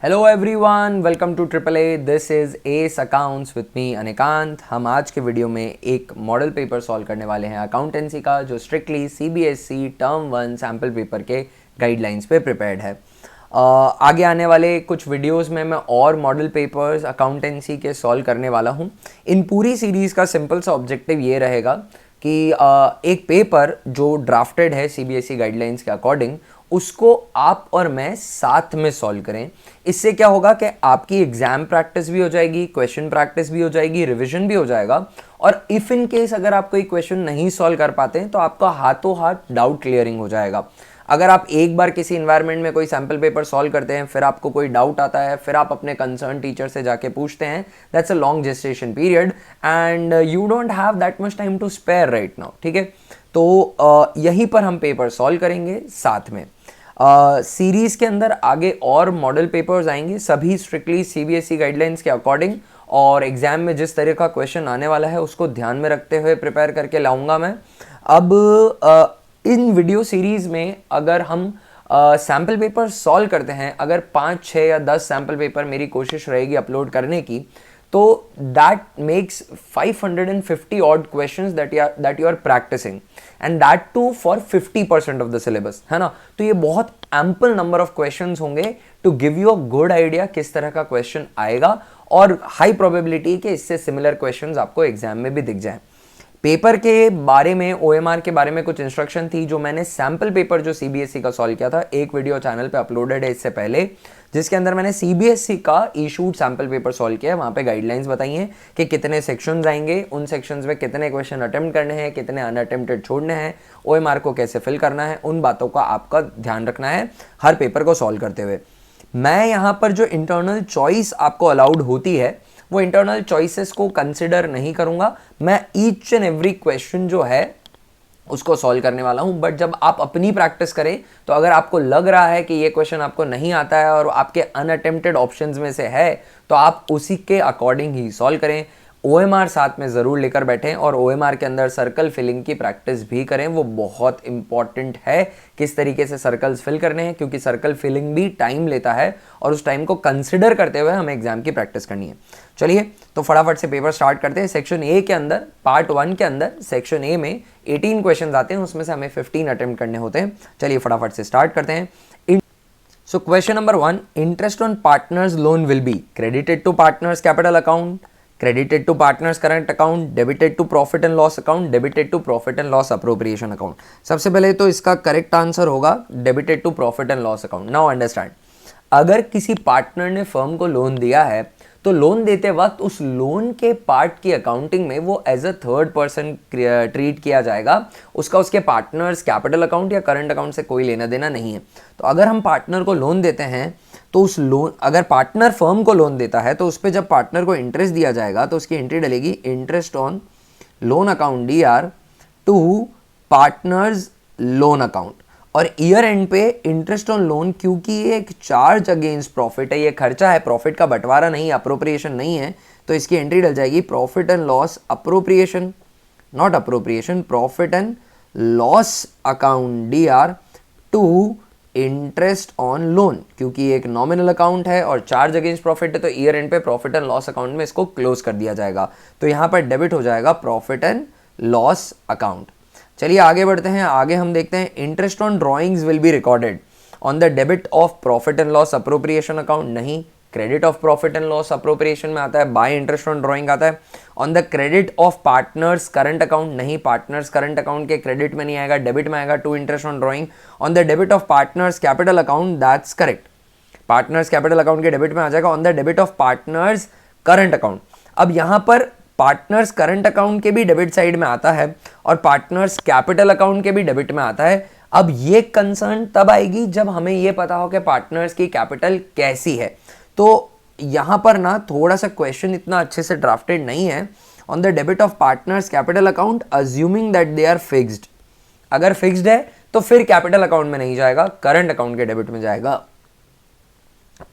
Hello everyone, welcome to triple A. This is S accounts with me Anikant. हम आज के video में एक मॉडल पेपर सॉल्व करने वाले हैं अकाउंटेंसी का, जो strictly CBSE term 1 sample paper के गाइडलाइंस पे प्रिपेयर्ड है। आगे आने वाले कुछ वीडियोस में मैं और मॉडल पेपर्स अकाउंटेंसी के सॉल्व करने वाला हूँ। इन पूरी सीरीज़ का सिंपल सा ऑब्जेक्टिव ये रहेगा कि एक पेपर जो ड्राफ्टेड है सीबीएसई गाइडलाइंस के अकॉर्डिंग, उसको आप और मैं साथ में सॉल्व करें। इससे क्या होगा कि आपकी एग्जाम प्रैक्टिस भी हो जाएगी, क्वेश्चन प्रैक्टिस भी हो जाएगी, रिवीजन भी हो जाएगा। और इफ़ इन केस अगर आप कोई क्वेश्चन नहीं सॉल्व कर पाते हैं तो आपका हाथों हाथ डाउट क्लियरिंग हो जाएगा। अगर आप एक बार किसी इन्वायरमेंट में कोई सैम्पल पेपर सॉल्व करते हैं, फिर आपको कोई डाउट आता है, फिर आप अपने कंसर्न टीचर से जाके पूछते हैं, that's a long gestation period and you don't have that much time to spare right now. ठीक है, तो यहीं पर हम पेपर सॉल्व करेंगे साथ में। सीरीज के अंदर आगे और मॉडल पेपर्स आएंगे, सभी स्ट्रिक्टली सीबीएसई गाइडलाइंस के अकॉर्डिंग, और एग्जाम में जिस तरह का क्वेश्चन आने वाला है उसको ध्यान में रखते हुए प्रिपेयर करके लाऊंगा मैं। अब इन वीडियो सीरीज में अगर हम सैम्पल पेपर सॉल्व करते हैं, अगर 5, 6 या 10 सैम्पल पेपर मेरी कोशिश रहेगी अपलोड करने की, तो that makes 550 odd questions that you are practising, and that too for 50% of the syllabus, है ना। तो ये बहुत एम्पल नंबर ऑफ क्वेश्चंस होंगे to give you a good idea किस तरह का क्वेश्चन आएगा, और हाई प्रोबेबिलिटी कि इससे सिमिलर क्वेश्चंस आपको एग्जाम में भी दिख जाए। पेपर के बारे में, ओएमआर के बारे में कुछ इंस्ट्रक्शन थी जो मैंने सैम्पल पेपर जो सीबीएसई का सॉल्व किया था, एक वीडियो चैनल पे अपलोडेड है इससे पहले, जिसके अंदर मैंने सीबीएसई का इशूड सैम्पल पेपर सॉल्व किया है। वहाँ पे गाइडलाइंस बताई हैं कि कितने सेक्शंस आएंगे, उन सेक्शंस में कितने क्वेश्चन अटेम्प्ट करने हैं, कितने अनअटेम्प्टेड छोड़ने हैं, ओएमआर को कैसे फिल करना है, उन बातों का आपका ध्यान रखना है हर पेपर को सॉल्व करते हुए। मैं यहाँ पर जो इंटरनल चॉइस आपको अलाउड होती है, वो इंटरनल चॉइसेस को कंसिडर नहीं करूंगा। मैं ईच एंड एवरी क्वेश्चन जो है उसको सॉल्व करने वाला हूं। बट जब आप अपनी प्रैक्टिस करें, तो अगर आपको लग रहा है कि ये क्वेश्चन आपको नहीं आता है और आपके अनअटेम्प्टेड ऑप्शंस में से है, तो आप उसी के अकॉर्डिंग ही सॉल्व करें। ओएमआर साथ में ज़रूर लेकर बैठें, और ओएमआर के अंदर सर्कल फिलिंग की प्रैक्टिस भी करें। वो बहुत इंपॉर्टेंट है किस तरीके से सर्कल्स फिल करने हैं, क्योंकि सर्कल फिलिंग भी टाइम लेता है और उस टाइम को कंसिडर करते हुए हमें एग्जाम की प्रैक्टिस करनी है। चलिए, तो फटाफट से पेपर स्टार्ट करते हैं। सेक्शन ए के अंदर, पार्ट 1 के अंदर, सेक्शन ए में 18 क्वेश्चन आते हैं, उसमें से हमें 15 अटेम्प्ट करने होते हैं। चलिए फटाफट से स्टार्ट करते हैं। So question number 1, interest on partners loan will be credited to partners capital account, credited to partners current account, debited to profit and loss account, debited to profit and loss appropriation account। सबसे पहले तो इसका correct answer होगा debited to profit and loss account। Now understand, अगर किसी partner ने firm को loan दिया है, तो लोन देते वक्त उस लोन के पार्ट की अकाउंटिंग में वो as a third person treat किया जाएगा। उसका उसके पार्टनर्स कैपिटल अकाउंट या करंट अकाउंट से कोई लेना देना नहीं है। तो अगर हम पार्टनर को लोन देते हैं, तो उस लोन, अगर पार्टनर फर्म को लोन देता है, तो उस पर जब पार्टनर को इंटरेस्ट दिया जाएगा, तो उसकी एंट्री डलेगी interest on loan account DR to partners loan account. और ईयर एंड पे इंटरेस्ट ऑन लोन, क्योंकि ये एक चार्ज अगेंस्ट प्रॉफिट है, ये खर्चा है, प्रॉफिट का बंटवारा नहीं, अप्रोप्रिएशन नहीं है, तो इसकी एंट्री डल जाएगी profit and loss appropriation, not appropriation, profit and loss account DR to interest on loan. क्योंकि ये एक नॉमिनल अकाउंट है और चार्ज अगेंस्ट प्रॉफिट है, तो ईयर एंड पे प्रॉफिट एंड लॉस अकाउंट में इसको क्लोज कर दिया जाएगा। तो यहाँ पर डेबिट हो जाएगा प्रॉफिट एंड लॉस अकाउंट। चलिए आगे बढ़ते हैं। आगे हम देखते हैं, interest on drawings will be recorded on the debit of profit and loss appropriation account, नहीं, credit of profit and loss appropriation में आता है, बाय इंटरेस्ट ऑन ड्रॉइंग आता है। On the credit of partners current account, नहीं, partners current account के credit में नहीं आएगा, डेबिट में आएगा, to interest on drawing. On the debit of partners capital account, that's correct, partners capital account के डेबिट में आ जाएगा। On the debit of partners current account, अब यहां पर पार्टनर्स करंट अकाउंट के भी डेबिट साइड में आता है और पार्टनर्स कैपिटल अकाउंट के भी डेबिट में आता है। अब ये कंसर्न तब आएगी जब हमें ये पता हो कि पार्टनर्स की कैपिटल कैसी है। तो यहां पर ना थोड़ा सा क्वेश्चन इतना अच्छे से ड्राफ्टेड नहीं है। On the debit of partners capital account, assuming that they are fixed, अगर फिक्स्ड है तो फिर कैपिटल अकाउंट में नहीं जाएगा, करंट अकाउंट के डेबिट में जाएगा।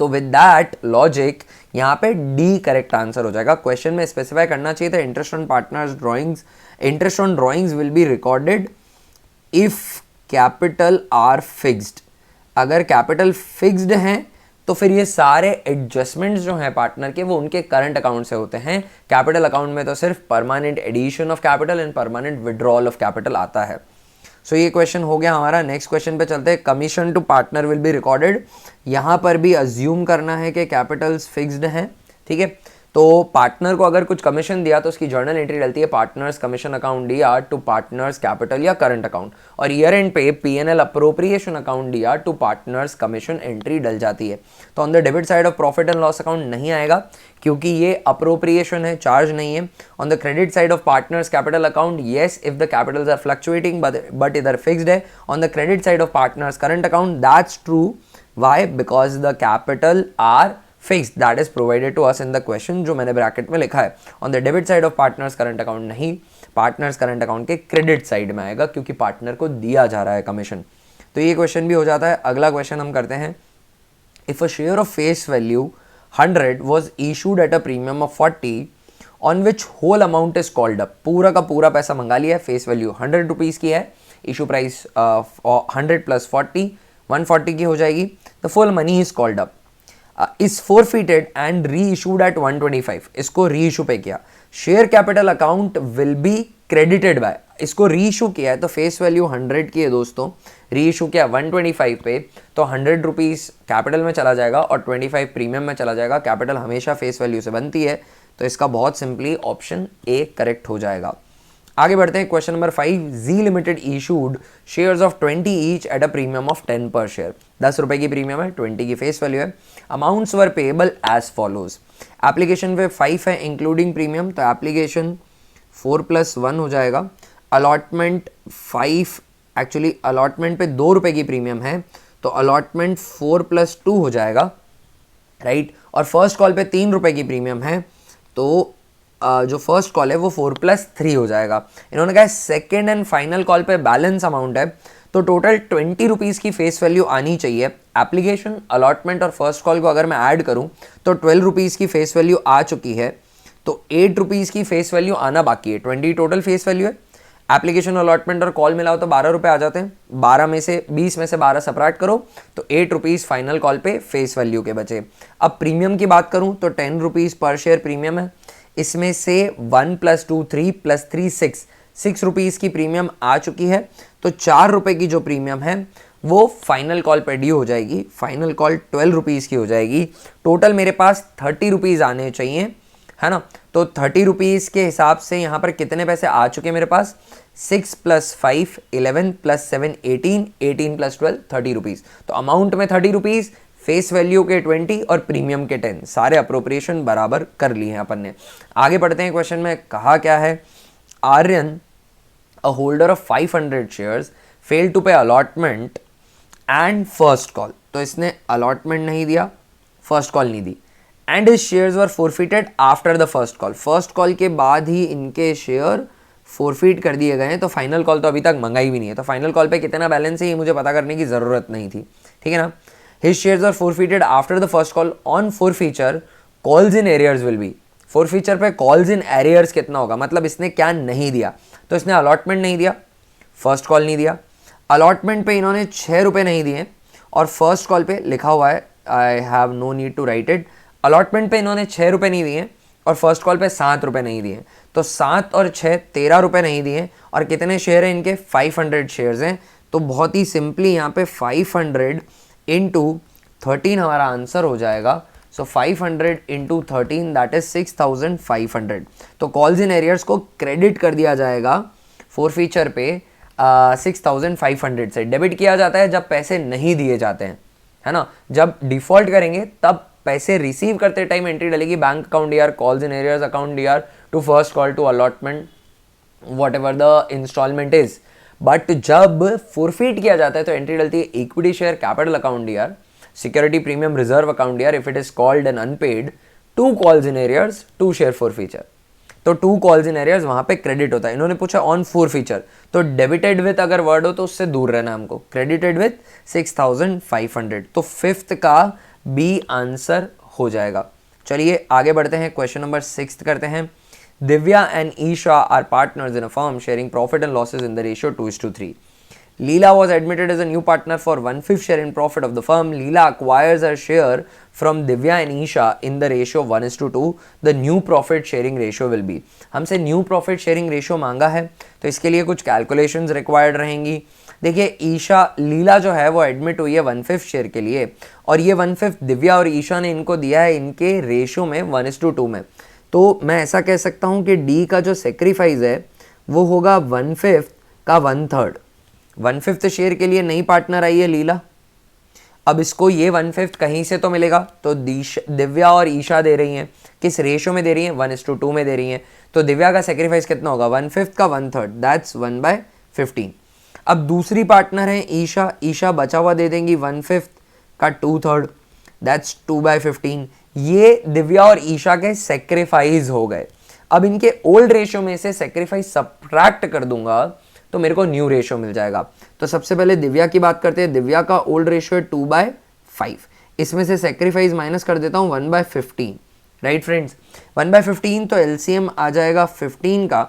तो विद दैट लॉजिक यहाँ पे डी करेक्ट आंसर हो जाएगा। क्वेश्चन में स्पेसिफाई करना चाहिए था interest on partners drawings, interest on drawings will be recorded if capital are fixed. अगर कैपिटल फिक्स्ड है तो फिर ये सारे एडजस्टमेंट्स जो हैं पार्टनर के वो उनके करंट अकाउंट से होते हैं। कैपिटल अकाउंट में तो सिर्फ permanent addition of capital and permanent withdrawal of capital आता है। सो ये क्वेश्चन हो गया हमारा। नेक्स्ट क्वेश्चन पे चलते हैं। Commission to partner will be recorded. यहाँ पर भी अज्यूम करना है कि कैपिटल्स फिक्स्ड हैं, ठीक है। तो पार्टनर को अगर कुछ कमीशन दिया तो उसकी जर्नल एंट्री डलती है partners commission account DR to partners capital या करंट अकाउंट, और ईयर एंड पे PNL appropriation account DR to partners commission entry डल जाती है। तो on the debit side of profit and loss account नहीं आएगा क्योंकि ये अप्रोप्रिएशन है, चार्ज नहीं है। On the credit side of partners capital account, yes if the capitals are fluctuating but इधर फिक्स्ड है। On the credit side of partners current account, that's true, why, because the capital are fixed, that is provided to us in the question जो मैंने bracket में लिखा है। On the debit side of partners current account नहीं, partners current account के credit side में आएगा क्योंकि पार्टनर को दिया जा रहा है कमीशन। तो ये क्वेश्चन भी हो जाता है। अगला क्वेश्चन हम करते हैं। If a share of face value 100 was issued at a premium of 40 on which whole amount is called up, पूरा का पूरा पैसा मंगा लिया है, फेस वैल्यू 100 रुपीज़ की है, इशू प्राइस 100 प्लस 40 140 की हो जाएगी। The full money is called up, is forfeited and re issued at 125, इसको री इशू पे किया। Share capital account will be credited bye, इसको री इशू किया है तो फेस वैल्यू 100 की है दोस्तों, री इशू किया 125 पे, तो 100 रुपीज़ कैपिटल में चला जाएगा और 25 प्रीमियम में चला जाएगा। कैपिटल हमेशा फेस वैल्यू से बनती है, तो इसका बहुत सिंपली ऑप्शन ए करेक्ट हो जाएगा। आगे बढ़ते हैं। Question number 5, G limited issued shares of 20 each at a premium of 10 per share, 10 रुपए की प्रीमियम है, 20 की फेस वैल्यू है। अमाउंट्स वर पेएबल एज फॉलोज, एप्लीकेशन पे 5 है इंक्लूडिंग प्रीमियम, तो एप्लीकेशन 4+1 हो जाएगा। अलॉटमेंट 5, एक्चुअली अलॉटमेंट पे 2 रुपए की प्रीमियम है तो अलॉटमेंट 4+2 हो जाएगा, राइट। और फर्स्ट कॉल पे 3 रुपए की प्रीमियम है तो जो फर्स्ट कॉल है वो 4+3 हो जाएगा। इन्होंने कहा सेकेंड एंड फाइनल कॉल पे बैलेंस अमाउंट है तो टोटल 20 रुपीज़ की फेस वैल्यू आनी चाहिए। एप्लीकेशन, अलॉटमेंट और फर्स्ट कॉल को अगर मैं ऐड करूं तो 12 रुपीज़ की फेस वैल्यू आ चुकी है, तो 8 रुपीज़ की फेस वैल्यू आना बाकी है। 20 टोटल फेस वैल्यू है, एप्लीकेशन, अलॉटमेंट और कॉल मिलाओ तो 12 रुपये आ जाते हैं। 20 में से 12 सपरेट करो तो 8 रुपीज़ फाइनल कॉल पे फेस वैल्यू के बचे। अब प्रीमियम की बात करूं तो 10 रुपीज़ पर शेयर प्रीमियम है, इसमें से 1+2 3+3 6 रुपीज़ की प्रीमियम आ चुकी है, तो 4 रुपये की जो प्रीमियम है वो फाइनल कॉल पे ड्यू हो जाएगी। फाइनल कॉल 12 रुपीज़ की हो जाएगी। टोटल मेरे पास 30 रुपीज़ आने चाहिए, है ना। तो 30 रुपीज़ के हिसाब से यहाँ पर कितने पैसे आ चुके हैं मेरे पास, 6 + 5 11 + 7 18 18 + 12 30 रुपीज़। तो अमाउंट में 30 रुपीज़, फेस वैल्यू के 20 और प्रीमियम के 10, सारे अप्रोप्रिएशन बराबर कर लिए हैं अपन ने। आगे बढ़ते हैं। क्वेश्चन में कहा क्या है, Aryan a holder of 500 shares fail to pay allotment and first call, तो इसने अलॉटमेंट नहीं दिया, फर्स्ट कॉल नहीं दी, and his shares were forfeited after the first call, first call के बाद ही इनके शेयर फोरफिट कर दिए गए हैं, तो फाइनल कॉल तो अभी तक मंगाई भी नहीं है। तो फाइनल कॉल पे कितना बैलेंस है ये मुझे पता करने की ज़रूरत नहीं थी, ठीक है ना। His shares are forfeited after the first call. On forfeiture, calls in arrears will be. Forfeiture पे calls in arrears कितना होगा, मतलब इसने क्या नहीं दिया, तो इसने अलॉटमेंट नहीं दिया, फर्स्ट कॉल नहीं दिया। अलॉटमेंट पे इन्होंने 6 रुपये नहीं दिए और फर्स्ट कॉल पे लिखा हुआ है, I have no need to write it, allotment पे इन्होंने 6 रुपये नहीं दिए और फर्स्ट कॉल पे 7 रुपये नहीं दिए, तो 7 और 6 13 रुपये नहीं दिए। और कितने शेयर हैं इनके, 500 शेयर्स हैं, तो बहुत ही सिंपली यहाँ पे 500 इंटू 13 हमारा आंसर हो जाएगा। सो 500 इंटू 13 दैट इज 6500। तो कॉल्स इन एरियर्स को क्रेडिट कर दिया जाएगा फोरफीचर पे 6500 से। डेबिट किया जाता है जब पैसे नहीं दिए जाते हैं, है ना। जब डिफॉल्ट करेंगे तब पैसे रिसीव करते टाइम एंट्री डलेगी bank account DR, calls in arrears account DR to first call to allotment whatever the instalment is. But जब फोरफिट किया जाता है तो एंट्री डलती है equity share capital account DR, security premium reserve account DR if it is called and unpaid, 2 calls in arrears 2 share forfeiture. तो 2 calls in arrears वहां पे क्रेडिट होता है। इन्होंने पूछा ऑन फोरफीचर, तो डेबिटेड विथ अगर वर्ड हो तो उससे दूर रहना हमको, क्रेडिटेड विथ 6500, तो 5th का बी आंसर हो जाएगा। चलिए आगे बढ़ते हैं, क्वेश्चन नंबर 6 करते हैं। Divya and Isha are partners in a firm sharing profit and losses in the ratio 2:3. Leela was admitted as a new partner for 1/5 share in profit of the firm. Leela acquires her share from Divya and Isha in the ratio of 1:2. The new profit sharing ratio will be. हमसे new profit sharing ratio मांगा है, तो इसके लिए कुछ calculations required रहेंगी. देखिए ईशा लीला जो है वो एडमिट हुई है 1/5 शेयर के लिए, और ये 1/5 दिव्या और ईशा ने इनको दिया है इनके रेशियो में 1:2 में. तो मैं ऐसा कह सकता हूँ कि डी का जो सेक्रीफाइस है वो होगा 1/5 का 1/3. 1/5 शेयर के लिए नई पार्टनर आई है लीला. अब इसको ये 1/5 कहीं से तो मिलेगा, तो दिव्या और ईशा दे रही हैं. किस रेशियो में दे रही हैं? 1:2 में दे रही हैं. तो दिव्या का सेक्रीफाइस कितना होगा? 1/5 का 1/3, दैट्स 1/15. अब दूसरी पार्टनर है ईशा. ईशा बचा हुआ दे देंगी 1/5 का 2/3, दैट्स 2/15. ये दिव्या और ईशा के सेक्रीफाइस हो गए. अब इनके ओल्ड रेशियो में से सेक्रीफाइस सब्ट्रैक्ट कर दूंगा तो मेरे को न्यू रेशियो मिल जाएगा. तो सबसे पहले दिव्या की बात करते हैं. दिव्या का ओल्ड रेशियो है 2/5. इसमें से सेक्रीफाइस माइनस कर देता हूं 1/15. राइट फ्रेंड्स, 1/15 तो एलसीएम आ जाएगा 15 का.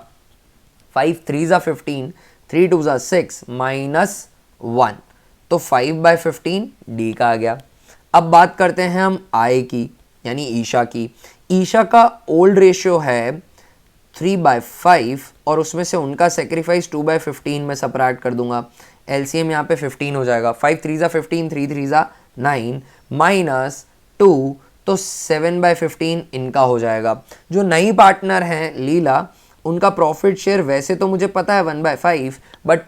5 3 15, 3 2 6 -1, तो 5/15 डी का आ गया. अब बात करते हैं हम आई की, यानी ईशा की. ईशा का ओल्ड रेशियो है 3/5 और उसमें से उनका सेक्रीफाइस 2/15 में सब्ट्रैक्ट कर दूंगा. एलसीएम यहाँ पे 15 हो जाएगा. 5 3 15, 3 3 9 -2, तो 7/15 इनका हो जाएगा. जो नई पार्टनर हैं लीला, उनका प्रॉफिट शेयर वैसे तो मुझे पता है 1/5, but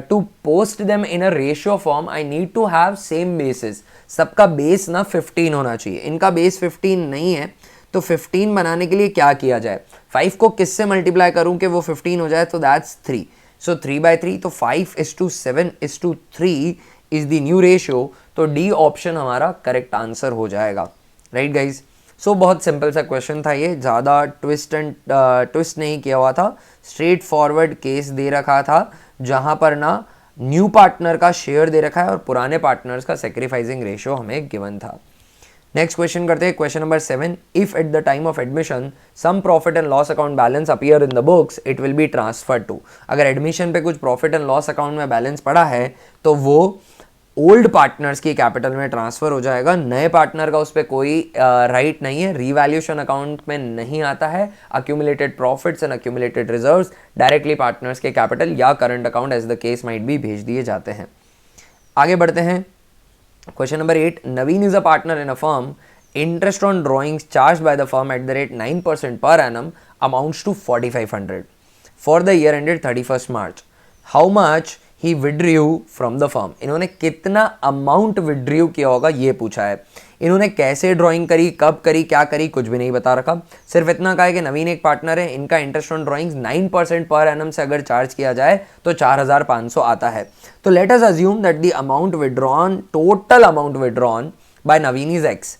to post them in a ratio form I need to have same basis. सबका बेस ना 15 होना चाहिए. इनका बेस 15 नहीं है, तो 15 बनाने के लिए क्या किया जाए? 5 को किससे मल्टीप्लाई करूं कि वो 15 हो जाए? तो दैट्स 3. सो 3/3, तो 5:7:3 इज द न्यू रेशियो. तो डी ऑप्शन हमारा करेक्ट आंसर हो जाएगा. राइट गाइज, सो बहुत सिंपल सा क्वेश्चन था ये. ज़्यादा ट्विस्ट नहीं किया हुआ था. स्ट्रेट फॉरवर्ड केस दे रखा था जहां पर ना न्यू पार्टनर का शेयर दे रखा है और पुराने पार्टनर्स का सेक्रीफाइसिंग रेशियो हमें गिवन था. नेक्स्ट क्वेश्चन करते हैं. Question number 7. If at the time of admission some profit and loss account balance appear in the books it will be transfer to. अगर एडमिशन पे कुछ प्रॉफिट एंड लॉस अकाउंट में balance पड़ा है तो वो ओल्ड पार्टनर्स की capital में ट्रांसफर हो जाएगा. नए पार्टनर का उस पर कोई राइट नहीं है. रीवैल्यूएशन अकाउंट में नहीं आता है. Accumulated profits and accumulated reserves directly partners के कैपिटल या current account as the case might be भेज दिए जाते हैं. आगे बढ़ते हैं. Question number 8. Naveen is a partner in a firm. Interest on drawings charged by the firm at the rate 9% per annum amounts to 4,500 for the year ended 31st March. How much he withdrew from the firm? इन्होंने कितना amount विड्रीव किया होगा ये पूछा है. इन्होंने कैसे drawing करी, कब करी, क्या करी, कुछ भी नहीं बता रखा. सिर्फ इतना कहा है कि नवीन एक पार्टनर है, इनका interest on drawings 9% per annum से अगर चार्ज किया जाए तो 4,500 आता है. तो let us assume that the amount withdrawn, total amount withdrawn bye Naveen is x.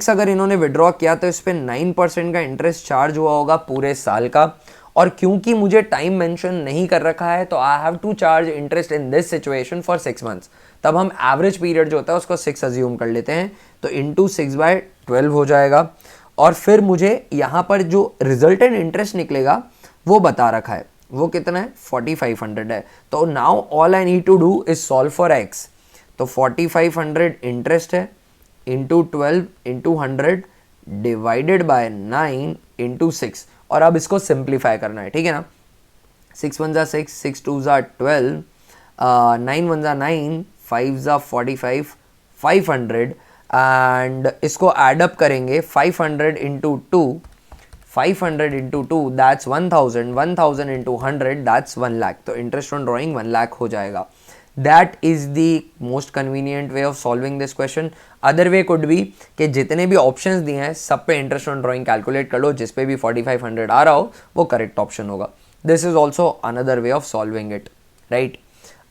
अगर इन्होंने विड्रॉ किया तो इस पर 9% का इंटरेस्ट चार्ज हुआ होगा पूरे साल का. और क्योंकि मुझे टाइम मेंशन नहीं कर रखा है तो I have to charge interest in this situation for 6 months. तब हम एवरेज पीरियड जो होता है उसको 6 अज्यूम कर लेते हैं, तो इंटू 6/12 हो जाएगा. और फिर मुझे यहाँ पर जो रिजल्टेंट इंटरेस्ट निकलेगा वो बता रखा है. वो कितना है? 4,500 है. तो now all I need to do is solve for x. तो 4,500 इंटरेस्ट है into 12 into 100 divided by 9 into 6. और अब इसको सिंप्लीफाई करना है, ठीक है ना. 6 1 6, 6 2 12, 9 1 9, 5 45, 500. एंड इसको एडअप करेंगे 500 into 2, 500 into 2 that's 1,000, 1,000 into 100 that's 1 lakh. तो इंटरेस्ट ऑन ड्राइंग 1 लाख हो जाएगा. That is the most convenient way of solving this question. Other way could be कि जितने भी options दिए हैं सब पे इंटरेस्ट ऑन ड्राइंग कैलकुलेट कर लो, जिस पे भी 4,500 आ रहा हो वो करेक्ट ऑप्शन होगा. This is also another way of solving it, right?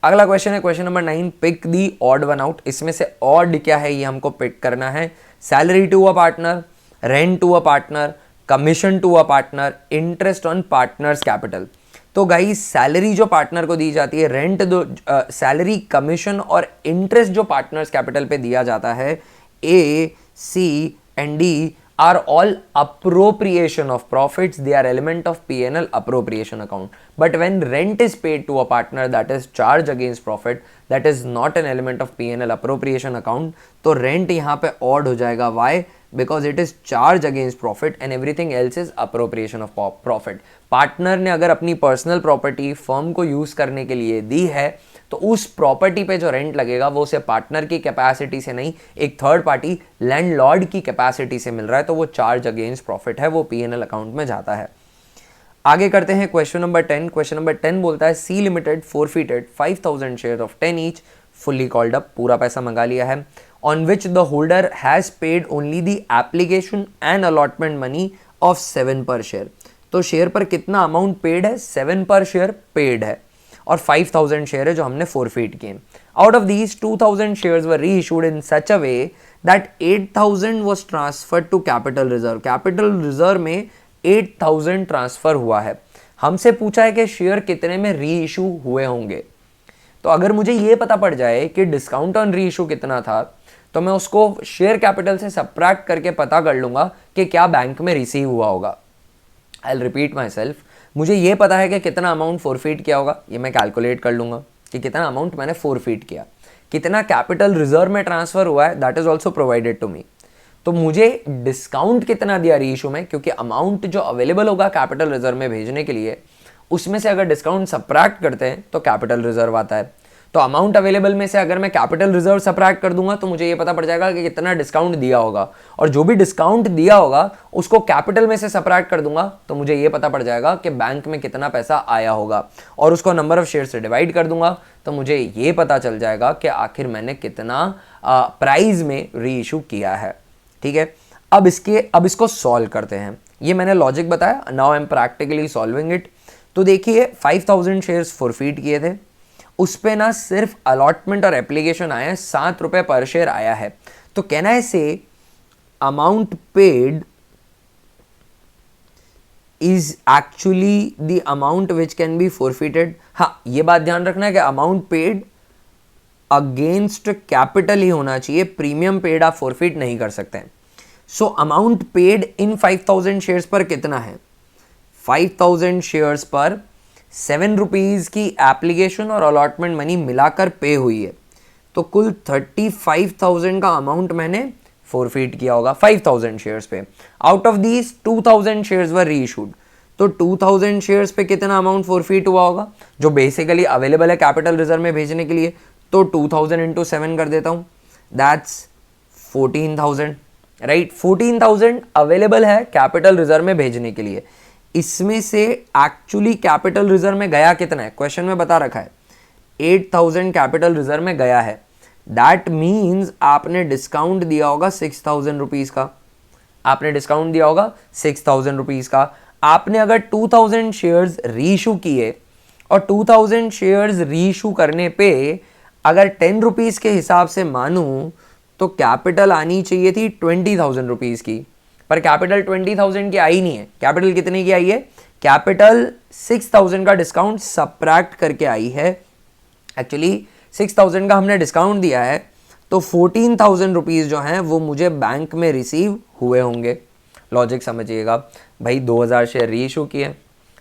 अगला क्वेश्चन है question number 9. Pick the odd one out. इसमें से ऑड क्या है ये हमको पिक करना है. Salary to a partner, rent to a partner, commission to a partner, interest on partners capital. तो गाइस सैलरी जो पार्टनर को दी जाती है, रेंट दो, सैलरी, कमीशन और इंटरेस्ट जो पार्टनर्स कैपिटल पे दिया जाता है, A C and D are all appropriation of profits. They are element of P&L appropriation account. But when rent is paid to a partner, that is charge against profit, that is not an element of P&L appropriation account. तो rent यहाँ पे odd हो जाएगा. Why? Because it is charge against profit and everything else is appropriation of profit. Partner ने अगर अपनी personal property firm को use करने के लिए दी है तो उस प्रॉपर्टी पे जो रेंट लगेगा वो उसे पार्टनर की कैपेसिटी से नहीं, एक थर्ड पार्टी लैंडलॉर्ड की कैपेसिटी से मिल रहा है, तो वो चार्ज अगेंस्ट प्रॉफिट है, वो P&L अकाउंट में जाता है. आगे करते हैं क्वेश्चन नंबर 10. क्वेश्चन नंबर 10 बोलता है C limited forfeited 5000 share of 10 each, fully called up, पूरा पैसा मंगा लिया है, on which the holder has paid only the application and allotment money of 7 per share. तो शेयर पर कितना अमाउंट पेड है? 7 पर शेयर पेड है और 5000 शेयर है जो हमने फोरफीट किए. Out of these 2000 shares were reissued in such a way that 8000 was transferred to capital reserve. Capital reserve में 8000 ट्रांसफर हुआ है. हमसे पूछा है कि शेयर कितने में री इशू हुए होंगे. तो अगर मुझे ये पता पड़ जाए कि डिस्काउंट ऑन री इशू कितना था तो मैं उसको शेयर कैपिटल से सब्ट्रैक्ट करके पता कर लूंगा कि क्या बैंक में रिसीव हुआ होगा. I will repeat my self. मुझे ये पता है कि कितना अमाउंट फोरफीट किया होगा, ये मैं कैलकुलेट कर लूंगा कि कितना अमाउंट मैंने फोरफीट किया. कितना कैपिटल रिजर्व में ट्रांसफर हुआ है that is also provided to me. तो मुझे डिस्काउंट कितना दिया री इशू में, क्योंकि अमाउंट जो अवेलेबल होगा कैपिटल रिजर्व में भेजने के लिए उसमें से अगर डिस्काउंट सब्ट्रैक्ट करते हैं तो कैपिटल रिजर्व आता है. तो अमाउंट अवेलेबल में से अगर मैं कैपिटल रिजर्व सब्ट्रैक्ट कर दूंगा तो मुझे ये पता पड़ जाएगा कि कितना डिस्काउंट दिया होगा, और जो भी डिस्काउंट दिया होगा उसको कैपिटल में से सब्ट्रैक्ट कर दूंगा तो मुझे ये पता पड़ जाएगा कि बैंक में कितना पैसा आया होगा, और उसको नंबर ऑफ शेयर से डिवाइड कर दूंगा तो मुझे ये पता चल जाएगा कि आखिर मैंने कितना प्राइस में री इशू किया है. ठीक है, अब इसको सॉल्व करते हैं. ये मैंने लॉजिक बताया, now I am practically solving it. तो देखिए 5000 शेयर्स फोरफीट किए थे, उस पे ना सिर्फ अलॉटमेंट और एप्लीकेशन आया है, 7 रुपए पर शेयर आया है. तो कैन आई से amount paid is actually the amount which can be forfeited. हाँ, ये बात ध्यान रखना है कि अमाउंट पेड अगेंस्ट कैपिटल ही होना चाहिए, प्रीमियम पेड आप फोरफिट नहीं कर सकते हैं. So amount paid in 5000 shares पर कितना है? 5000 शेयर्स पर 7 रुपीज़ की एप्लीकेशन और अलॉटमेंट मनी मिलाकर पे हुई है. तो कुल 35,000 का अमाउंट मैंने फोरफीट किया होगा 5000 शेयर्स पे. Out of these 2000 shares were reissued. तो 2000 शेयर्स पे कितना अमाउंट फोरफीट हुआ होगा जो बेसिकली अवेलेबल है कैपिटल रिजर्व में भेजने के लिए? तो 2000 इंटू 7 कर देता हूँ, दैट्स 14,000. राइट, 14,000 अवेलेबल है कैपिटल रिजर्व में भेजने के लिए. इसमें से एक्चुअली कैपिटल रिजर्व में गया कितना है? क्वेश्चन में बता रखा है 8000 कैपिटल रिजर्व में गया है. दैट मीन्स आपने डिस्काउंट दिया होगा 6000 रुपीज़ का. आपने डिस्काउंट दिया होगा 6000 रुपीज़ का. आपने अगर 2000 शेयर्स रीइशू किए और 2000 शेयर्स रीइशू करने पे अगर 10 रुपीज़ के हिसाब से मानूं तो कैपिटल आनी चाहिए थी 20,000 रुपीज़ की, पर कैपिटल 20,000 की आई नहीं है. कैपिटल कितने की आई है? कैपिटल 6000 का डिस्काउंट सब्ट्रैक्ट करके आई है. एक्चुअली 6000 का हमने डिस्काउंट दिया है तो 14,000 रुपीज़ जो हैं वो मुझे बैंक में रिसीव हुए होंगे. लॉजिक समझिएगा भाई, 2000 शेयर री इशू किए,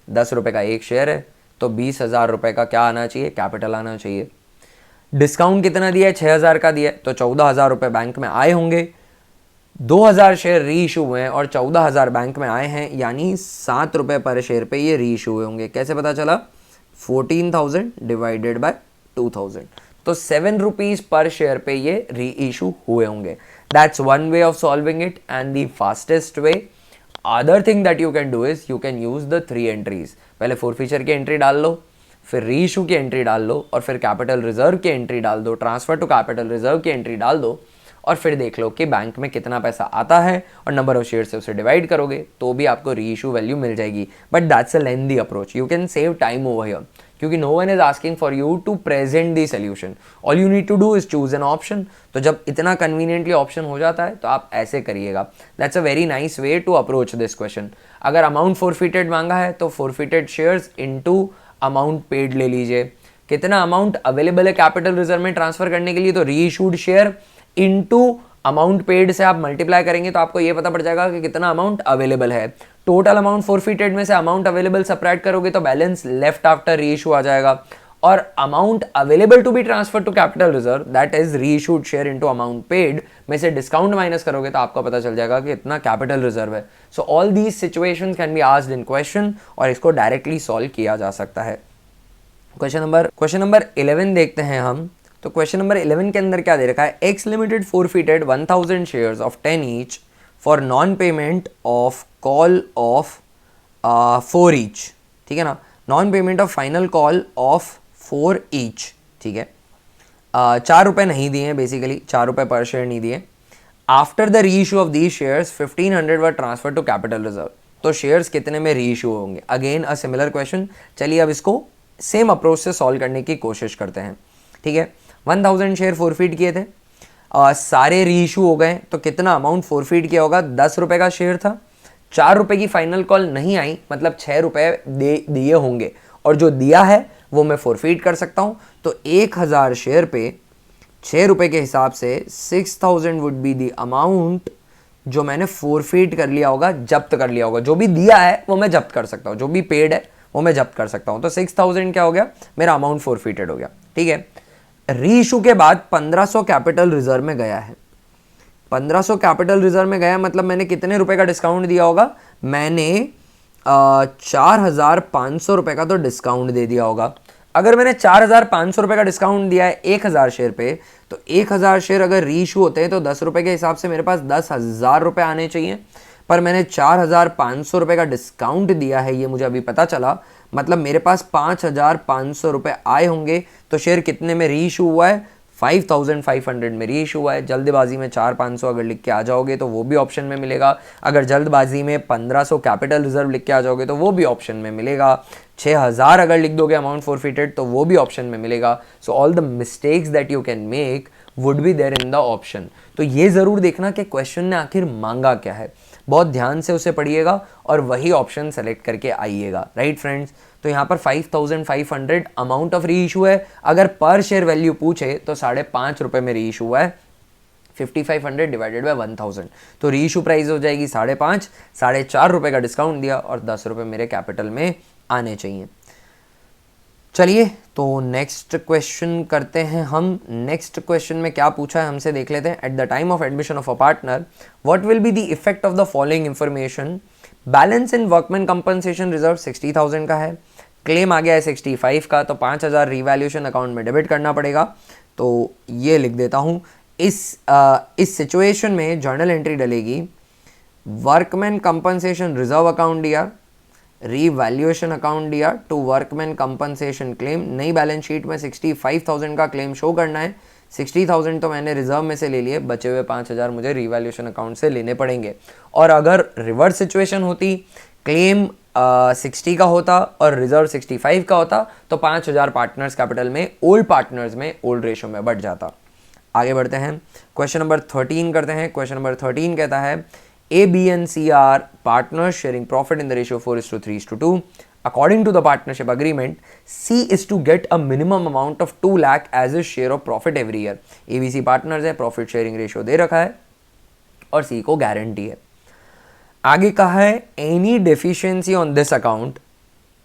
10 रुपये का एक शेयर है तो 20,000 रुपये का क्या आना चाहिए? कैपिटल आना चाहिए. डिस्काउंट कितना दिया है? 6,000 का दिया है तो 14,000 रुपये बैंक में आए होंगे. 2000 शेयर री इशू हुए हैं और 14,000 बैंक में आए हैं, यानी 7 रुपये पर शेयर पे ये री इशू हुए होंगे. कैसे पता चला? 14,000 डिवाइडेड बाय 2000. तो 7 रुपीज़ पर शेयर पे ये री इशू हुए होंगे. That's one way of solving it and the fastest way. Other thing that you can do is you can use the 3 entries. पहले फोरफीचर की एंट्री डाल लो, फिर री इशू की एंट्री डाल लो, और फिर कैपिटल रिजर्व की एंट्री डाल दो, ट्रांसफर टू कैपिटल रिजर्व की एंट्री डाल दो, और फिर देख लो कि बैंक में कितना पैसा आता है और नंबर ऑफ शेयर से उसे डिवाइड करोगे तो भी आपको री इशू वैल्यू मिल जाएगी. But that's a lengthy approach. You can save time over here क्योंकि no one is asking for you to present the solution. All you need to do is choose an option. तो जब इतना conveniently option हो जाता है तो आप ऐसे करिएगा. That's a very nice way to approach this question. अगर अमाउंट फोरफिटेड मांगा है तो forfeited shares into amount paid ले लीजिए. कितना अमाउंट अवेलेबल है कैपिटल रिजर्व में ट्रांसफर करने के लिए? तो reissued share into amount paid से आप मल्टीप्लाई करेंगे तो आपको ये पता पड़ जाएगा कि कितना अमाउंट अवेलेबल है। टोटल अमाउंट फोरफिटेड में से अमाउंट अवेलेबल सबट्रैक्ट करोगे तो balance left after reissue आ जाएगा, और amount available to be transfer to capital reserve that is reissued share into amount paid में से डिस्काउंट माइनस करोगे तो आपको पता चल जाएगा कि इतना कैपिटल रिजर्व है। So all these situations can be asked in question और इसको डायरेक्टली सॉल्व किया जा सकता है। क्वेश्चन नंबर 11 देखते हैं हम। तो क्वेश्चन नंबर 11 के अंदर क्या दे रखा है, x limited forfeited 1000 shares of 10 each for non payment of call of 4 each, ठीक है ना, non payment of final call of 4 each, ठीक है। 4 रुपये नहीं दिए हैं, बेसिकली 4 रुपये पर शेयर नहीं दिए। After the reissue of these shares 1500 were transfer to capital reserve, तो शेयर्स कितने में री इशू होंगे। Again a similar question. चलिए अब इसको सेम अप्रोच से सॉल्व करने की कोशिश करते हैं, ठीक है। 1000 शेयर फोरफिट किए थे, सारे री इशू हो गए, तो कितना अमाउंट फोरफिट किया होगा, 10 रुपये का शेयर था, 4 रुपये की फाइनल कॉल नहीं आई, मतलब 6 रुपये दिए होंगे, और जो दिया है वो मैं फोरफिट कर सकता हूँ। तो 1000 शेयर पे 6 रुपये के हिसाब से 6000 वुड बी दी अमाउंट जो मैंने फोरफिट कर लिया होगा, जब्त कर लिया होगा। जो भी दिया है वो मैं जब्त कर सकता हूँ, जो भी पेड है वो मैं जब्त कर सकता हूँ। तो 6000 क्या हो गया, मेरा अमाउंट फोरफिटेड हो गया, ठीक है। री इशू के बाद 1500 कैपिटल रिजर्व में गया है। 1500 कैपिटल रिजर्व में गया मतलब मैंने कितने रुपए का डिस्काउंट दिया होगा, मैंने 4500 रुपये का तो डिस्काउंट दे दिया होगा। अगर मैंने 4500 रुपये का डिस्काउंट दिया है 1000 शेयर पे, तो 1000 शेयर अगर री इशू होते हैं तो 10 रुपये के हिसाब से मेरे पास 10,000 रुपये आने चाहिए, पर मैंने 4500 रुपये का डिस्काउंट दिया है, ये मुझे अभी पता चला, मतलब मेरे पास 5500 रुपये आए होंगे। तो शेयर कितने में री इशू हुआ है, 5500 में री इशू हुआ है। जल्दबाजी में 4500 अगर लिख के आ जाओगे तो वो भी ऑप्शन में मिलेगा, अगर जल्दबाजी में 1500 कैपिटल रिजर्व लिख के आ जाओगे तो वो भी ऑप्शन में मिलेगा, 6000 अगर लिख दोगे अमाउंट फोरफिटेड तो वो भी ऑप्शन में मिलेगा। So all the mistakes that you can make would be there in the option. तो ये ज़रूर देखना कि क्वेश्चन ने आखिर मांगा क्या है, बहुत ध्यान से उसे पढ़िएगा और वही ऑप्शन सेलेक्ट करके आइएगा, राइट फ्रेंड्स। तो यहाँ पर 5500 अमाउंट ऑफ री इशू है, अगर पर शेयर वैल्यू पूछे तो 5.5 रुपये में री इशू हुआ है, 5500 डिवाइडेड बाय 1000, तो री इशू प्राइस हो जाएगी 5.5, 4.5 रुपये का डिस्काउंट दिया और 10 रुपये मेरे कैपिटल में आने चाहिए। चलिए तो नेक्स्ट क्वेश्चन करते हैं हम। नेक्स्ट क्वेश्चन में क्या पूछा है हमसे देख लेते हैं। At the time of admission of a partner what will be the effect of the following information. Balance in workman compensation reserve 60,000 का है, क्लेम आ गया है 65 का, तो 5000 रिवैल्यूएशन अकाउंट में डेबिट करना पड़ेगा। तो ये लिख देता हूँ। इस सिचुएशन में जर्नल एंट्री डलेगी, वर्कमैन कंपनसेशन रिजर्व अकाउंट दिया, रीवैल्यूएशन अकाउंट दिया टू वर्कमैन कंपनसेशन क्लेम। नई बैलेंस शीट में 65,000 का क्लेम शो करना है, 60,000 तो मैंने रिजर्व में से ले लिए, बचे हुए 5000 मुझे रीवैल्यूएशन अकाउंट से लेने पड़ेंगे। और अगर रिवर्स सिचुएशन होती, क्लेम 60 का होता और रिजर्व 65 का होता, तो 5000 पार्टनर्स कैपिटल में ओल्ड पार्टनर्स में ओल्ड रेशो में बढ़ जाता। आगे बढ़ते हैं, क्वेश्चन नंबर 13 करते हैं। क्वेश्चन नंबर 13 कहता है A, B and C are partners sharing profit in the ratio 4:3:2. According to the partnership agreement, C is to get a minimum amount of 2 lakh as his share of profit every year. A, B, C partners है, profit sharing ratio दे रखा है और C को guarantee है। आगे कहा है any deficiency on this account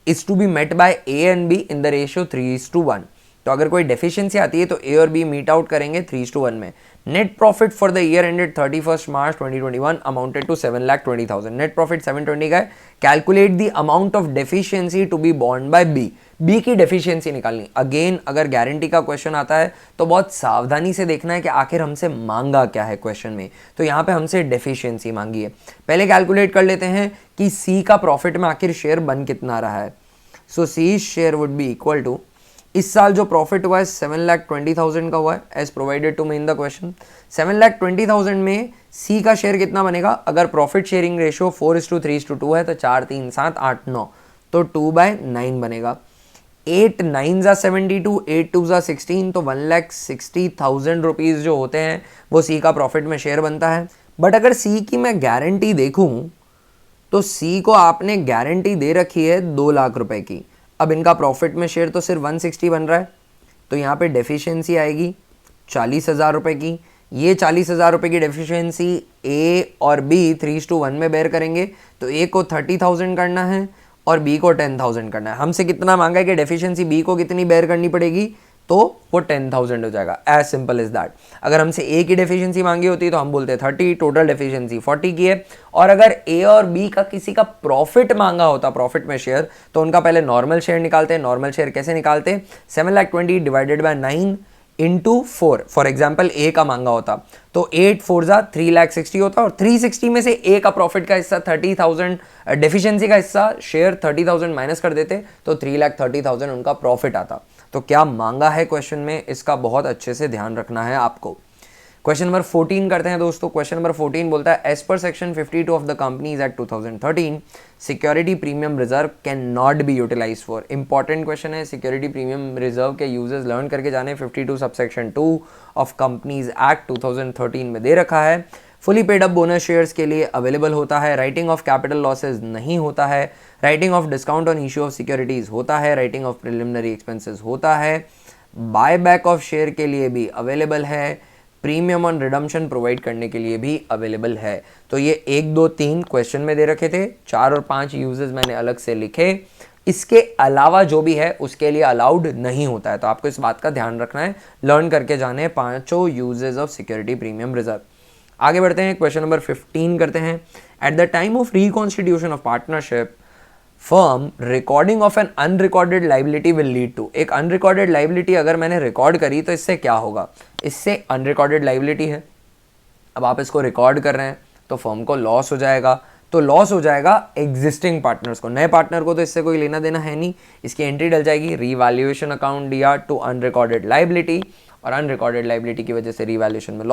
is to be met by A and B in the ratio 3:1. तो अगर कोई डेफिशिएंसी आती है तो ए और बी मीट आउट करेंगे 3:1 में। Net profit for the year ended 31 March 2021 amounted to 7,20,000। Net profit 720 का है। Calculate the amount of deficiency to be borne by B. B की डेफिशिएंसी निकालनी। अगेन अगर गारंटी का क्वेश्चन आता है तो बहुत सावधानी से देखना है कि आखिर हमसे मांगा क्या है क्वेश्चन में। तो यहाँ पे हमसे डेफिशिएंसी मांगी है। पहले कैलकुलेट कर लेते हैं कि सी का प्रॉफिट में आखिर शेयर बन कितना रहा है। So C share would be equal to, इस साल जो प्रॉफिट हुआ है 7,20,000 का हुआ है as provided to me in the question. 7,20,000 में सी का शेयर कितना बनेगा। अगर प्रॉफिट शेयरिंग रेशियो 4:3:2 है तो 4, 3, 7, 8, 9 तो 2/9 बनेगा। 8 9 ज़ा 72, 8 2 ज़ा 16, तो 1,60,000 रुपीज़ जो होते हैं वो सी का प्रॉफिट में शेयर बनता है। बट अगर सी की मैं गारंटी देखूँ तो सी को आपने गारंटी दे रखी है 2 लाख रुपए की। अब इनका प्रॉफिट में शेयर तो सिर्फ 160 बन रहा है, तो यहाँ पे डेफिशिएंसी आएगी 40,000 रुपये की। ये 40,000 रुपये की डेफिशिएंसी ए और बी 3:1 में बेयर करेंगे, तो ए को 30,000 करना है और बी को 10,000 करना है। हमसे कितना मांगा है कि डेफिशिएंसी बी को कितनी बेयर करनी पड़ेगी, तो वो 10,000 हो जाएगा। As simple is that. अगर हमसे ए की डेफिशिएंसी मांगी होती तो हम बोलते 30, टोटल डेफिशिएंसी 40 की है। और अगर ए और बी का किसी का प्रॉफिट मांगा होता, प्रॉफिट में शेयर, तो उनका पहले नॉर्मल शेयर निकालते हैं। नॉर्मल शेयर कैसे निकालते हैं, 7,20,000 divided by 9 into 4। For example A का मांगा होता तो 8 4 3,60,000 होता, और 360 में से ए का प्रॉफिट का हिस्सा 30,000, डेफिशिएंसी का हिस्सा शेयर 30,000 माइनस कर देते तो 3,30,000 उनका प्रॉफिट आता। तो क्या मांगा है क्वेश्चन में, इसका बहुत अच्छे से ध्यान रखना है आपको। क्वेश्चन नंबर 14 करते हैं दोस्तों। क्वेश्चन नंबर 14 बोलता है, as per section 52 of the companies act 2013 security premium reserve can not be utilise for. Important question है, सिक्योरिटी प्रीमियम रिजर्व के यूजेस लर्न करके जाने। 52 सबसेक्शन 2 ऑफ कंपनीज एक्ट 2013 में दे रखा है। Fully paid up bonus shares के लिए अवेलेबल होता है। राइटिंग ऑफ कैपिटल लॉसेज नहीं होता है। Writing of discount on issue of securities होता है। राइटिंग ऑफ प्रिलिमिनरी एक्सपेंसेस होता है। बाय बैक ऑफ शेयर के लिए भी अवेलेबल है। प्रीमियम ऑन रिडम्पशन प्रोवाइड करने के लिए भी अवेलेबल है। तो ये 1 2 3 क्वेश्चन में दे रखे थे, 4 और 5 यूजेस मैंने अलग से लिखे। इसके अलावा जो भी है उसके लिए अलाउड नहीं होता है, तो आपको इस बात का ध्यान रखना है। लर्न करके जाने 5 uses of security premium reserve. आगे बढ़ते हैं, क्वेश्चन नंबर 15 करते हैं। At the time of reconstitution of partnership firm recording of an unrecorded liability will lead to. एक अनरिकॉर्डेड लाइबिलिटी अगर मैंने रिकॉर्ड करी तो इससे क्या होगा, इससे अनरिकॉर्डेड लाइबिलिटी है, अब आप इसको रिकॉर्ड कर रहे हैं तो फर्म को लॉस हो जाएगा। तो लॉस हो जाएगा एग्जिस्टिंग पार्टनर्स को, नए पार्टनर को तो इससे कोई लेना देना है नहीं। इसकी एंट्री डल जाएगी रीवैल्यूएशन अकाउंट दिया टू अनरिकॉर्डेड लाइबिलिटी, और अनरिकॉर्डेड लाइबिलिटी की वजह से रीवैल्यूएशन में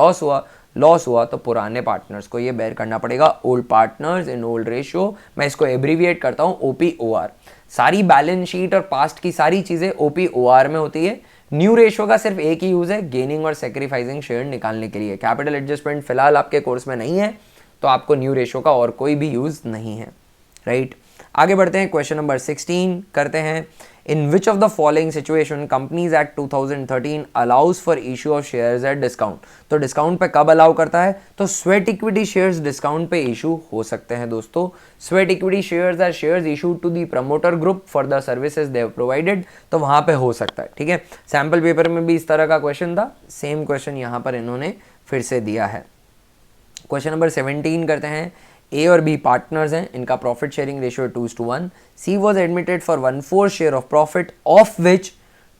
लॉस हुआ तो पुराने पार्टनर्स को ये बेयर करना पड़ेगा। Old partners in old ratio, मैं इसको एब्रीविएट करता हूँ OPOR। सारी बैलेंस शीट और पास्ट की सारी चीजें OPOR में होती है। न्यू रेशियो का सिर्फ एक ही यूज है, गेनिंग और सेक्रीफाइसिंग शेयर निकालने के लिए। कैपिटल एडजस्टमेंट फिलहाल आपके कोर्स में नहीं है, तो आपको न्यू रेशियो का और कोई भी यूज नहीं है, राइट। आगे बढ़ते हैं, क्वेश्चन नंबर 16 करते हैं। In which of the following situation Companies act 2013 allows for issue of shares at discount. तो डिस्काउंट पे कब अलाउ करता है, तो स्वेट इक्विटी शेयर्स डिस्काउंट पे इशू हो सकते हैं दोस्तों। Sweat equity shares are shares issued to the promoter group for the services they have provided, तो वहां पे हो सकता है, ठीक है। सैंपल पेपर में भी इस तरह का क्वेश्चन था, सेम क्वेश्चन यहां पर इन्होंने फिर से दिया है। क्वेश्चन नंबर 17 करते हैं। ए और बी पार्टनर्स हैं, इनका profit sharing ratio 2:1। C was admitted for 1/4 share of profit of which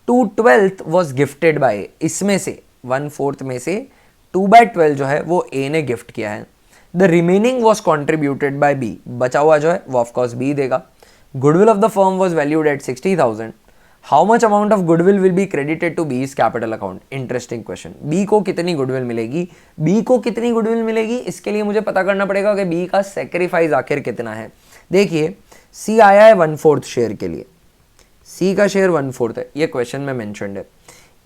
2/12 was gifted by A. इसमें से 1/4 में से 2/12 जो है वो ए ने गिफ्ट किया है। The remaining was contributed by B, बचा हुआ जो है वो ऑफकोर्स बी देगा। Goodwill of the firm was valued at 60,000। How much amount of goodwill will be credited to B's capital account. Interesting question. B को कितनी गुडविल मिलेगी, B को कितनी गुडविल मिलेगी, इसके लिए मुझे पता करना पड़ेगा कि बी का सेक्रीफाइस आखिर कितना है। देखिए सी आया है 1/4 शेयर के लिए, सी का शेयर 1/4 है, ये क्वेश्चन में मेंशन्ड है।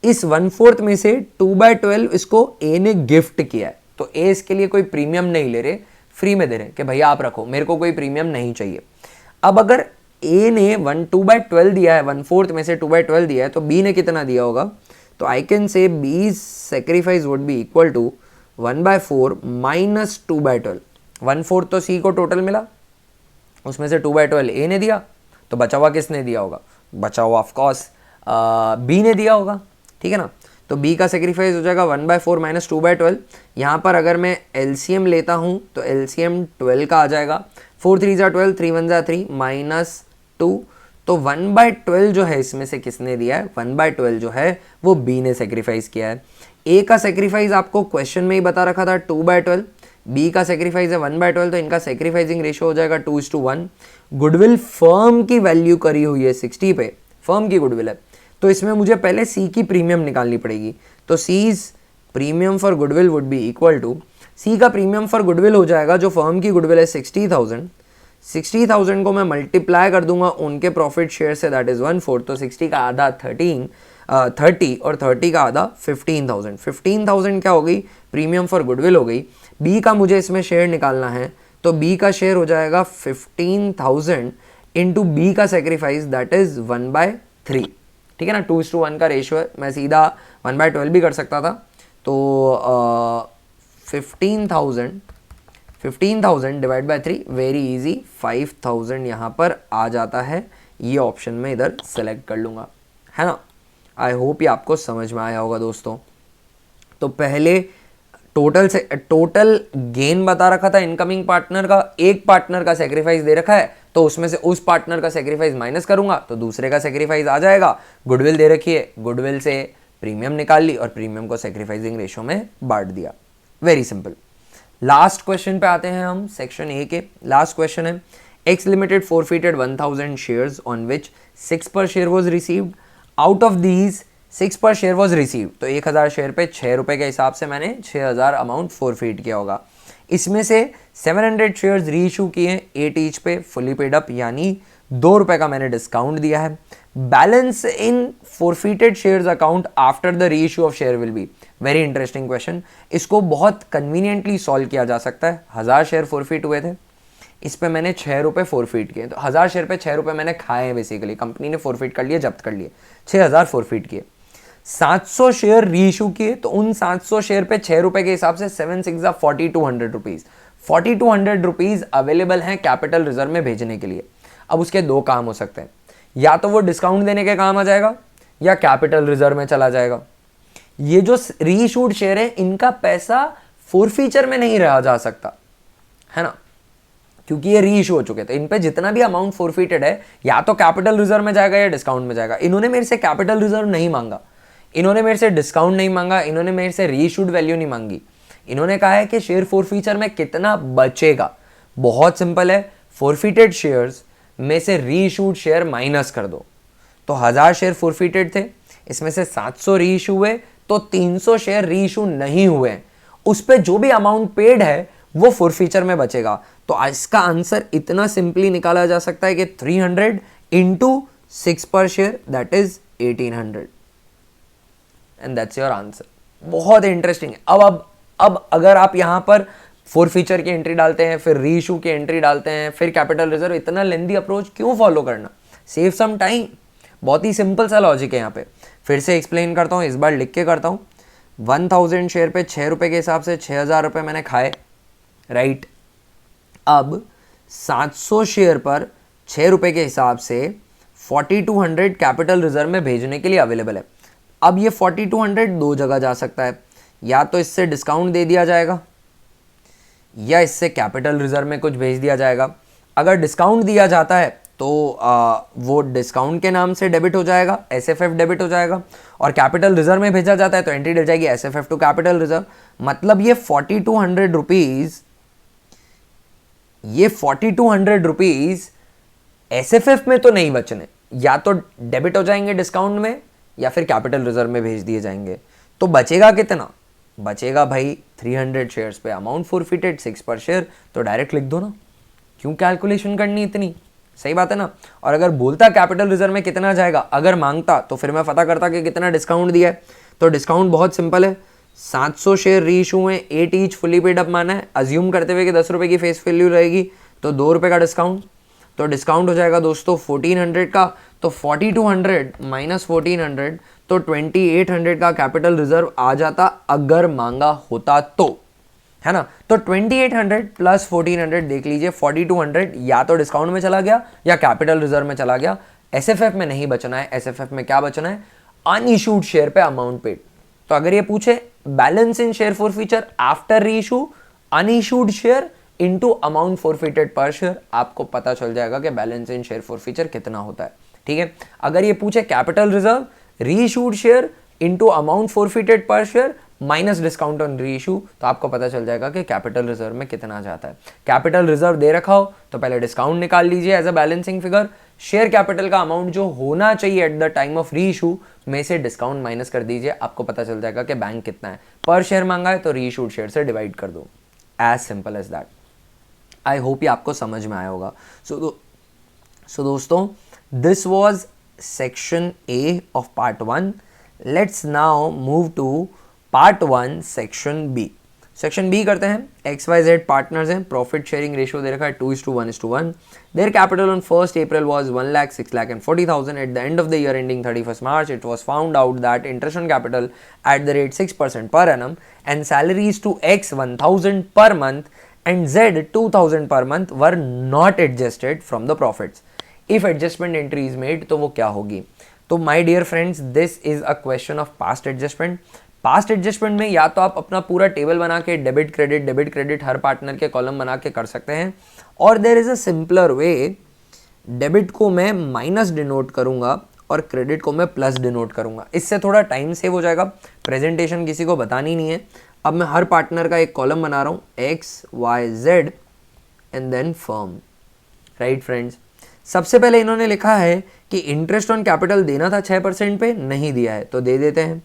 इस 1/4 में से 2/12 इसको ए ने गिफ्ट किया है, तो ए इसके लिए कोई प्रीमियम नहीं ले रहे, फ्री में दे रहे कि भैया आप रखो, मेरे को कोई प्रीमियम नहीं चाहिए। अब अगर ए ने 2/12 दिया है, 1/4 में से 2/12 दिया है, तो बी ने कितना दिया होगा, तो I can say B sacrifice would be equal to 1/4 minus 2/12। 1/4 तो सी को टोटल मिला, उसमें से 2/12 ए ने दिया, तो बचा हुआ किसने दिया होगा, बचा हुआ ऑफकोर्स बी ने दिया होगा, ठीक है ना। तो बी का सेक्रीफाइस हो जाएगा 1/4 माइनस 2/12। यहाँ पर अगर मैं एलसीएम लेता हूँ तो एलसीएम 12 का आ जाएगा। 4 3 12, 3 1 3 माइनस 2, तो 1/12 जो है इसमें से किसने दिया है, 1/12 जो है वो बी ने सेक्रीफाइस किया है। ए का सेक्रीफाइस आपको क्वेश्चन में ही बता रखा था 2/12, बी का सेक्रीफाइस है 1/12, तो इनका सेक्रीफाइसिंग रेशियो हो जाएगा 2:1। गुडविल फर्म की वैल्यू करी हुई है 60 पे, फर्म की गुडविल है, तो इसमें मुझे पहले सी की प्रीमियम निकालनी पड़ेगी। तो C's premium for goodwill would be equal to, C का प्रीमियम फॉर गुडविल हो जाएगा, जो फर्म की गुडविल है 60,000 को मैं मल्टीप्लाई कर दूंगा उनके प्रॉफिट शेयर से, दैट इज 1/4, तो 60 का आधा 30 और 30 का आधा 15,000। 15,000 क्या हो गई, प्रीमियम फॉर गुडविल हो गई। बी का मुझे इसमें शेयर निकालना है, तो बी का शेयर हो जाएगा 15,000 इंटू बी का सेक्रीफाइस, दैट इज 1/3, ठीक है ना। 2:1 का रेशियो है, मैं सीधा 1/12 भी कर सकता था, तो 15,000 डिवाइड बाय 3, वेरी इजी, 5,000 यहाँ पर आ जाता है। ये ऑप्शन में इधर सेलेक्ट कर लूँगा, है ना। आई होप ये आपको समझ में आया होगा दोस्तों। तो पहले टोटल गेन बता रखा था इनकमिंग पार्टनर का, एक पार्टनर का सेक्रीफाइस दे रखा है, तो उसमें से उस पार्टनर का सेक्रीफाइस माइनस करूंगा तो दूसरे का सेक्रीफाइस आ जाएगा। गुडविल दे रखी है, गुडविल से प्रीमियम निकाल ली और प्रीमियम को सेक्रीफाइसिंग रेशो में बांट दिया। Very simple. लास्ट क्वेश्चन पे आते हैं हम, सेक्शन ए के। लास्ट क्वेश्चन है, x limited forfeited 1000 shares on which 6 पर share was received. Out of these 6 पर शेयर वॉज रिसीव्ड, तो 1000 शेयर पे 6 रुपए के हिसाब से मैंने 6000 अमाउंट फोरफीट किया होगा। इसमें से 700 शेयर्स री इशू किए 8 ईच पे, फुली पेड अप, यानी 2 रुपए का मैंने डिस्काउंट दिया है। Balance in forfeited shares account after the reissue of share will be. Very interesting question. इसको बहुत कन्वीनियंटली सॉल्व किया जा सकता है। 1000 शेयर फोरफीट हुए थे, इस पे मैंने 6 रुपए फोरफीट किए, तो 1000 शेयर पे 6 रुपए मैंने खाए हैं बेसिकली, कंपनी ने फोरफीट कर लिए, जब्त कर लिए, 6000 फोरफीट किए। 700 शेयर री इशू किए, तो उन 700 शेयर पे 6 रुपए के हिसाब से 7 6 4200 रुपीज, 4200 रुपीज अवेलेबल हैं कैपिटल रिजर्व में भेजने के लिए। अब उसके दो काम हो सकते हैं, या तो वो डिस्काउंट देने के काम आ जाएगा या कैपिटल रिजर्व में चला जाएगा। ये जो री इशूड शेयर है इनका पैसा फोरफीचर में नहीं रहा जा सकता, है ना, क्योंकि ये री इशू हो चुके थे। इन पे जितना भी अमाउंट फोरफीटेड है या तो कैपिटल रिजर्व में जाएगा या डिस्काउंट में जाएगा। इन्होंने मेरे से कैपिटल रिजर्व नहीं मांगा, इन्होंने मेरे से डिस्काउंट नहीं मांगा, इन्होंने मेरे से री इशूड वैल्यू नहीं मांगी। इन्होंने कहा है कि शेयर फोरफीचर में कितना बचेगा। बहुत सिंपल है, फोरफीटेड शेयर्स में से री इशूड शेयर माइनस कर दो। तो 1000 शेयर फोरफीटेड थे, इसमें से 700 री इशू हुए, तो 300 शेयर री इशू नहीं हुए, उस पे जो भी अमाउंट पेड है वो फोरफीचर में बचेगा। तो इसका आंसर इतना सिंपली निकाला जा सकता है कि 300 इंटू 6 पर share, that is 1800, and that's your answer. बहुत इंटरेस्टिंग है। अब अगर आप यहां पर फोरफीचर की एंट्री डालते हैं, फिर री इशू की एंट्री डालते हैं, फिर कैपिटल रिजर्व, इतना लेंदी अप्रोच क्यों फॉलो करना, सेव सम टाइम। बहुत ही सिंपल सा लॉजिक है यहाँ पे। फिर से एक्सप्लेन करता हूँ, इस बार लिख के करता हूँ। 1000 शेयर पे 6 रुपए के हिसाब से 6000 रुपए मैंने खाए, राइट। अब 700 शेयर पर 6 रुपए के हिसाब से 4200 कैपिटल रिजर्व में भेजने के लिए अवेलेबल है। अब ये 4200 दो जगह जा सकता है, या तो इससे डिस्काउंट दे दिया जाएगा या इससे कैपिटल रिजर्व में कुछ भेज दिया जाएगा। अगर डिस्काउंट दिया जाता है तो वो डिस्काउंट के नाम से डेबिट हो जाएगा, एसएफएफ डेबिट हो जाएगा, और कैपिटल रिजर्व में भेजा जाता है तो एंट्री डल जाएगी एसएफएफ टू कैपिटल रिजर्व। मतलब ये 4200 रुपीज एसएफएफ में तो नहीं बचने, या तो डेबिट हो जाएंगे डिस्काउंट में या फिर कैपिटल रिजर्व में भेज दिए जाएंगे। तो बचेगा कितना, बचेगा भाई 300 शेयर्स पे अमाउंट फोरफिटेड 6 पर शेयर, तो डायरेक्ट लिख दो ना, क्यों कैलकुलेशन करनी इतनी, सही बात है ना। और अगर बोलता कैपिटल रिजर्व में कितना जाएगा, अगर मांगता तो फिर मैं पता करता कि कितना डिस्काउंट दिया है। तो डिस्काउंट बहुत सिंपल है, 700 शेयर री इशू में 8 ईच फुली पेड अप माना है, अज्यूम करते हुए कि 10 रुपए की फेस वैल्यू रहेगी, तो 2 रुपए का डिस्काउंट, तो डिस्काउंट हो जाएगा दोस्तों 1400 का। तो 4200 माइनस 1400, तो 2800 का कैपिटल रिजर्व आ जाता अगर मांगा होता तो, है ना। तो 2800 प्लस 1400 देख लीजिए, 4200 या तो डिस्काउंट में चला गया या कैपिटल रिजर्व में चला गया। एसएफएफ में नहीं बचना है, एसएफएफ में क्या बचना है, अनइशूड शेयर पे अमाउंट पेड। तो अगर ये पूछे balance in share forfeiture after reissue unissued share into amount forfeited per share, आपको पता चल जाएगा कि बैलेंस इन शेयर फॉरफीचर कितना होता है, ठीक है। अगर ये पूछे capital reserve reissued share into amount forfeited per share minus discount on reissue, तो आपको पता चल जाएगा कि कैपिटल रिजर्व में कितना जाता है। कैपिटल रिजर्व दे रखा हो तो पहले डिस्काउंट निकाल लीजिए as a balancing figure, share capital का अमाउंट जो होना चाहिए at the time of reissue में से डिस्काउंट माइनस कर दीजिए, आपको पता चल जाएगा कि बैंक कितना है। पर शेयर मांगा है तो री इशूड शेयर से डिवाइड कर दो, as simple as that. I hope ये आपको समझ में आया होगा। सो दोस्तों, this was section A of part 1। Let's now move to part 1 section B. Section B करते हैं, एक्स वाई जेड पार्टनर्स हैं, प्रॉफिट शेयरिंग रेशियो दे रखा है 2:1:1. देयर कैपिटल ऑन 1st April was 1,06,40,000. At the end of the year ending 31st March, it was found out that interest on capital at the rate 6% per annum and salaries to X 1,000 per month and Z 2,000 per month were not adjusted from the profits. If adjustment entry is made, तो वो क्या होगी? तो my dear friends, this is a question of past adjustment. Past adjustment में या तो आप अपना पूरा टेबल बना के डेबिट क्रेडिट हर पार्टनर के कॉलम बना के कर सकते हैं, और there is a simpler way. Debit को मैं माइनस डिनोट करूंगा और क्रेडिट को मैं प्लस डिनोट करूंगा. इससे थोड़ा टाइम सेव हो जाएगा, प्रेजेंटेशन किसी को बतानी नहीं है. अब मैं हर पार्टनर का एक कॉलम बना रहा हूँ, X Y Z and then firm. Right friends, सबसे पहले इन्होंने लिखा है कि इंटरेस्ट ऑन कैपिटल देना था 6% पे, नहीं दिया है तो दे देते हैं.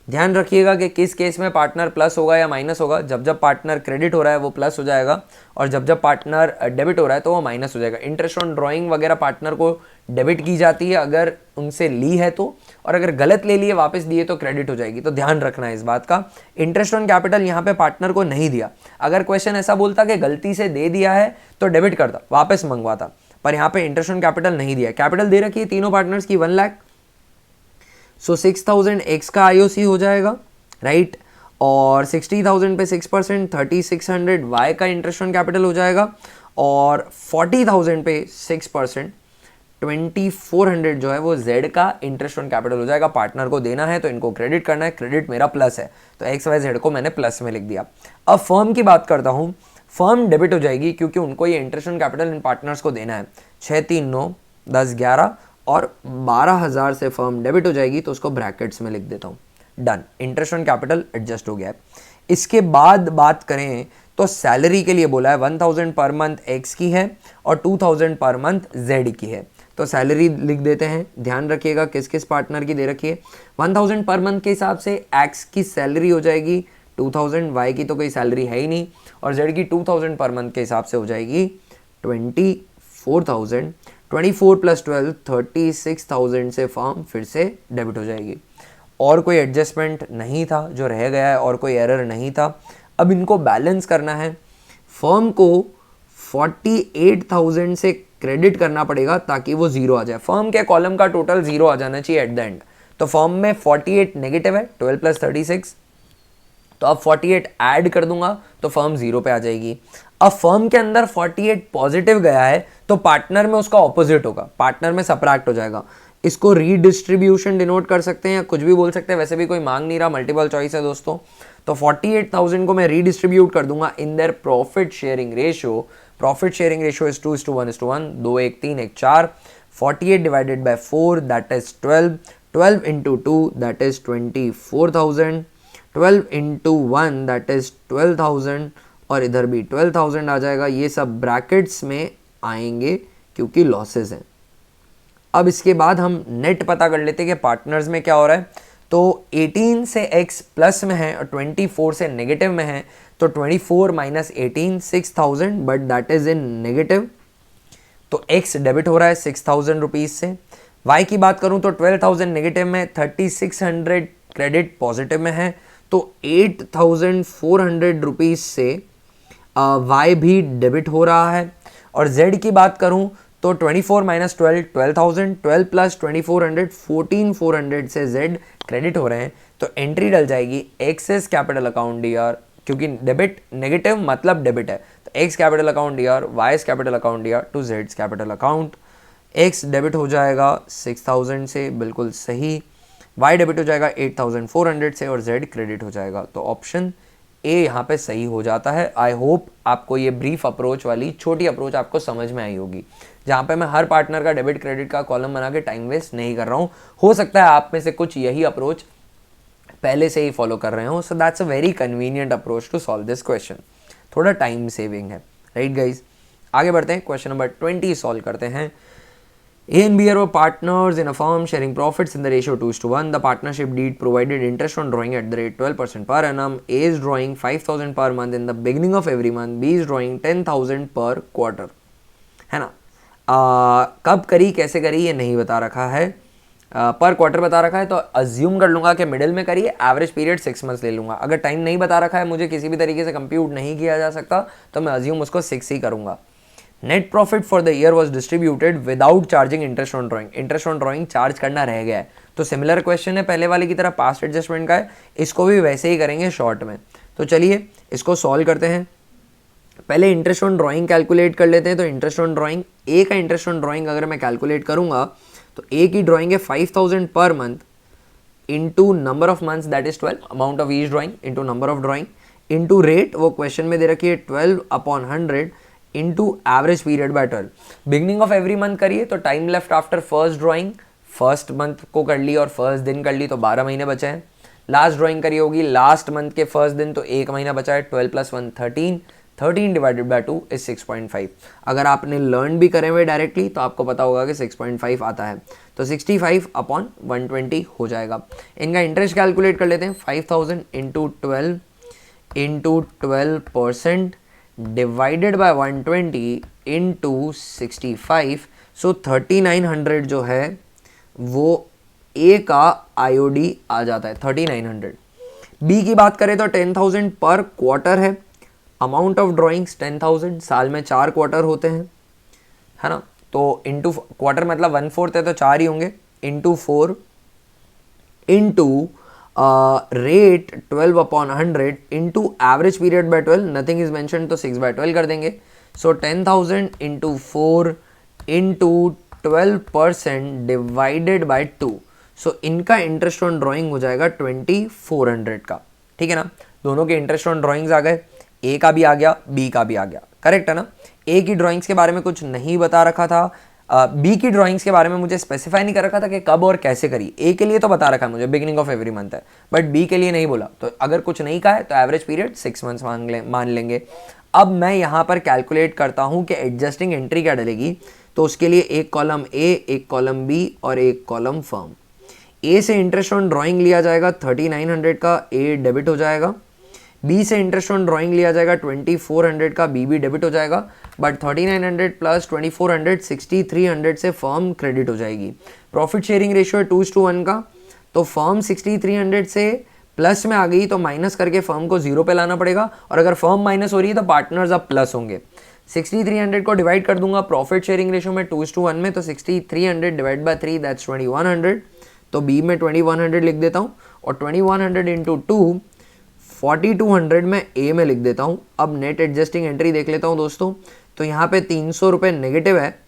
ध्यान रखिएगा कि किस केस में पार्टनर प्लस होगा या माइनस होगा. जब जब पार्टनर क्रेडिट हो रहा है वो प्लस हो जाएगा, और जब जब पार्टनर डेबिट हो रहा है तो वो माइनस हो जाएगा. इंटरेस्ट ऑन ड्राइंग वगैरह पार्टनर को डेबिट की जाती है अगर उनसे ली है तो, और अगर गलत ले लिए वापस दिए तो क्रेडिट हो जाएगी. तो ध्यान रखना है इस बात का. इंटरेस्ट ऑन कैपिटल यहाँ पे पार्टनर को नहीं दिया. अगर क्वेश्चन ऐसा बोलता कि गलती से दे दिया है तो डेबिट करता, वापस मंगवाता, पर यहाँ पे इंटरेस्ट ऑन कैपिटल नहीं दिया. कैपिटल दे रखी है तीनों पार्टनर्स की 1 लाख. सो 6,000 एक्स का आईओसी हो जाएगा, राइट. और 60,000 पे 6%, 3,600 वाई का इंटरेस्ट ऑन कैपिटल हो जाएगा, और 40,000 पे 6%, 2,400 जो है वो जेड का इंटरेस्ट ऑन कैपिटल हो जाएगा. पार्टनर को देना है तो इनको क्रेडिट करना है, क्रेडिट मेरा प्लस है तो एक्स वाई जेड को मैंने प्लस में लिख दिया. अब फर्म की बात करता हूँ. फर्म डेबिट हो जाएगी क्योंकि उनको ये interest on capital in partners को देना है. 6, 3, 9, 10, 11 और 12,000 से फर्म डेबिट हो जाएगी, तो उसको ब्रैकेट्स में लिख देता हूँ. Done, interest on capital adjust हो गया है. इसके बाद बात करें तो सैलरी के लिए बोला है 1,000 पर मंथ एक्स की है और 2,000 पर मंथ जेड की है. तो सैलरी लिख देते हैं. ध्यान रखिएगा किस किस पार्टनर की दे रखी है. 1,000 पर मंथ के हिसाब से एक्स की सैलरी हो जाएगी 2,000, वाई की तो कोई सैलरी है ही नहीं, और जेड की 2,000 पर मंथ के हिसाब से हो जाएगी 24,000. 24 + 12 36,000 से फर्म फिर से डेबिट हो जाएगी. और कोई एडजस्टमेंट नहीं था जो रह गया है, और कोई एरर नहीं था. अब इनको बैलेंस करना है. फर्म को 48,000 से क्रेडिट करना पड़ेगा ताकि वो जीरो आ जाए. फर्म के कॉलम का टोटल जीरो आ जाना चाहिए एट द एंड. तो फर्म में 48 नेगेटिव है, 12 + 36, तो अब 48 ऐड कर दूंगा तो फर्म जीरो पे आ जाएगी. अब फर्म के अंदर 48 पॉजिटिव गया है तो पार्टनर में उसका ऑपोजिट होगा, पार्टनर में सबट्रैक्ट हो जाएगा. इसको रीडिस्ट्रीब्यूशन डिनोट कर सकते हैं या कुछ भी बोल सकते हैं, वैसे भी कोई मांग नहीं रहा, मल्टीपल चॉइस है दोस्तों. तो 48,000 को मैं रीडिस्ट्रीब्यूट कर दूंगा in their profit sharing ratio. Profit sharing ratio is 2:1:1, 2 1 3 1 4. 48 divided by 4 that is 12. 12 into 2 that is 24,000. 12 into 1 that is 12,000, और इधर भी 12,000 आ जाएगा. ये सब ब्रैकेट्स में आएंगे क्योंकि लॉसेस हैं. अब इसके बाद हम नेट पता कर लेते हैं कि पार्टनर्स में क्या हो रहा है. तो 18 से x प्लस में है और 24 से नेगेटिव में है, तो 24 - 18 6,000, but that is in negative. तो x डेबिट हो रहा है 6,000 रुपीज से. y की बात करूं तो 12,000 नेगेटिव में, 3,600 क्रेडिट पॉजिटिव में है, तो 8,400 रुपीज से y भी डेबिट हो रहा है. और z की बात करूं तो 24 - 12 12,000, 12 + 2,400 14,400 से z क्रेडिट हो रहे हैं. तो एंट्री डल जाएगी एक्सेस कैपिटल अकाउंट डीआर, क्योंकि डेबिट नेगेटिव मतलब डेबिट है, तो X capital account DR, Y's capital account DR to जेड्स कैपिटल अकाउंट. एक्स डेबिट हो जाएगा 6,000 से, बिल्कुल सही. वाई डेबिट हो जाएगा 8,400 से, और जेड क्रेडिट हो जाएगा. तो ऑप्शन ए यहाँ पे सही हो जाता है. आई होप आपको ये ब्रीफ अप्रोच वाली छोटी अप्रोच आपको समझ में आई होगी, जहाँ पे मैं हर पार्टनर का डेबिट क्रेडिट का कॉलम बना के टाइम वेस्ट नहीं कर रहा हूँ. हो सकता है आप में से कुछ यही अप्रोच पहले से ही फॉलो कर रहे हो. So that's a very convenient approach to solve this question. थोड़ा टाइम सेविंग है, राइट गाइज. आगे बढ़ते हैं, क्वेश्चन नंबर 20 सॉल्व करते हैं. A and B are partners in a firm sharing profits in the ratio 2:1. The partnership deed provided interest on drawing at the rate 12% per annum. A is drawing 5,000 per month in the beginning of every month. B is drawing 10,000 per quarter. है ना. कब करी कैसे करी ये नहीं बता रखा है. पर क्वार्टर बता रखा है तो अज्यूम कर लूँगा कि मिडिल में करिए, एवरेज पीरियड 6 मंथ्स ले लूँगा। अगर टाइम नहीं बता रखा है, मुझे किसी भी तरीके से कंप्यूट नहीं किया जा सकता, तो मैं अज्यूम उसको 6 ही करूँगा। Net profit for the year was distributed without charging interest on drawing. Interest on drawing charge करना रह गया है, तो सिमिलर क्वेश्चन है पहले वाले की तरह, पास्ट एडजस्टमेंट का है, इसको भी वैसे ही करेंगे शॉर्ट में। तो चलिए इसको सॉल्व करते हैं। पहले इंटरेस्ट ऑन ड्राइंग कैलकुलेट कर लेते हैं। तो इंटरेस्ट ऑन ड्राइंग, ए का इंटरेस्ट ऑन ड्राइंग अगर मैं कैलकुलेट करूंगा तो ए की ड्राइंग है 5000 per month into number of months that is 12, amount of each drawing into number of drawing into rate, वो क्वेश्चन में दे रखी है 12/100 into average period by 12। Beginning of every month करिए तो time left after first drawing, first month को कर ली और first दिन कर ली तो 12 महीने बचे हैं। लास्ट ड्राइंग करी होगी लास्ट मंथ के फर्स्ट दिन, तो 1 महीना बचा है। 12 + 1 13, 13 डिवाइडेड बाय 2 इज 6.5। अगर आपने लर्न भी करे हुए डायरेक्टली तो आपको पता होगा कि 6.5 आता है, तो 65/120 हो जाएगा। इनका इंटरेस्ट कैलकुलेट कर लेते हैं। 5000 इंटू 12% डिवाइडेड बाय 120 इंटू 65, सो 3900 जो है वो ए का आईओडी आ जाता है 3900। बी की बात करें तो 10,000 पर क्वार्टर है। अमाउंट ऑफ ड्राइंग्स 10,000, साल में 4 क्वार्टर होते हैं, है ना। तो इंटू क्वार्टर मतलब 1/4 है तो 4 ही होंगे, into 4 into rate 12/100 into average period by 12, nothing is mention तो 6/12 कर देंगे। सो 10,000 इंटू 4 इंटू 12% डिवाइडेड बाय 2, सो इनका इंटरेस्ट ऑन ड्राइंग हो जाएगा 2400 का। ठीक है ना, दोनों के इंटरेस्ट ऑन ड्राइंग्स आ गए, ए का भी आ गया, बी का भी आ गया, करेक्ट है ना। ए की ड्राइंग्स के बारे में कुछ नहीं बता रखा था, बी की ड्राइंग्स के बारे में मुझे स्पेसिफाई नहीं कर रखा था कि कब और कैसे करी। ए के लिए तो बता रखा है मुझे, बिगिनिंग ऑफ एवरी मंथ है, बट बी के लिए नहीं बोला। तो अगर कुछ नहीं कहा है तो एवरेज पीरियड 6 मंथ्स मान लेंगे। अब मैं यहाँ पर कैलकुलेट करता हूँ कि एडजस्टिंग एंट्री क्या डलेगी, तो उसके लिए एक कॉलम ए, एक कॉलम बी और एक कॉलम फर्म। ए से इंटरेस्ट ऑन ड्राइंग लिया जाएगा 3900 का, ए डेबिट हो जाएगा। बी से इंटरेस्ट ऑन ड्राइंग लिया जाएगा 2400 का, बी भी डेबिट हो जाएगा। बट 3900 प्लस 2400 6300 से फर्म क्रेडिट हो जाएगी। प्रॉफिट शेयरिंग रेशियो है 2:1 का, तो फर्म 6300 से प्लस में आ गई तो माइनस करके फर्म को 0 पे लाना पड़ेगा, और अगर फर्म माइनस हो रही है तो पार्टनर्स अब प्लस होंगे। 6300 को डिवाइड कर दूंगा प्रॉफिट शेयरिंग रेशियो में 2:1 में, तो 6300 डिवाइड बाय 3 दैट्स 2100, तो बी में 2100 लिख देता हूँ, और 2100 इंटू 2 4200 में ए में लिख देता हूँ। अब नेट एडजस्टिंग एंट्री देख लेता हूँ दोस्तों, तो यहाँ पे 300 रुपये नेगेटिव है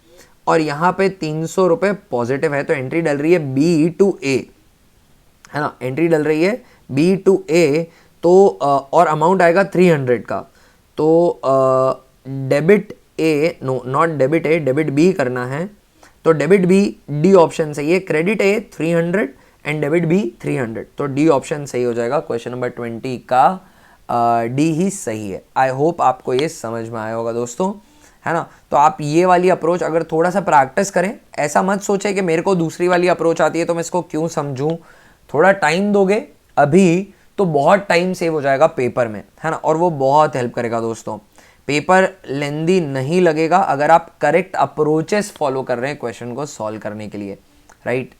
और यहाँ पे 300 रुपये पॉजिटिव है, तो एंट्री डल रही है बी टू ए, है ना, एंट्री डल रही है बी टू ए। तो और अमाउंट आएगा 300 का, तो debit A, no not debit A, debit B करना है, तो डेबिट बी डी ऑप्शन सही है, credit A 300 and debit B 300, तो डी ऑप्शन सही हो जाएगा। क्वेश्चन नंबर 20 का डी ही सही है। आई होप आपको ये समझ में आया होगा दोस्तों, है ना। तो आप ये वाली अप्रोच अगर थोड़ा सा प्रैक्टिस करें, ऐसा मत सोचे कि मेरे को दूसरी वाली अप्रोच आती है तो मैं इसको क्यों समझूं, थोड़ा टाइम दोगे अभी तो बहुत टाइम सेव हो जाएगा पेपर में, है ना, और वो बहुत हेल्प करेगा दोस्तों। पेपर लेंदी नहीं लगेगा अगर आप करेक्ट अप्रोचेस फॉलो कर रहे हैं क्वेश्चन को सॉल्व करने के लिए, राइट।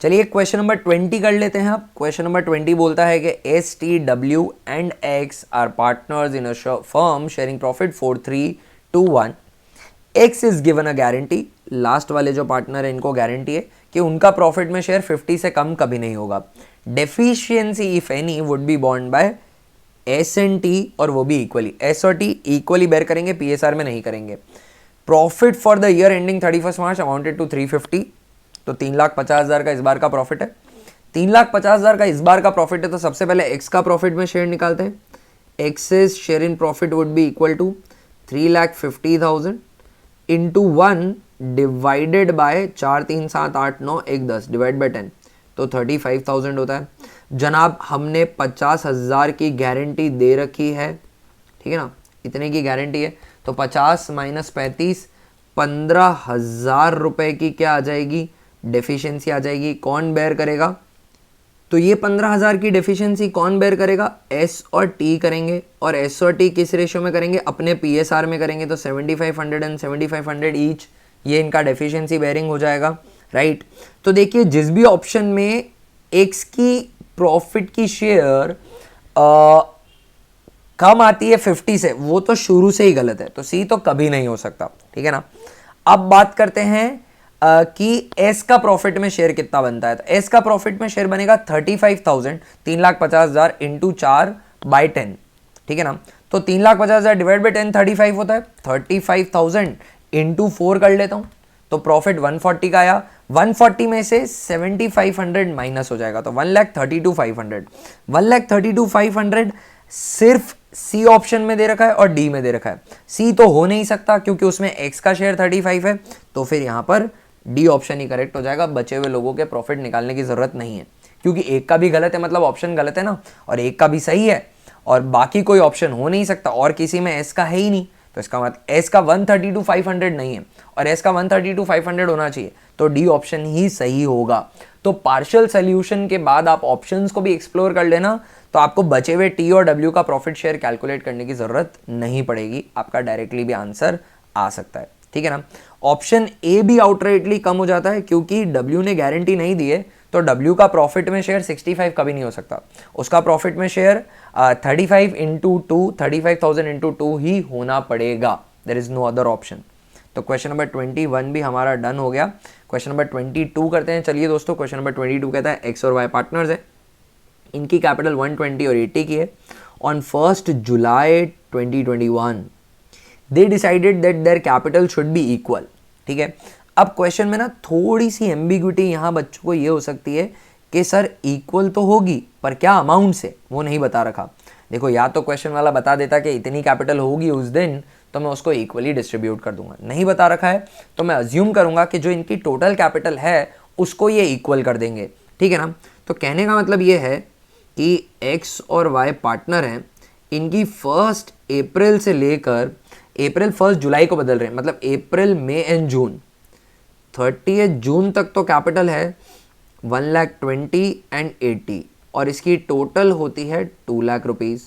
चलिए क्वेश्चन नंबर 20 कर लेते हैं। आप क्वेश्चन नंबर 20 बोलता है कि S T W and X are partners in a firm sharing profit 4321। X is given a guarantee, last वाले जो पार्टनर है इनको गारंटी है कि उनका प्रॉफिट में शेयर 50 से कम कभी नहीं होगा। Deficiency if any would be borne by S and T, और वो भी इक्वली, एस और टी इक्वली बेयर करेंगे, पीएसआर में नहीं करेंगे। Profit for the year ending 31 March amounted to 350, तो 3,50,000 का इस बार का प्रॉफिट है। 3,50,000 का इस बार का प्रॉफिट है, तो सबसे पहले एक्स का प्रॉफिट में शेयर निकालते हैं। Excess share in profit would be equal to 3,50,000 into 1 divided by 4 3 7 8 9 1 10 divide by 10, तो 35,000 होता है। जनाब हमने 50,000 की गारंटी दे रखी है, ठीक है ना, इतने की गारंटी है, तो 50 माइनस 35 15,000 रुपए की क्या आ जाएगी, डेफिशिएंसी आ जाएगी। कौन बेयर करेगा, तो ये 15,000 की डेफिशिएंसी कौन बेयर करेगा, एस और टी करेंगे, और एस और टी किस रेशियो में करेंगे, अपने पीएसआर में करेंगे, तो 7500 एंड 7500 ईच, ये इनका डेफिशिएंसी बेयरिंग हो जाएगा। राइट। तो देखिए जिस भी ऑप्शन में एक्स की प्रॉफिट की शेयर कम आती है 50 से, वो तो शुरू से ही गलत है, तो सी तो कभी नहीं हो सकता, ठीक है ना। अब बात करते हैं कि एस का प्रॉफिट में शेयर कितना बनता है। तो एस का प्रॉफिट में शेयर बनेगा 35,000, 3,50,000 इंटू 4/10, ठीक है ना। तो 3,50,000 डिवाइड बाई 10 35 होता है, 35,000 इंटू 4 कर लेता हूँ, तो प्रॉफिट 140 का आया। 140 में से 7,500 माइनस हो जाएगा, तो 1,32,500। 1,32,500 सिर्फ सी ऑप्शन में दे रखा है और डी में दे रखा है। सी तो हो नहीं सकता क्योंकि उसमें एक्स का शेयर 35 है, तो फिर यहां पर डी ऑप्शन ही करेक्ट हो जाएगा। बचे हुए लोगों के प्रॉफिट निकालने की जरूरत नहीं है, क्योंकि एक का भी गलत है मतलब ऑप्शन गलत है ना, और एक का भी सही है, और बाकी कोई ऑप्शन हो नहीं सकता, और किसी में एस का है ही नहीं, तो इसका मतलब एस का 132,500 नहीं है और एस का 132,500 होना चाहिए, तो डी ऑप्शन ही सही होगा। तो पार्शियल सोल्यूशन के बाद आप ऑप्शंस को भी एक्सप्लोर कर लेना, तो आपको बचे हुए टी और डब्ल्यू का प्रॉफिट शेयर कैलकुलेट करने की जरूरत नहीं पड़ेगी, आपका डायरेक्टली भी आंसर आ सकता है, ठीक है ना। ऑप्शन ए भी आउटराइटली कम हो जाता है क्योंकि डब्ल्यू ने गारंटी नहीं दी है, तो डब्ल्यू का प्रॉफिट में शेयर 65 कभी नहीं हो सकता, उसका प्रॉफिट में शेयर 35 इंटू 2, 35,000 इंटू 2 ही होना पड़ेगा, there is no other option. तो क्वेश्चन नंबर 21 भी हमारा डन हो गया। क्वेश्चन नंबर 22 करते हैं। चलिए दोस्तों, क्वेश्चन नंबर 22 कहता है एक्स और वाई पार्टनर्स है, इनकी कैपिटल 120 और 80 की है। On 1 July 2021 they decided that there capital should be equal, ठीक है। अब क्वेश्चन में ना थोड़ी सी एम्बिग्विटी यहाँ बच्चों को ये हो सकती है कि सर इक्वल तो होगी पर क्या अमाउंट से, वो नहीं बता रखा। देखो, या तो क्वेश्चन वाला बता देता कि इतनी कैपिटल होगी उस दिन, तो मैं उसको इक्वली डिस्ट्रीब्यूट कर दूंगा। नहीं बता रखा है तो मैं अज्यूम करूंगा कि जो इनकी टोटल कैपिटल है उसको ये इक्वल कर देंगे, ठीक है ना। तो कहने का मतलब ये है कि एक्स और वाई पार्टनर हैं, इनकी 1 अप्रैल से लेकर अप्रैल 1 जुलाई को बदल रहे हैं, मतलब अप्रैल, मई एंड जून, 30 जून तक तो कैपिटल है 1,20,000 एंड 80, और इसकी टोटल होती है 2 लाख रुपीज़,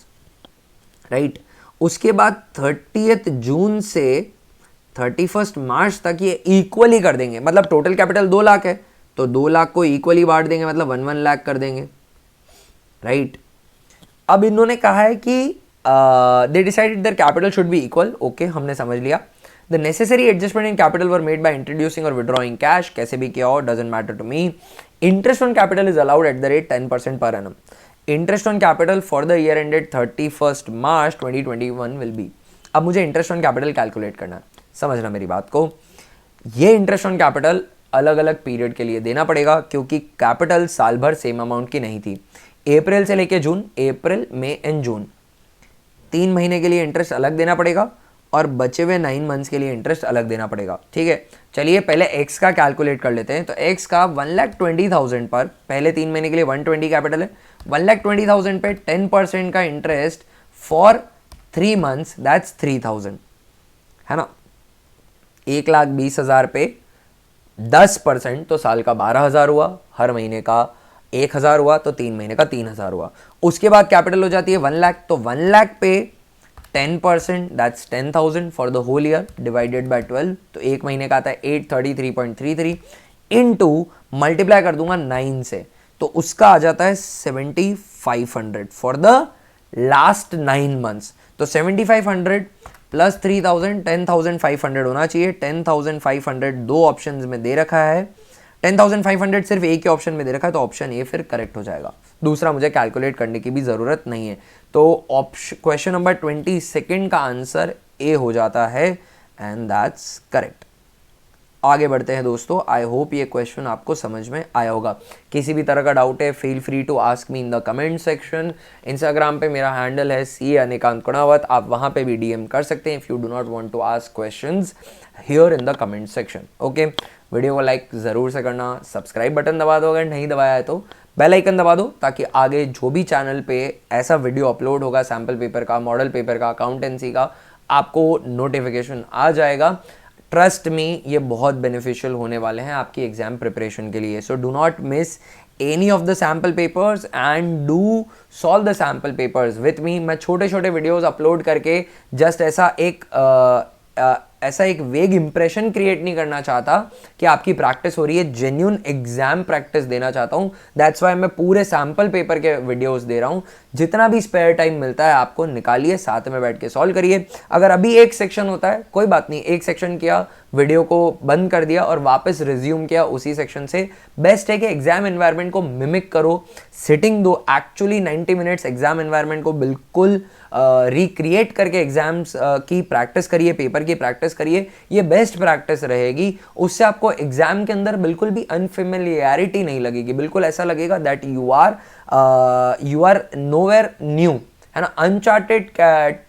राइट। उसके बाद 30 जून से 31 मार्च तक ये इक्वली कर देंगे, मतलब टोटल कैपिटल 2 लाख है तो 2 लाख को इक्वली बांट देंगे, मतलब 1 लाख कर देंगे, राइट। अब इन्होंने कहा है कि they decided their capital should be equal, okay, हमने समझ लिया। The necessary adjustment in capital were made by introducing और विड्रॉइंग कैश, कैसे भी किया हो doesn't matter to me. Interest on capital is allowed at the rate 10% per annum. Interest on capital for the year ended 31 March 2021 will be. अब मुझे interest on capital calculate करना है, समझना मेरी बात को। ये इंटरेस्ट ऑन कैपिटल अलग अलग पीरियड के लिए देना पड़ेगा क्योंकि कैपिटल साल भर सेम अमाउंट की नहीं थी। अप्रैल से लेके जून, अप्रैल, मई एंड जून, 3 महीने के लिए इंटरेस्ट अलग देना पड़ेगा और बचे हुए 9 मंथ्स के लिए इंटरेस्ट अलग देना पड़ेगा, ठीक है। चलिए पहले एक्स का कैलकुलेट कर लेते हैं। तो एक्स का 1,20,000 पर पहले 3 महीने के लिए 120 कैपिटल है, 1,20,000 पे 10% का इंटरेस्ट फॉर 3 मंथ्स, दैट्स 3,000, है ना। 1,20,000 पे 10% तो साल का 12,000 हुआ, हर महीने का 1,000 हुआ, तो 3 महीने का 3,000 हुआ। उसके बाद कैपिटल हो जाती है 1 लाख, तो 1 लाख पे 10% that's 10,000 for the whole year divided by 12, तो एक महीने का आता है 833.33 इनटू मल्टीप्लाई कर दूंगा 9 से, तो उसका आ जाता है 7,500 फॉर द लास्ट 9 मंथ्स। तो 7,500 प्लस 3,000 10,500 होना चाहिए। 10,500 दो ऑप्शंस में दे रखा है, 10,500 सिर्फ एक ही ऑप्शन में दे रखा है, तो ऑप्शन ए फिर करेक्ट हो जाएगा, दूसरा मुझे कैलकुलेट करने की भी ज़रूरत नहीं है। तो क्वेश्चन नंबर 22 का आंसर ए हो जाता है एंड दैट्स करेक्ट। आगे बढ़ते हैं दोस्तों। आई होप ये क्वेश्चन आपको समझ में आया होगा। किसी भी तरह का डाउट है feel free to ask me in the comment section. Instagram पे मेरा हैंडल है CA अनिकांत कुणावत, आप वहाँ पे भी DM कर सकते हैं if you do not want to ask questions here in the comment section, okay. Video को लाइक ज़रूर से करना, सब्सक्राइब बटन दबा दो, अगर नहीं दबाया है तो बेल आइकन दबा दो, ताकि आगे जो भी चैनल पे ऐसा वीडियो अपलोड होगा सैम्पल पेपर का, मॉडल पेपर का, अकाउंटेंसी का, आपको नोटिफिकेशन आ जाएगा। ट्रस्ट मी, ये बहुत बेनिफिशियल होने वाले हैं आपकी एग्जाम प्रिपरेशन के लिए। So do not miss any of the sample papers and do solve the sample papers with me. मैं छोटे छोटे वीडियोस अपलोड करके जस्ट ऐसा एक ऐसा एक वेग इंप्रेशन क्रिएट नहीं करना चाहता कि आपकी प्रैक्टिस हो रही है, जेन्युइन एग्जाम प्रैक्टिस देना चाहता हूं। दैट्स वाई मैं पूरे सैंपल पेपर के वीडियोस दे रहा हूं। जितना भी स्पेयर टाइम मिलता है आपको निकालिए, साथ में बैठ के सॉल्व करिए। अगर अभी एक सेक्शन होता है कोई बात नहीं, एक सेक्शन किया, वीडियो को बंद कर दिया और वापस रिज्यूम किया उसी सेक्शन से। बेस्ट है कि एग्जाम एनवायरनमेंट को मिमिक करो, सिटिंग दो। एक्चुअली 90 मिनट्स एग्जाम एनवायरनमेंट को बिल्कुल रिक्रिएट करके एग्जाम्स की प्रैक्टिस करिए, पेपर की प्रैक्टिस करिए। ये बेस्ट प्रैक्टिस रहेगी। उससे आपको एग्जाम के अंदर बिल्कुल भी अनफेमिलियरिटी नहीं लगेगी। बिल्कुल ऐसा लगेगा that you are nowhere new, है ना, अनचार्टेड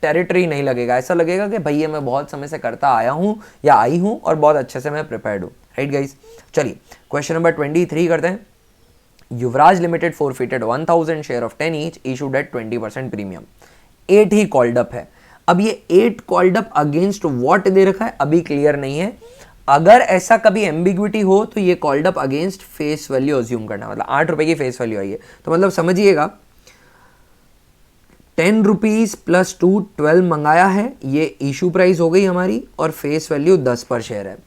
टेरिटरी नहीं लगेगा। ऐसा लगेगा कि भैया मैं बहुत समय से करता आया हूं या आई हूं और बहुत अच्छे से मैं प्रिपेयर्ड हूं। राइट गाइस, चलिए क्वेश्चन नंबर 23 करते हैं। Yuvraj limited forfeited 1000 share of 10 each issued at 20% premium. 8 ही कॉल्ड अप है। अब ये 8 कॉल्ड अप अगेंस्ट व्हाट दे रखा है अभी क्लियर नहीं है। अगर ऐसा कभी एम्बिग्विटी हो तो ये called up against face value assume करना, मतलब 8 रुपए की फेस वैल्यू आई है तो मतलब समझिएगा 10 रुपीज प्लस 2 12 मंगाया है, ये इशू प्राइस हो गई हमारी और फेस वैल्यू 10 पर शेयर है।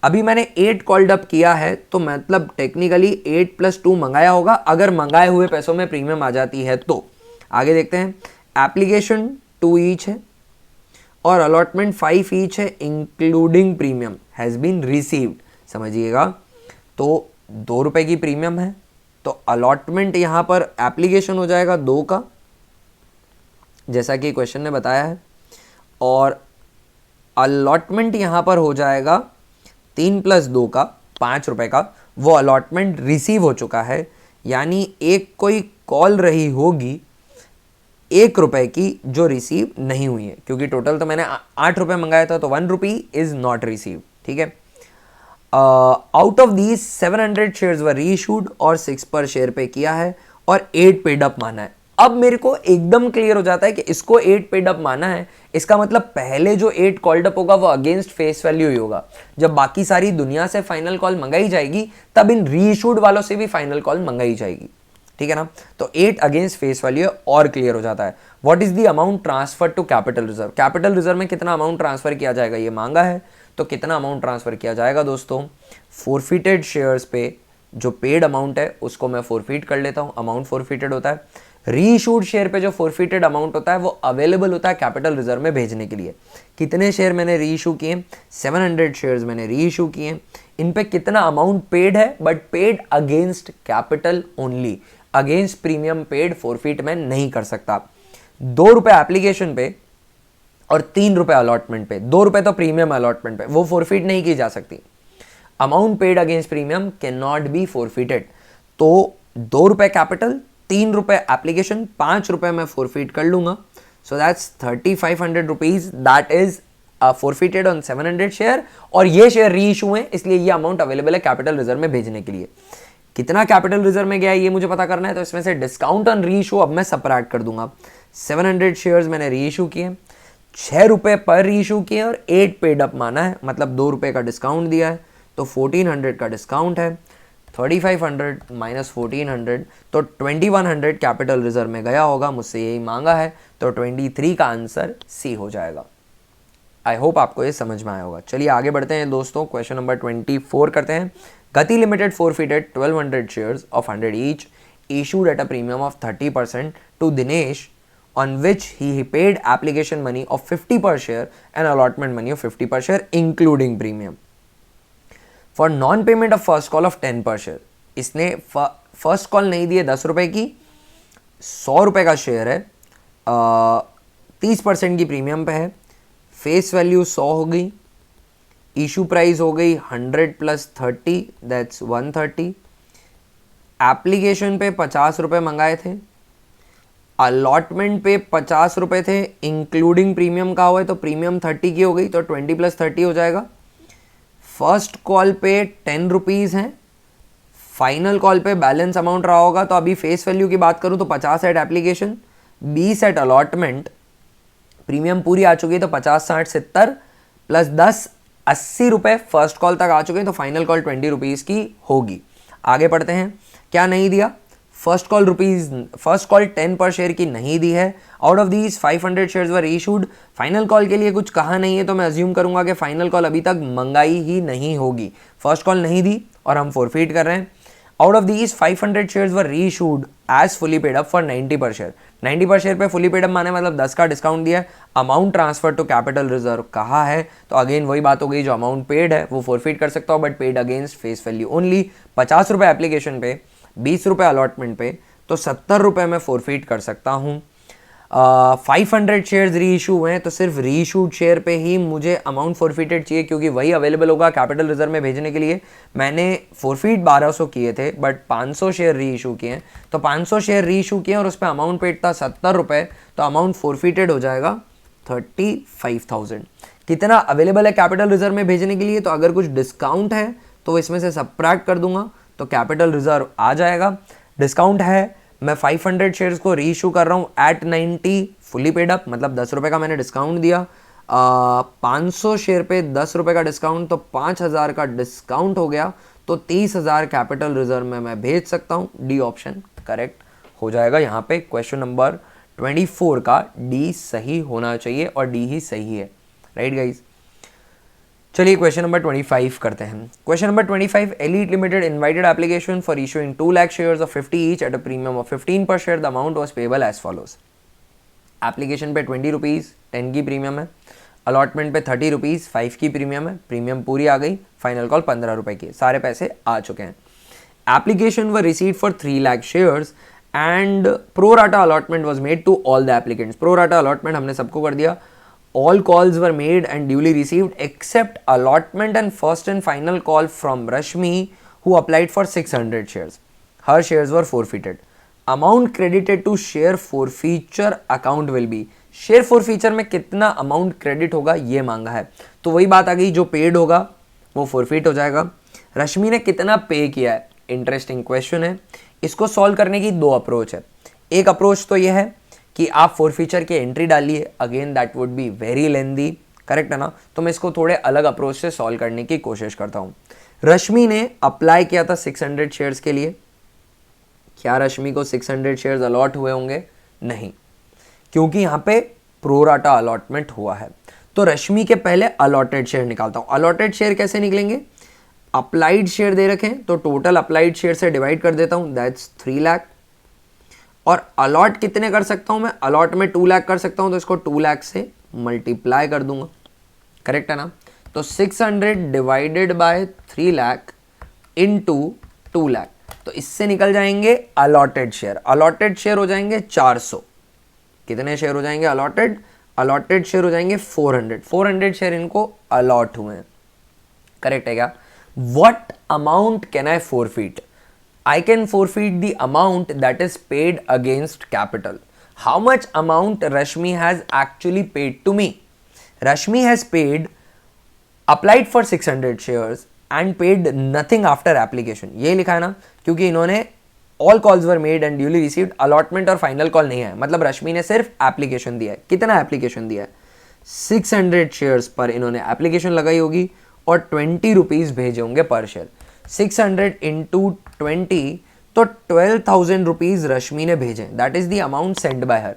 अभी मैंने 8 कॉल्ड अप किया है तो मतलब टेक्निकली 8 प्लस 2 मंगाया होगा, अगर मंगाए हुए पैसों में प्रीमियम आ जाती है तो। आगे देखते हैं, एप्लीकेशन 2 ईच है और अलॉटमेंट 5 ईच है including premium has been received. समझिएगा, तो 2 रुपए की प्रीमियम है तो अलॉटमेंट यहां पर एप्लीकेशन हो जाएगा 2 का, जैसा कि क्वेश्चन ने बताया है, और अलॉटमेंट यहां पर हो जाएगा 3 प्लस 2 का 5 रुपए का। वो अलॉटमेंट रिसीव हो चुका है, यानी एक कोई कॉल रही होगी 1 रुपए की जो रिसीव नहीं हुई है, क्योंकि टोटल तो मैंने 8 रुपए मंगाया था तो 1 रुपी इज नॉट रिसीव। ठीक है, out of these 700 shares were reissued और 6 पर शेयर पे किया है और 8 पेड अप माना है। अब मेरे को एकदम क्लियर हो जाता है कि इसको 8 पेड अप माना है, इसका मतलब पहले जो 8 कॉल्ड अप होगा वो अगेंस्ट फेस वैल्यू ही होगा। जब बाकी सारी दुनिया से फाइनल कॉल मंगाई जाएगी तब इन रीइशूड वालों से भी फाइनल कॉल मंगाई जाएगी। ठीक है ना, तो 8 अगेंस्ट फेस वैल्यू और क्लियर हो जाता है। What is the amount transfer to capital reserve? Capital reserve में कितना अमाउंट ट्रांसफर किया जाएगा ये मांगा है, तो कितना अमाउंट ट्रांसफर किया जाएगा दोस्तों? फोरफिटेड शेयर्स पे जो पेड अमाउंट है उसको मैं फोरफिट कर लेता हूं, अमाउंट फोरफिटेड होता है। रीइशूड शेयर पे जो फोरफिटेड अमाउंट होता है वो अवेलेबल होता है कैपिटल रिजर्व में भेजने के लिए। कितने शेयर मैंने रीइशू किए? 700 शेयर्स मैंने रीइशू किए। इन पे कितना अमाउंट पेड है, but paid against capital only, against premium paid forfeit में नहीं कर सकता। 2 रुपए एप्लीकेशन पे और 3 रुपए अलॉटमेंट पे, 2 रुपए तो प्रीमियम अलॉटमेंट पे, वो फोरफिट नहीं की जा सकती। Amount paid against premium can not B forfeited. तो 2 रुपए कैपिटल, 3 रुपए एप्लीकेशन, 5 रुपए मैं फोरफिट कर लूंगा। So that's 3500 rupees that is forfeited on 700 share, और ये शेयर री इशू है इसलिए ये अमाउंट अवेलेबल है कैपिटल रिजर्व में भेजने के लिए। कितना कैपिटल रिजर्व में गया है ये मुझे पता करना है, तो इसमें से डिस्काउंट ऑन री इशू अब मैं सबट्रैक्ट कर दूंगा। 700 शेयर्स मैंने री इशू किए, 6 रुपए पर री इशू किए और 8 पेड अप माना है, मतलब 2 रुपए का डिस्काउंट दिया है तो 1400 का डिस्काउंट है। 3500 माइनस 1400 तो 2100 कैपिटल रिजर्व में गया होगा, मुझसे यही मांगा है, तो 23 का आंसर सी हो जाएगा। आई होप आपको ये समझ में आया होगा। चलिए आगे बढ़ते हैं दोस्तों, क्वेश्चन नंबर 24 करते हैं। गति limited forfeited 1200 shares of 100 each issued at a premium of 30% to Dinesh, on which he paid application money of 50 per share and allotment money of 50 per share including premium. For non-payment of first call of 10 per share, इसने first call नहीं दी है 10 रुपए की, 100 रुपए का share है, 30% की premium पे है, फेस वैल्यू 100 हो गई, इशू प्राइस हो गई 100 प्लस 30 दैट्स 130, एप्लीकेशन पे 50 रुपए मंगाए थे, अलॉटमेंट पे 50 रुपए थे इंक्लूडिंग प्रीमियम का हुआ है तो प्रीमियम 30 की हो गई तो 20 प्लस 30 हो जाएगा। फर्स्ट कॉल पे 10 रुपीज़ हैं, फाइनल कॉल पे बैलेंस अमाउंट रहा होगा, तो अभी फेस वैल्यू की बात करूं तो 50 at application, 20 at allotment, premium पूरी आ चुकी है तो 50 60 70 प्लस 10 80 रुपए फर्स्ट कॉल तक आ चुके हैं तो फाइनल कॉल 20 रुपीज़ की होगी। आगे पढ़ते हैं, क्या नहीं दिया? फर्स्ट कॉल 10 पर शेयर की नहीं दी है। Out of these 500 shares were issued. Final call के लिए कुछ कहा नहीं है, तो मैं अज्यूम करूंगा कि फाइनल कॉल अभी तक मंगाई ही नहीं होगी। फर्स्ट कॉल नहीं दी और हम फोरफीट कर रहे हैं। Out of these 500 shares were reissued as fully paid up for 90 per share. 90 per share पे फुली पेड अप माने मतलब 10 का डिस्काउंट दिया है। Amount transfer to capital reserve कहा है, तो अगेन वही बात हो गई, जो अमाउंट पेड है वो फोरफीट कर सकता हूँ, but paid against face value only. 50 रुपये एप्लीकेशन पे, 20 रुपये अलॉटमेंट पे, तो 70 रुपये में फोरफीट कर सकता हूँ। 500 शेयर्स री इशू हुए हैं, तो सिर्फ री इशूड शेयर पे ही मुझे अमाउंट फोरफीटेड चाहिए, क्योंकि वही अवेलेबल होगा कैपिटल रिजर्व में भेजने के लिए। मैंने फोरफीट 1200 किए थे, बट 500 शेयर री इशू किए हैं, तो 500 शेयर री इशू किए और उस पर अमाउंट पेड था 70 रुपये, तो अमाउंट फोरफीटेड हो जाएगा 35,000। कितना अवेलेबल है कैपिटल रिजर्व में भेजने के लिए, तो अगर कुछ डिस्काउंट है तो इसमें से सब्ट्रैक्ट कर दूंगा, तो कैपिटल रिजर्व आ जाएगा। डिस्काउंट है, मैं 500 शेयर्स को री इशू कर रहा हूँ एट 90 फुली पेड अप, मतलब 10 रुपये का मैंने डिस्काउंट दिया। 500 शेयर पे 10 रुपये का डिस्काउंट, तो 5,000 का डिस्काउंट हो गया, तो 30,000 कैपिटल रिजर्व में मैं भेज सकता हूँ। डी ऑप्शन करेक्ट हो जाएगा। यहाँ पे क्वेश्चन नंबर 24 का डी सही होना चाहिए और डी ही सही है, राइट गाइज। चलिए क्वेश्चन नंबर 25 करते हैं। Question number 25, Elite Limited invited application for issuing 2 lakh shares of 50 each at a premium of 15 per share. The amount was payable as follows. Application पे 20 रुपीज़ 10 की प्रीमियम है, allotment पे 30 rupees 5 की premium है, premium पूरी आ गई, फाइनल कॉल 15 रुपये की, सारे पैसे आ चुके हैं। Application were received for 3 lakh shares and pro rata allotment was made to all the applicants. Pro rata allotment हमने सबको कर दिया। All calls were made and duly received except allotment and first and final call from Rashmi, who applied for 600 shares. Her shares were forfeited. Amount credited to share forfeiture account will be. Share forfeiture में कितना amount credit होगा ये मांगा है, तो वही बात आ गई, जो पेड होगा वो फोरफीट हो जाएगा। रश्मि ने कितना पे किया है, इंटरेस्टिंग क्वेश्चन है। इसको सॉल्व करने की 2 अप्रोच है। एक अप्रोच तो ये है कि आप फोरफीचर की एंट्री डालिए, again that would be very lengthy, correct है ना। तो मैं इसको थोड़े अलग अप्रोच से सॉल्व करने की कोशिश करता हूँ। रश्मि ने अप्लाई किया था 600 शेयर्स के लिए। क्या रश्मि को 600 शेयर्स अलॉट हुए होंगे? नहीं, क्योंकि यहाँ पे प्रोराटा अलॉटमेंट हुआ है। तो रश्मि के पहले अलॉटेड शेयर निकालता हूँ। अलॉटेड शेयर कैसे निकलेंगे? अप्लाइड शेयर दे रखे हैं, तो टोटल अप्लाइड शेयर से डिवाइड कर देता हूँ, दैट्स 3 लाख। और अलॉट कितने कर सकता हूं मैं? अलॉट में 2 लाख कर सकता हूं, तो इसको 2 लाख से मल्टीप्लाई कर दूंगा, करेक्ट है ना। तो 600 divided by 3 lakh into 2 lakh, तो इससे निकल जाएंगे अलॉटेड शेयर। अलॉटेड शेयर हो जाएंगे 400। कितने शेयर हो जाएंगे अलॉटेड? अलॉटेड शेयर हो जाएंगे 400 शेयर इनको अलॉट हुए हैं, करेक्ट है क्या। What amount can I forfeit? I can forfeit the amount that is paid against capital. How much amount Rashmi has actually paid to me? Rashmi has applied for 600 shares and paid nothing after application. ये लिखा है ना, क्योंकि इन्होंने all calls were made and duly received, allotment और final call नहीं है, मतलब रश्मि ने सिर्फ एप्लीकेशन दिया है। कितना एप्लीकेशन दिया है? 600 शेयर्स पर इन्होंने एप्लीकेशन लगाई होगी और 20 रुपीज़ भेजे होंगे पर शेयर। 600 इंटू 20, तो 12,000 रुपीज रश्मि ने भेजे, that is the amount send bye her.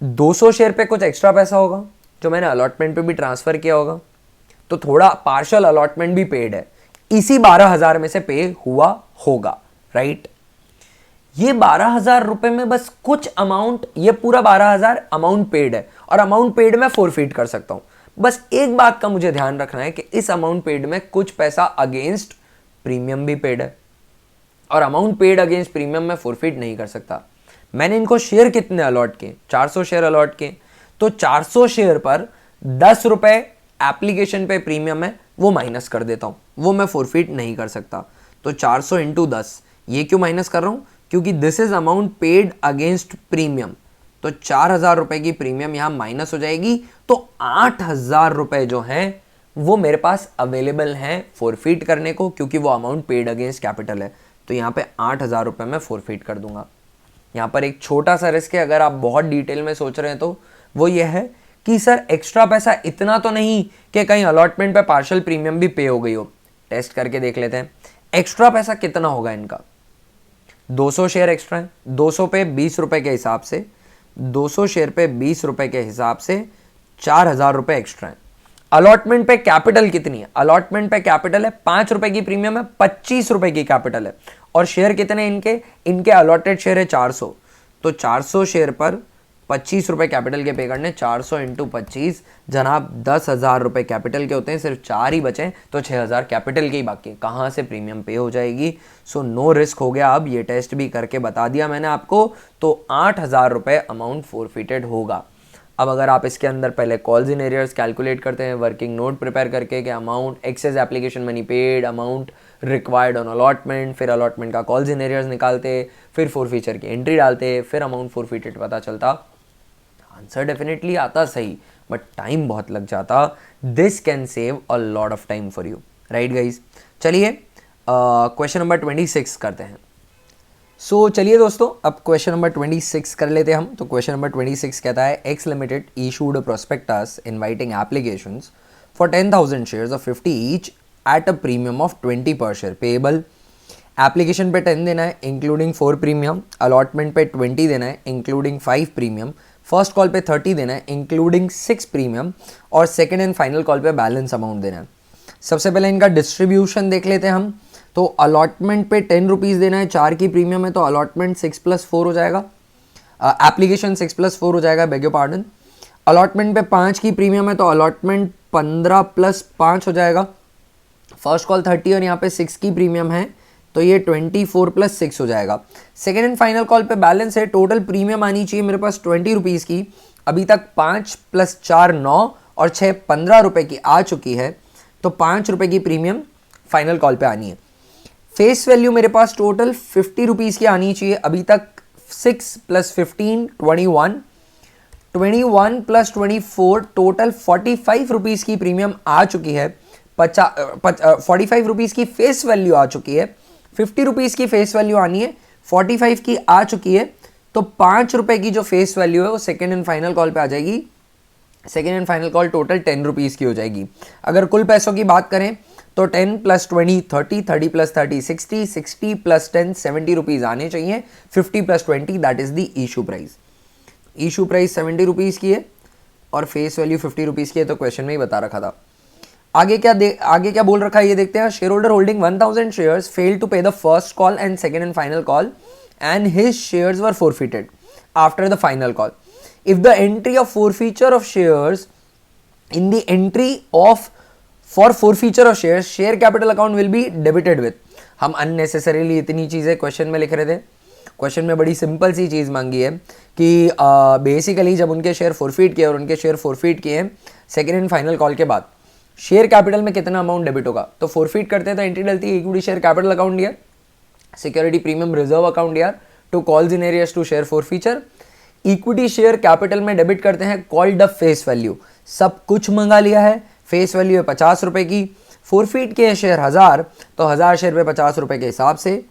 200 share पे कुछ एक्स्ट्रा पैसा होगा जो मैंने अलॉटमेंट पे भी ट्रांसफर किया होगा, तो थोड़ा पार्शियल अलॉटमेंट भी पेड है, इसी 12,000 में से पे हुआ होगा, राइट। ये 12,000 रुपए में बस कुछ अमाउंट, ये पूरा 12,000 अमाउंट पेड है, और अमाउंट पेड में फोरफीट कर सकता हूं। बस एक बात का मुझे ध्यान रखना है कि इस अमाउंट पेड में कुछ पैसा अगेंस्ट प्रीमियम भी पेड है, और अमाउंट पेड अगेंस्ट प्रीमियम में फोरफीट नहीं कर सकता। मैंने इनको शेयर कितने अलॉट किए? 400 शेयर अलॉट किए, तो 400 शेयर पर 10 रुपए एप्लीकेशन पे प्रीमियम है, वो माइनस कर देता हूं, वो मैं फोरफीट नहीं कर सकता। तो 400 इंटू 10, ये क्यों माइनस कर रहा हूं? क्योंकि this is amount paid against premium, तो 4,000 रुपए की प्रीमियम यहां माइनस हो जाएगी, तो 8,000 रुपए जो हैं वो मेरे पास अवेलेबल हैं फोरफीट करने को, क्योंकि वो अमाउंट पेड अगेंस्ट कैपिटल है। तो यहाँ पे 8,000 रुपये मैं फोरफीट कर दूंगा। यहाँ पर एक छोटा सा रिस्क है, अगर आप बहुत डिटेल में सोच रहे हैं तो वो ये है कि सर एक्स्ट्रा पैसा इतना तो नहीं कि कहीं अलॉटमेंट पे पार्शियल प्रीमियम भी पे हो गई हो। टेस्ट करके देख लेते हैं एक्स्ट्रा पैसा कितना होगा इनका। 200 शेयर एक्स्ट्रा है, 200 पे 20 रुपए के हिसाब से, 200 शेयर पे 20 रुपए के हिसाब से 4,000 रुपए एक्स्ट्रा है। अलॉटमेंट पे कैपिटल कितनी है? अलॉटमेंट पे कैपिटल है 5 रुपए की, प्रीमियम है 25 रुपए की कैपिटल है, और शेयर कितने इनके अलॉटेड शेयर है 400, तो 400 शेयर पर 25 रुपए कैपिटल के पे करने, 400 इंटू 25 जनाब 10,000 रुपए कैपिटल के होते हैं, सिर्फ 4 ही बचे, तो 6,000 कैपिटल के ही बाकी है, कहाँ से प्रीमियम पे हो जाएगी? सो नो रिस्क हो गया। अब ये टेस्ट भी करके बता दिया मैंने आपको, तो 8,000 रुपए अमाउंट फोरफिटेड होगा। अब अगर आप इसके अंदर पहले कॉल्स इन एरियर्स कैलकुलेट करते हैं वर्किंग नोट प्रिपेयर करके कि amount excess application money paid, amount required on allotment, फिर अलॉटमेंट का कॉल्स इन एरियर्स निकालते, फिर फोरफीचर की एंट्री डालते, फिर अमाउंट फोरफिटेड पता चलता, आंसर डेफिनेटली आता सही, बट टाइम बहुत लग जाता। This can save a lot of time for you, right guys. चलिए क्वेश्चन नंबर 26 करते हैं। सो चलिए दोस्तों, अब क्वेश्चन नंबर 26 कर लेते हैं हम। तो क्वेश्चन नंबर 26 कहता है x limited issued prospectus inviting applications for 10,000 shares of 50 each at a premium of 20 पर शेयर पेएबल। एप्लीकेशन पे 10 देना है इंक्लूडिंग 4 प्रीमियम, अलॉटमेंट पे 20 देना है इंक्लूडिंग 5 प्रीमियम, फर्स्ट कॉल पे 30 देना है इंक्लूडिंग 6 प्रीमियम, और सेकेंड एंड फाइनल कॉल पे बैलेंस अमाउंट देना है। सबसे पहले इनका डिस्ट्रीब्यूशन देख लेते हैं हम। तो अलॉटमेंट पे 10 रुपीज़ देना है, 4 की प्रीमियम है, तो अलॉटमेंट 6 + 4 हो जाएगा, एप्लीकेशन 6 + 4 हो जाएगा, बेग योर पार्डन। अलॉटमेंट पे 5 की प्रीमियम है, तो अलॉटमेंट 15 + 5 हो जाएगा। फर्स्ट कॉल 30 और यहाँ पे 6 की प्रीमियम है, तो ये 24 + 6 हो जाएगा। सेकेंड एंड फाइनल कॉल पे बैलेंस है, टोटल प्रीमियम आनी चाहिए मेरे पास 20 रुपीज़ की, अभी तक 5 + 4 9 और 6 15 रुपए की आ चुकी है, तो 5 रुपए की प्रीमियम फाइनल कॉल पे आनी है। फेस वैल्यू मेरे पास टोटल 50 रुपीज़ की आनी चाहिए, अभी तक 6 + 15 21, 21 + 24 टोटल 45 रुपीज़ की प्रीमियम आ चुकी है, 45 रुपीज़ की फेस वैल्यू आ चुकी है, 50 रुपीज़ की फेस वैल्यू आनी है, 45 की आ चुकी है, तो 5 रुपए की जो फेस वैल्यू है वो सेकेंड एंड फाइनल कॉल पे आ जाएगी। Second and final call total 10 rupees की हो जाएगी। अगर कुल पैसों की बात करें तो 10 + 20 30, 30 + 30 60, 60 + 10 70 रुपीज़ आने चाहिए, 50 + 20 that is the issue price. Issue price 70 rupees की है और फेस वैल्यू 50 रुपीज़ की है, तो क्वेश्चन में ही बता रखा था। आगे क्या बोल रखा है ये देखते हैं। Shareholder holding 1000 shares failed to pay the first call and second and final call and his shares were forfeited after the final call. If the entry of forfeiture of shares in the entry of for forfeiture of shares share capital account will be debited with. हम unnecessarily इतनी चीज़ें question में लिख रहे थे। Question में बड़ी simple सी चीज़ मांगी है कि बेसिकली जब उनके शेयर फोरफिट किए और उनके शेयर फोरफिट किए सेकेंड एंड फाइनल कॉल के बाद शेयर कैपिटल में कितना अमाउंट डेबिट होगा। तो फोरफिट करते हैं तो एंट्री डलती है इक्विटी शेयर कैपिटल अकाउंट ईयर, सिक्योरिटी प्रीमियम रिजर्व अकाउंट ईयर, to calls in arrears to share forfeiture. Equity share capital में डेबिट करते हैं कॉल्ड अप फेस वैल्यू, सब कुछ मंगा लिया है, फेस वैल्यू है 50 रुपए की, फोरफिट के शेयर 1000, तो 1000 शेयर पे 50 रुपए के हिसाब से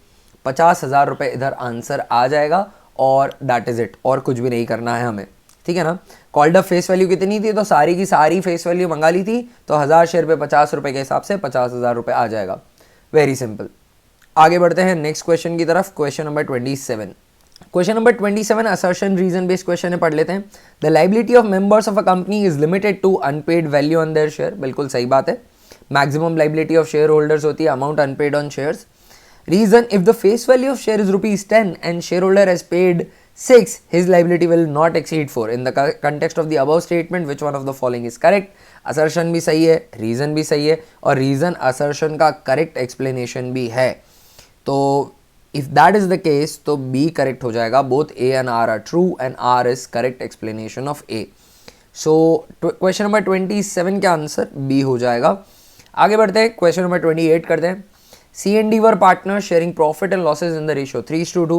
50,000 रुपए इधर आंसर आ जाएगा, और दैट इज इट, और कुछ भी नहीं करना है हमें, ठीक है ना। कॉल्ड अप फेस वैल्यू कितनी थी, तो सारी की सारी फेस वैल्यू मंगा ली थी, तो 1000 शेयर पे 50 रुपए के हिसाब से 50,000 रुपए आ जाएगा। Very simple. आगे बढ़ते हैं नेक्स्ट क्वेश्चन की तरफ। Question number 27। Question number 27 assertion reason based question है, पढ़ लेते हैं। The liability of members of a company is limited to unpaid value on their share. बिल्कुल सही बात है। Maximum liability of shareholders होती है amount unpaid on shares. Reason, if the face value of share is ₹10 and shareholder has paid 6, his liability will not exceed 4. In the context of the above statement, which one of the following is correct? Assertion भी सही है, reason भी सही है, और reason assertion का correct explanation भी है। तो if that is the case, तो B correct हो जाएगा। Both A and R are true and R is correct explanation of A. So question number 27 का आंसर B हो जाएगा। आगे बढ़ते हैं, question number 28 करते हैं। C and D were partners sharing profit and losses in the ratio 3:2.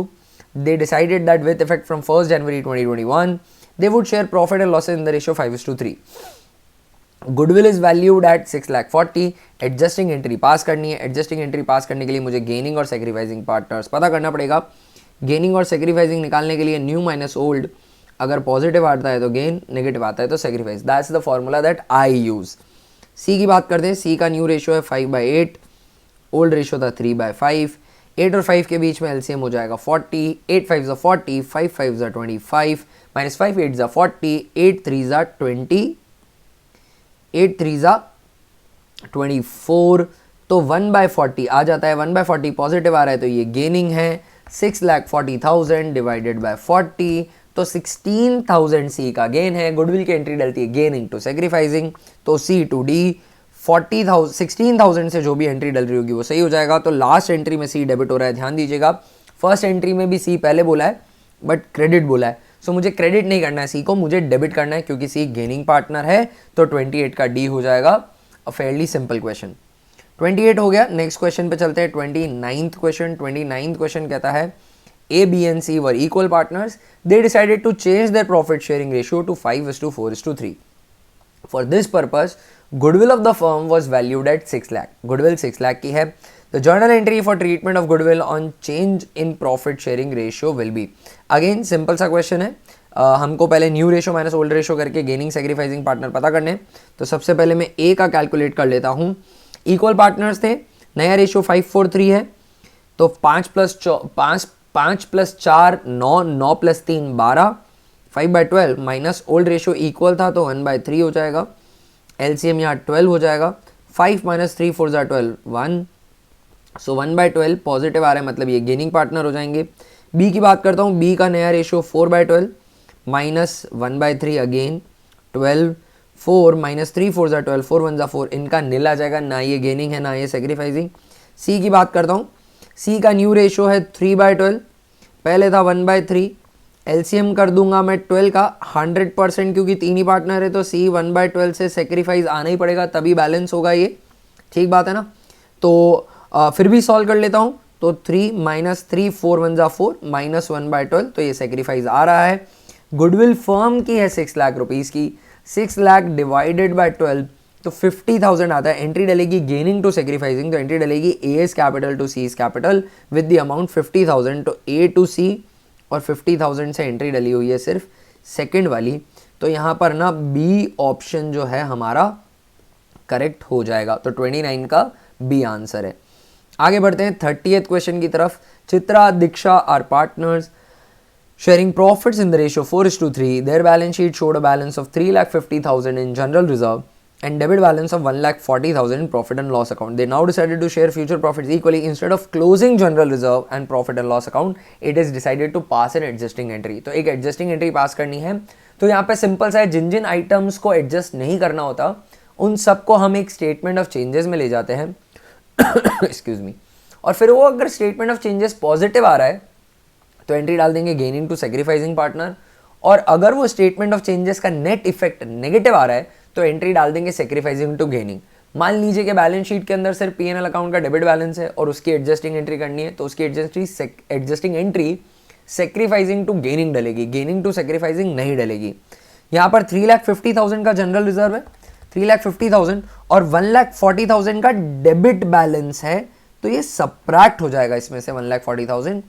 They decided that with effect from 1st January 2021, they would share profit and losses in the ratio 5:3. Goodwill is valued at 6,40,000. Adjusting entry पास करनी है। Adjusting entry पास करने के लिए मुझे gaining और sacrificing partners पता करना पड़ेगा। Gaining और sacrificing निकालने के लिए new minus old, अगर पॉजिटिव आता है तो गेन, नेगेटिव आता है तो sacrifice. That's the formula that I use. C की बात करते हैं। सी का न्यू रेशियो है 5/8, ओल्ड रेशियो था 3/5। 8 और 5 के बीच में एलसीएम हो जाएगा 40, 8 5 ज़ा 40, 5 5 ज़ा 25, माइनस 5 8 ज़ा 40, 8 3 ज़ा 20, 8 3 ज़ा 24, तो 1/40 आ जाता है, 1/40 पॉजिटिव आ रहा है तो ये गेनिंग है। 6,40,000 डिवाइडेड बाय 40, तो 16,000 सी का गेन है। गुडविल की एंट्री डलती है गेनिंग टू सेक्रीफाइसिंग, तो सी टू डी 40,000 16,000 से जो भी एंट्री डल रही होगी वो सही हो जाएगा। तो लास्ट एंट्री में सी डेबिट हो रहा है, ध्यान दीजिएगा। फर्स्ट एंट्री में भी सी पहले बोला है बट क्रेडिट बोला है, सो मुझे क्रेडिट नहीं करना है सी को, मुझे डेबिट करना है क्योंकि सी गेनिंग पार्टनर है। तो 28 का डी हो जाएगा। A fairly simple question. 28 हो गया। नेक्स्ट क्वेश्चन पे चलते हैं, 29th क्वेश्चन। 29th क्वेश्चन कहता है A, B and C were equal partners. They decided to change their profit sharing ratio to 5:4:3. For this purpose, goodwill of the firm was valued at 6 lakh. Goodwill 6 lakh की है. The journal entry for treatment of goodwill on change in profit sharing ratio will be. Again simple सा question है. हमको पहले new ratio minus old ratio करके gaining sacrificing partner पता करने। तो सबसे पहले मैं ए का कैलकुलेट कर लेता हूँ। इक्वल पार्टनर्स थे, नया रेशो 5:4:3 है, तो 5 + 4 9, 9 + 3 12, 5/12 माइनस ओल्ड रेशो इक्वल था तो 1/3 हो जाएगा। एलसीएम यहाँ 12 हो जाएगा। 5 - 3 4 = 12 1, सो 1/12 पॉजिटिव आ रहा है, मतलब ये गेनिंग पार्टनर हो जाएंगे। बी की बात करता हूँ, बी का नया रेशो 4/12 माइनस 1/3 अगेन 12, 4 - 3 4 = 12, 4 1 = 4, इनका नील आ जाएगा, ना ये गेनिंग है ना ये सेक्रीफाइसिंग। सी की बात करता हूँ, सी का न्यू रेशो है 3/12, पहले था 1/3। एलसीएम कर दूंगा मैं 12 का 100%, क्योंकि तीन ही पार्टनर है तो सी 1/12 से सेक्रीफाइस आना ही पड़ेगा तभी बैलेंस होगा ये, ठीक बात है ना। तो फिर भी सॉल्व कर लेता हूँ, तो 3 - 3 4 1 = 4 माइनस 1/12, तो ये सेक्रीफाइस आ रहा है। गुडविल फर्म की है 6 लाख रुपीज़ की, 6 लाख डिवाइडेड बाय 12 तो 50,000 आता है। एंट्री डलेगी गेनिंग टू सेक्रीफाइसिंग, तो एंट्री डलेगी A's capital to C's capital with the amount 50,000, तो ए टू सी और 50,000 से एंट्री डली हुई है सिर्फ सेकंड वाली, तो यहाँ पर ना बी ऑप्शन जो है हमारा करेक्ट हो जाएगा। तो 29 का बी आंसर है। आगे बढ़ते हैं 30th क्वेश्चन की तरफ। Chitra, Diksha are partners sharing profits in the ratio 4:3. Their balance sheet showed a balance of 3,50,000 in general reserve and debit balance of 1,40,000 in profit and loss account. They now decided to share future profits equally. Instead of closing general reserve and profit and loss account, it is decided to pass an adjusting entry. तो एक adjusting entry पास करनी है। तो यहाँ पे simple सा है, जिन जिन items को एडजस्ट नहीं करना होता उन सबको हम एक स्टेटमेंट ऑफ चेंजेस में ले जाते हैं एक्सक्यूज मी, और फिर वो अगर स्टेटमेंट ऑफ चेंजेस पॉजिटिव आ रहा है तो एंट्री डाल देंगे गेनिंग टू सेक्रीफाइसिंग पार्टनर, और अगर वो स्टेटमेंट ऑफ चेंजेस का नेट इफेक्ट नेगेटिव आ रहा है तो एंट्री डाल देंगे सेक्रीफाइसिंग टू गेनिंग। मान लीजिए कि बैलेंस शीट के अंदर सिर्फ पीएनएल अकाउंट का डेबिट बैलेंस है और उसकी एडजस्टिंग एंट्री करनी है, तो उसकी adjusting entry sacrificing to gaining डलेगी, गेनिंग टू सेक्रीफाइसिंग नहीं डलेगी। यहाँ पर 3,50,000 का जनरल रिजर्व है, 3,50,000 और 1,40,000 का डेबिट बैलेंस है, तो ये सब्ट्रैक्ट हो जाएगा इसमें से 1,40,000।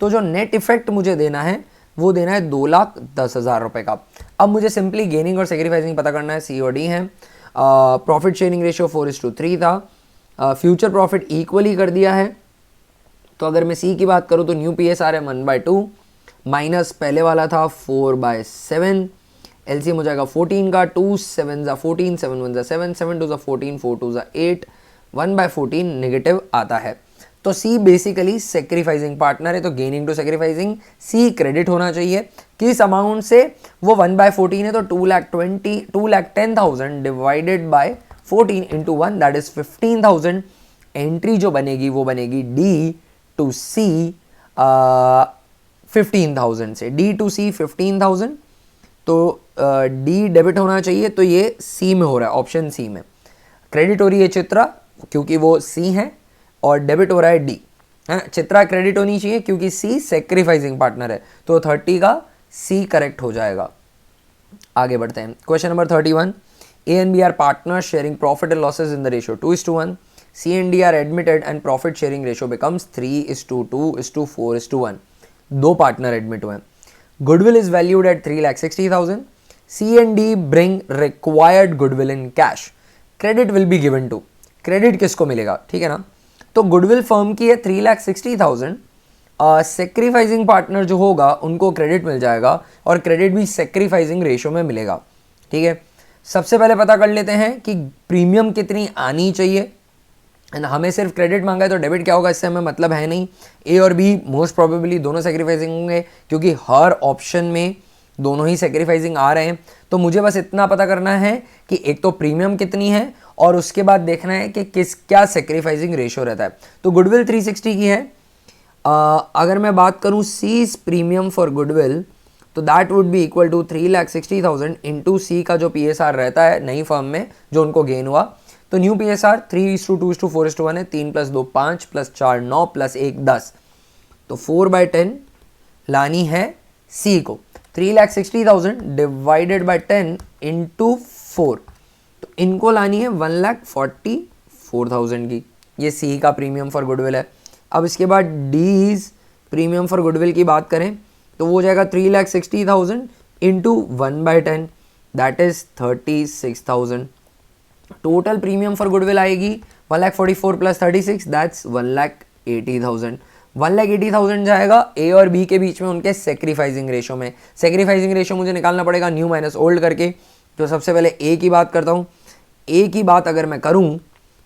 तो जो नेट इफेक्ट मुझे देना है वो देना है 2,10,000 रुपए का। अब मुझे सिंपली गेनिंग और सेक्रीफाइसिंग पता करना है, सी और डी है। प्रॉफिट शेयरिंग रेशियो 4:3 था, फ्यूचर प्रॉफिट इक्वली कर दिया है। तो अगर मैं सी की बात करूँ तो न्यू पीएसआर है 1/2 माइनस पहले वाला था 4/7, एलसीएम हो जाएगा 14 का, 2 7 = 14, 7 1 = 7, 7 2 = 14, 4 2 = 8, 1/14 नेगेटिव आता है। तो सी बेसिकली सेक्रीफाइसिंग पार्टनर है, तो gaining to sacrificing C credit होना चाहिए। किस अमाउंट से, वो 1/14 है तो 2,10,000 divided by 14 into 1 that is 15,000। Entry जो बनेगी वो बनेगी डी टू सी 15,000 से, डी टू सी 15,000, तो डी डेबिट होना चाहिए, तो ये सी में हो रहा है, ऑप्शन सी में क्रेडिट हो रही है चित्रा क्योंकि वो सी है, और डेबिट हो रहा है डी। चित्रा क्रेडिट होनी चाहिए क्योंकि सी सेक्रीफाइसिंग पार्टनर है, तो 30 का सी करेक्ट हो जाएगा। आगे बढ़ते हैं, question number 31। A and B are partners sharing profit and losses in the ratio 2:1। C and D are admitted and profit sharing ratio becomes 3:2:4:1। दो पार्टनर एडमिट हुए। Goodwill is valued at 3,60,000। C and D bring required goodwill in cash. Credit will be given to, credit किसको मिलेगा, ठीक है ना। तो goodwill firm की है 3,60,000, सेक्रीफाइसिंग पार्टनर जो होगा उनको क्रेडिट मिल जाएगा और क्रेडिट भी सेक्रीफाइसिंग रेशियो में मिलेगा। ठीक है, सबसे पहले पता कर लेते हैं कि प्रीमियम कितनी आनी चाहिए। एंड हमें सिर्फ क्रेडिट मांगा है तो डेबिट क्या होगा इससे हमें मतलब है नहीं। ए और बी मोस्ट प्रोबेबली दोनों सेक्रीफाइसिंग होंगे क्योंकि हर ऑप्शन में दोनों ही सेक्रीफाइसिंग आ रहे हैं। तो मुझे बस इतना पता करना है कि एक तो प्रीमियम कितनी है और उसके बाद देखना है कि क्या सेक्रीफाइसिंग रेशियो रहता है। तो गुडविल 360 की है। अगर मैं बात करूं सीज प्रीमियम फॉर गुडविल तो that would be equal to 3,60,000 into C का जो PSR रहता है नई फर्म में जो उनको गेन हुआ। तो न्यू PSR 3:2:4:1 है, 3 + 2 5 + 4 9 + 1 10। तो 4/10 लानी है सी को। 3,60,000 डिवाइडेड बाय 10 इंटू 4, तो इनको लानी है 1,44,000 की। ये सी का प्रीमियम फॉर गुडविल है। अब इसके बाद डीज प्रीमियम फॉर गुडविल की बात करें तो वो हो जाएगा 3,60,000 into 1/10 that is 36,000। Total premium for goodwill आएगी 1,44,000 + 36 दैट्स 1,80,000। 1,80,000 जाएगा ए और बी के बीच में उनके सेक्रीफाइसिंग रेशो में। सेक्रीफाइसिंग रेशो मुझे निकालना पड़ेगा न्यू माइनस ओल्ड करके। तो सबसे पहले ए की बात करता हूँ। ए की बात अगर मैं करूँ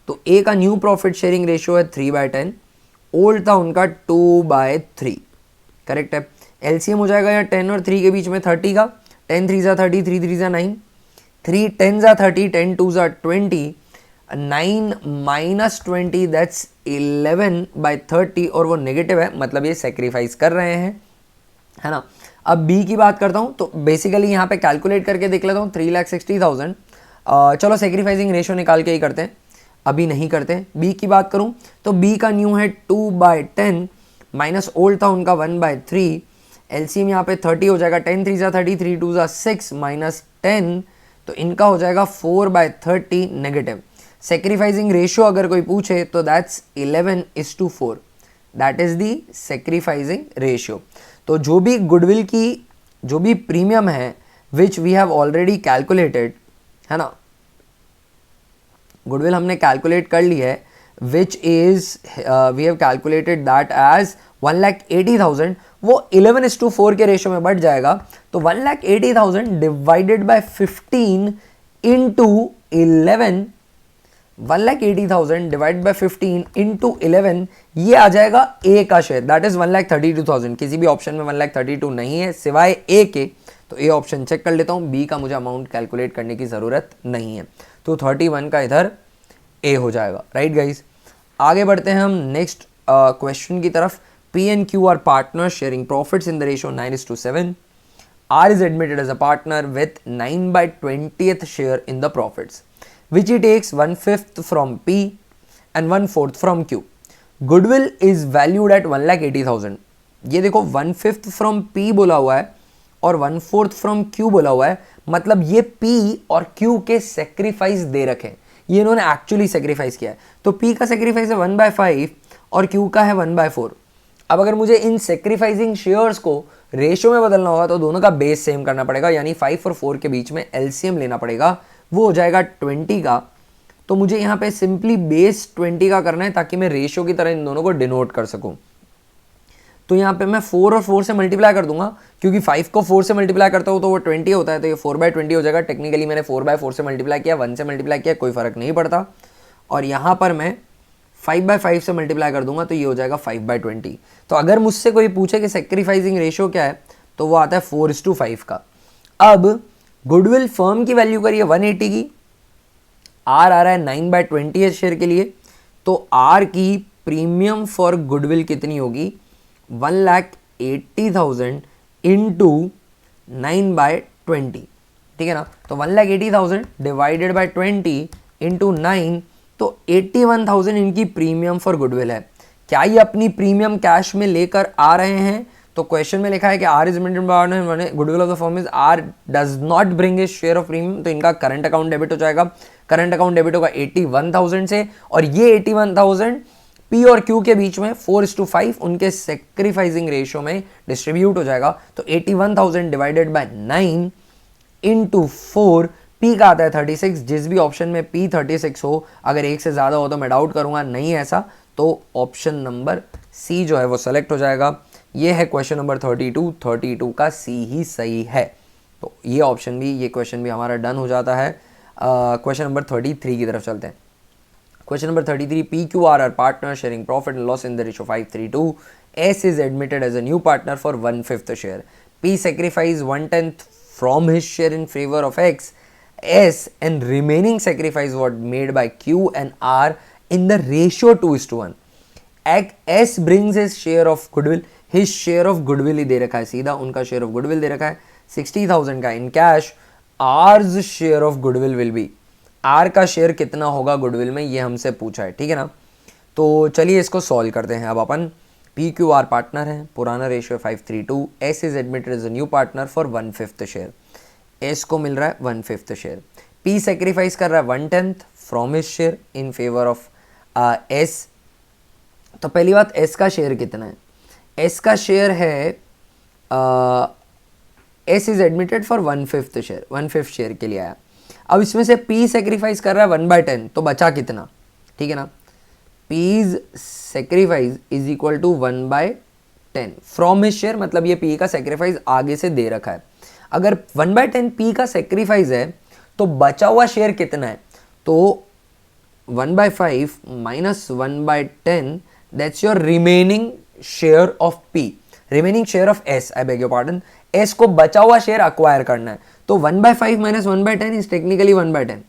तो ए का न्यू प्रॉफिट शेयरिंग रेशो है 3/10, ओल्ड था उनका 2/3। करेक्ट है। एलसीएम हो जाएगा या 10 और 3 के बीच में 30 का। 10 3 × 30, 3 3 × 9, 3 10 × 30, 10 2 × 20, 9 - 20 दैट्स 11/30 और वो नेगेटिव है मतलब ये सेक्रीफाइस कर रहे हैं, है ना। अब बी की बात करता हूँ तो बेसिकली यहाँ पे कैलकुलेट करके देख लेता हूँ 3,60,000। चलो सेक्रीफाइसिंग रेशियो निकाल के ही करते हैं, अभी नहीं करते। बी की बात करूँ तो बी का न्यू है 2/10 माइनस ओल्ड था उनका 1/3। एलसीएम यहाँ पे 30 हो जाएगा। 10 3 × 30, 3 2 × 6 माइनस 10 तो इनका हो जाएगा 4/30 नेगेटिव। सेक्रीफाइसिंग रेशियो अगर कोई पूछे तो that's 11:4, that is the sacrificing ratio. तो जो भी गुडविल की जो भी प्रीमियम है which we have already calculated, है ना, गुडविल हमने कैलकुलेट कर ली है which is we have calculated that as 1,80,000, वो 11:4 के रेशियो में बढ़ जाएगा। तो 1,80,000 divided by 15 into 11, 1,80,000 divide by 15 into 11, ये आ जाएगा ए का शेयर दैट इज 1,32,000। किसी भी ऑप्शन में 1,32 नहीं है सिवाय ए के, तो ए ऑप्शन चेक कर लेता हूँ। बी का मुझे अमाउंट कैलकुलेट करने की ज़रूरत नहीं है, तो 31 का इधर ए हो जाएगा। राइट गाइज, आगे बढ़ते हैं हम नेक्स्ट क्वेश्चन की तरफ। P and Q are partners sharing profits in the ratio 9:7. R is admitted as a partner with 9/20th share in the profits, which he takes 1/5 from P and 1/4 from Q. Goodwill is valued at 1,80,000. ये देखो 1/5 from P बोला हुआ है और 1/4 from Q बोला हुआ है, मतलब ये P और Q के सेक्रीफाइस दे रखे हैं, ये इन्होंने एक्चुअली सेक्रीफाइस किया है। तो P का सेक्रीफाइस है 1/5 और Q का है 1/4। अब अगर मुझे इन सेक्रीफाइसिंग शेयर्स को रेशियो में बदलना होगा तो दोनों का बेस सेम करना पड़ेगा, यानी 5 और 4 के बीच में एलसीएम लेना पड़ेगा, वो हो जाएगा 20 का। तो मुझे यहाँ पे सिंपली बेस 20 का करना है ताकि मैं रेशियो की तरह इन दोनों को डिनोट कर सकूं। तो यहाँ पे मैं 4 और 4 से मल्टीप्लाई कर दूंगा, क्योंकि 5 को 4 से मल्टीप्लाई करता हूँ तो वो 20 होता है, तो ये 4/20 हो जाएगा। टेक्निकली मैंने 4/4 से मल्टीप्लाई किया, 1 से मल्टीप्लाई किया, कोई फर्क नहीं पड़ता। और यहाँ पर मैं 5/5 से मल्टीप्लाई कर दूंगा तो ये हो जाएगा 5/20। तो अगर मुझसे कोई पूछे कि सेक्रीफाइसिंग रेशियो क्या है तो वो आता है 4:5 का। अब गुडविल फर्म की वैल्यू करिए 180 की, आर आ रहा है 9/20 शेयर के लिए, तो आर की प्रीमियम फॉर गुडविल कितनी होगी 1,80,000 इंटू 9/20, ठीक है ना। तो 1,80,000 डिवाइडेड बाय 20 इंटू 9, तो 81,000 इनकी प्रीमियम फॉर गुडविल है। क्या ये अपनी प्रीमियम कैश में लेकर आ रहे हैं? तो क्वेश्चन में लिखा है कि R is goodwill of the firm is R does not bring his share of premium, तो इनका करंट अकाउंट डेबिट हो जाएगा। करंट अकाउंट डेबिट होगा 81,000 से, और ये 81,000 पी और क्यू के बीच में 4:5 उनके सेक्रीफाइसिंग रेशियो में डिस्ट्रीब्यूट हो जाएगा। तो 81,000 डिवाइडेड बाय 9 इंटू 4, पी का आता है 36। जिस भी ऑप्शन में पी 36 हो, अगर एक से ज़्यादा हो तो मैं डाउट करूंगा, नहीं ऐसा तो ऑप्शन नंबर सी जो है वो सेलेक्ट हो जाएगा। ये है क्वेश्चन नंबर 32 का सी ही सही है। तो ये ऑप्शन भी, ये क्वेश्चन भी हमारा डन हो जाता है। क्वेश्चन नंबर 33 की तरफ चलते हैं। Question number 33, PQR are partners sharing profit and loss in the ratio 5:3:2. S is admitted as a new partner for 1/5 share. P sacrifices 1/10 from his share in favor of X. S and remaining sacrifice was made by Q and R in the ratio 2:1. S brings his share of goodwill. His share of goodwill ही दे रखा है, सीधा उनका share of goodwill दे रखा है 60,000 का in cash. R's share of goodwill will be, R का share कितना होगा गुडविल में, ये हमसे पूछा है, ठीक है ना। तो चलिए इसको सॉल्व करते हैं। अब अपन पी क्यू आर पार्टनर है, पुराना ratio 5:3:2, S is admitted as a new partner for 1/5 share, S को मिल रहा है 1/5 शेयर, पी सेक्रीफाइस कर रहा है 1/10 from his share in favour of S. तो पहली बात, एस का शेयर कितना है, एस का शेयर है S is admitted for 1/5 share, 1/5 share के लिए आया। अब इसमें से P सेक्रीफाइस कर रहा है 1/10, तो बचा कितना, ठीक है ना। P's sacrifice is equal to 1/10 from his share, मतलब ये P का सेक्रीफाइस आगे से दे रखा है। अगर 1/10 P का सेक्रीफाइस है तो बचा हुआ शेयर कितना है, तो 1/5 minus 1/10 that's your remaining share of P, remaining share of S, I beg your pardon. S को बचा हुआ शेयर अक्वायर करना है, तो 1/5 माइनस 1/10 इज टेक्निकली 1/10।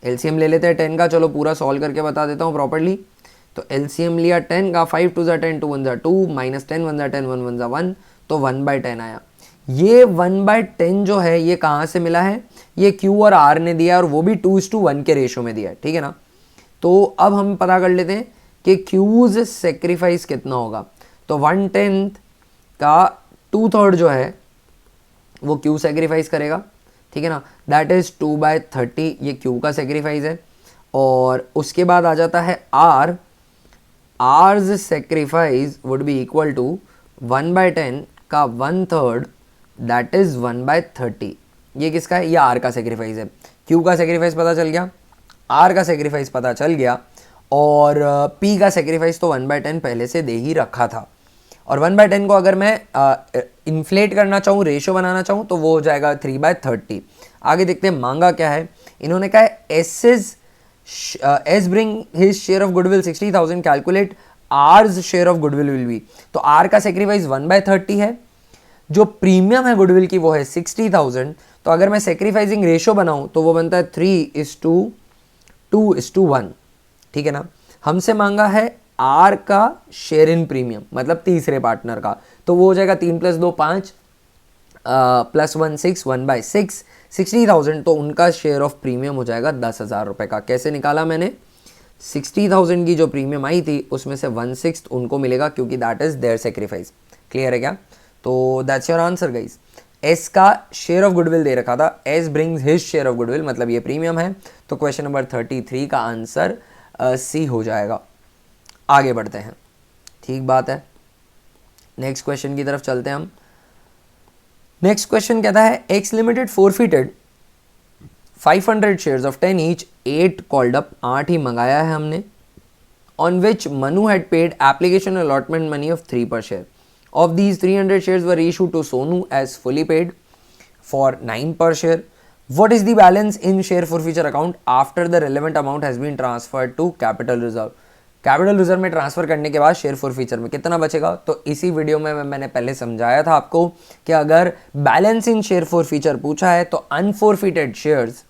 एलसीएम ले लेते हैं 10 का, चलो पूरा सॉल्व करके बता देता हूँ प्रॉपर्ली। तो एलसीएम लिया 10 का, 5 2 ज़ा 10, 2 1 ज़ा 2, माइनस 10 1 ज़ा 10, 1 1 ज़ा 1, तो 1/10 आया। ये 1/10 जो है ये कहाँ से मिला है, ये Q और R ने दिया, और वो भी 2:1 के रेशो में दिया है, ठीक है ना। तो अब हम पता कर लेते हैं कि Q's सेक्रीफाइस कितना होगा। तो 1/10 का 2/3 जो है वो Q सेक्रीफाइस करेगा, ठीक है ना, दैट इज 2/30, ये Q का सेक्रीफाइस है। और उसके बाद आ जाता है R, R's sacrifice would be equal to 1/10 का 1/3, दैट इज 1/30। ये किसका है, ये R का सेक्रीफाइस है। Q का सेक्रीफाइस पता चल गया, R का सेक्रीफाइस पता चल गया, और P का सेक्रीफाइस तो 1/10 पहले से दे ही रखा था। और 1/10 को अगर मैं इन्फ्लेट करना चाहूँ, रेशो बनाना चाहूँ, तो वो हो जाएगा 3/30। आगे देखते हैं मांगा क्या है। इन्होंने कहा है S bring his share of goodwill 60,000, calculate R's share of goodwill will be. तो आर का सेक्रीफाइस 1/30 है, जो प्रीमियम है गुडविल की वो है 60,000। तो अगर मैं सेक्रीफाइसिंग रेशो बनाऊँ तो वो बनता है 3:2:1, ठीक है ना। हमसे मांगा है आर का शेयर इन प्रीमियम, मतलब तीसरे पार्टनर का, तो वो हो जाएगा 3 + 2 5 + 1 6, 1/6, 60,000। तो उनका शेयर ऑफ प्रीमियम हो जाएगा 10,000 रुपये का। कैसे निकाला मैंने, 60,000 की जो प्रीमियम आई थी उसमें से 1/6 उनको मिलेगा, क्योंकि that is there sacrifice. Clear है क्या। तो that's your answer guys. S का शेयर ऑफ गुडविल दे रखा था, S brings his share of goodwill, मतलब ये प्रीमियम है। तो क्वेश्चन नंबर 33 का आंसर सी हो जाएगा। आगे बढ़ते हैं, ठीक बात है। नेक्स्ट क्वेश्चन की तरफ चलते हैं हम। नेक्स्ट क्वेश्चन कहता है x limited forfeited 500 shares of 10 each, 8 called up, 8 ही मंगाया है हमने, on which Manu had paid application allotment money of 3 per share. Of these 300 shares were issued to Sonu as fully paid for 9 per share. What is the balance in share forfeiture account after the relevant amount has been transferred to capital reserve? Capital reserve में transfer करने के बाद share forfeiture में कितना बचेगा। तो इसी video में मैंने पहले समझाया था आपको कि अगर बैलेंस इन शेयर फॉरफीचर पूछा है तो अनफॉरफिटेड शेयर्स,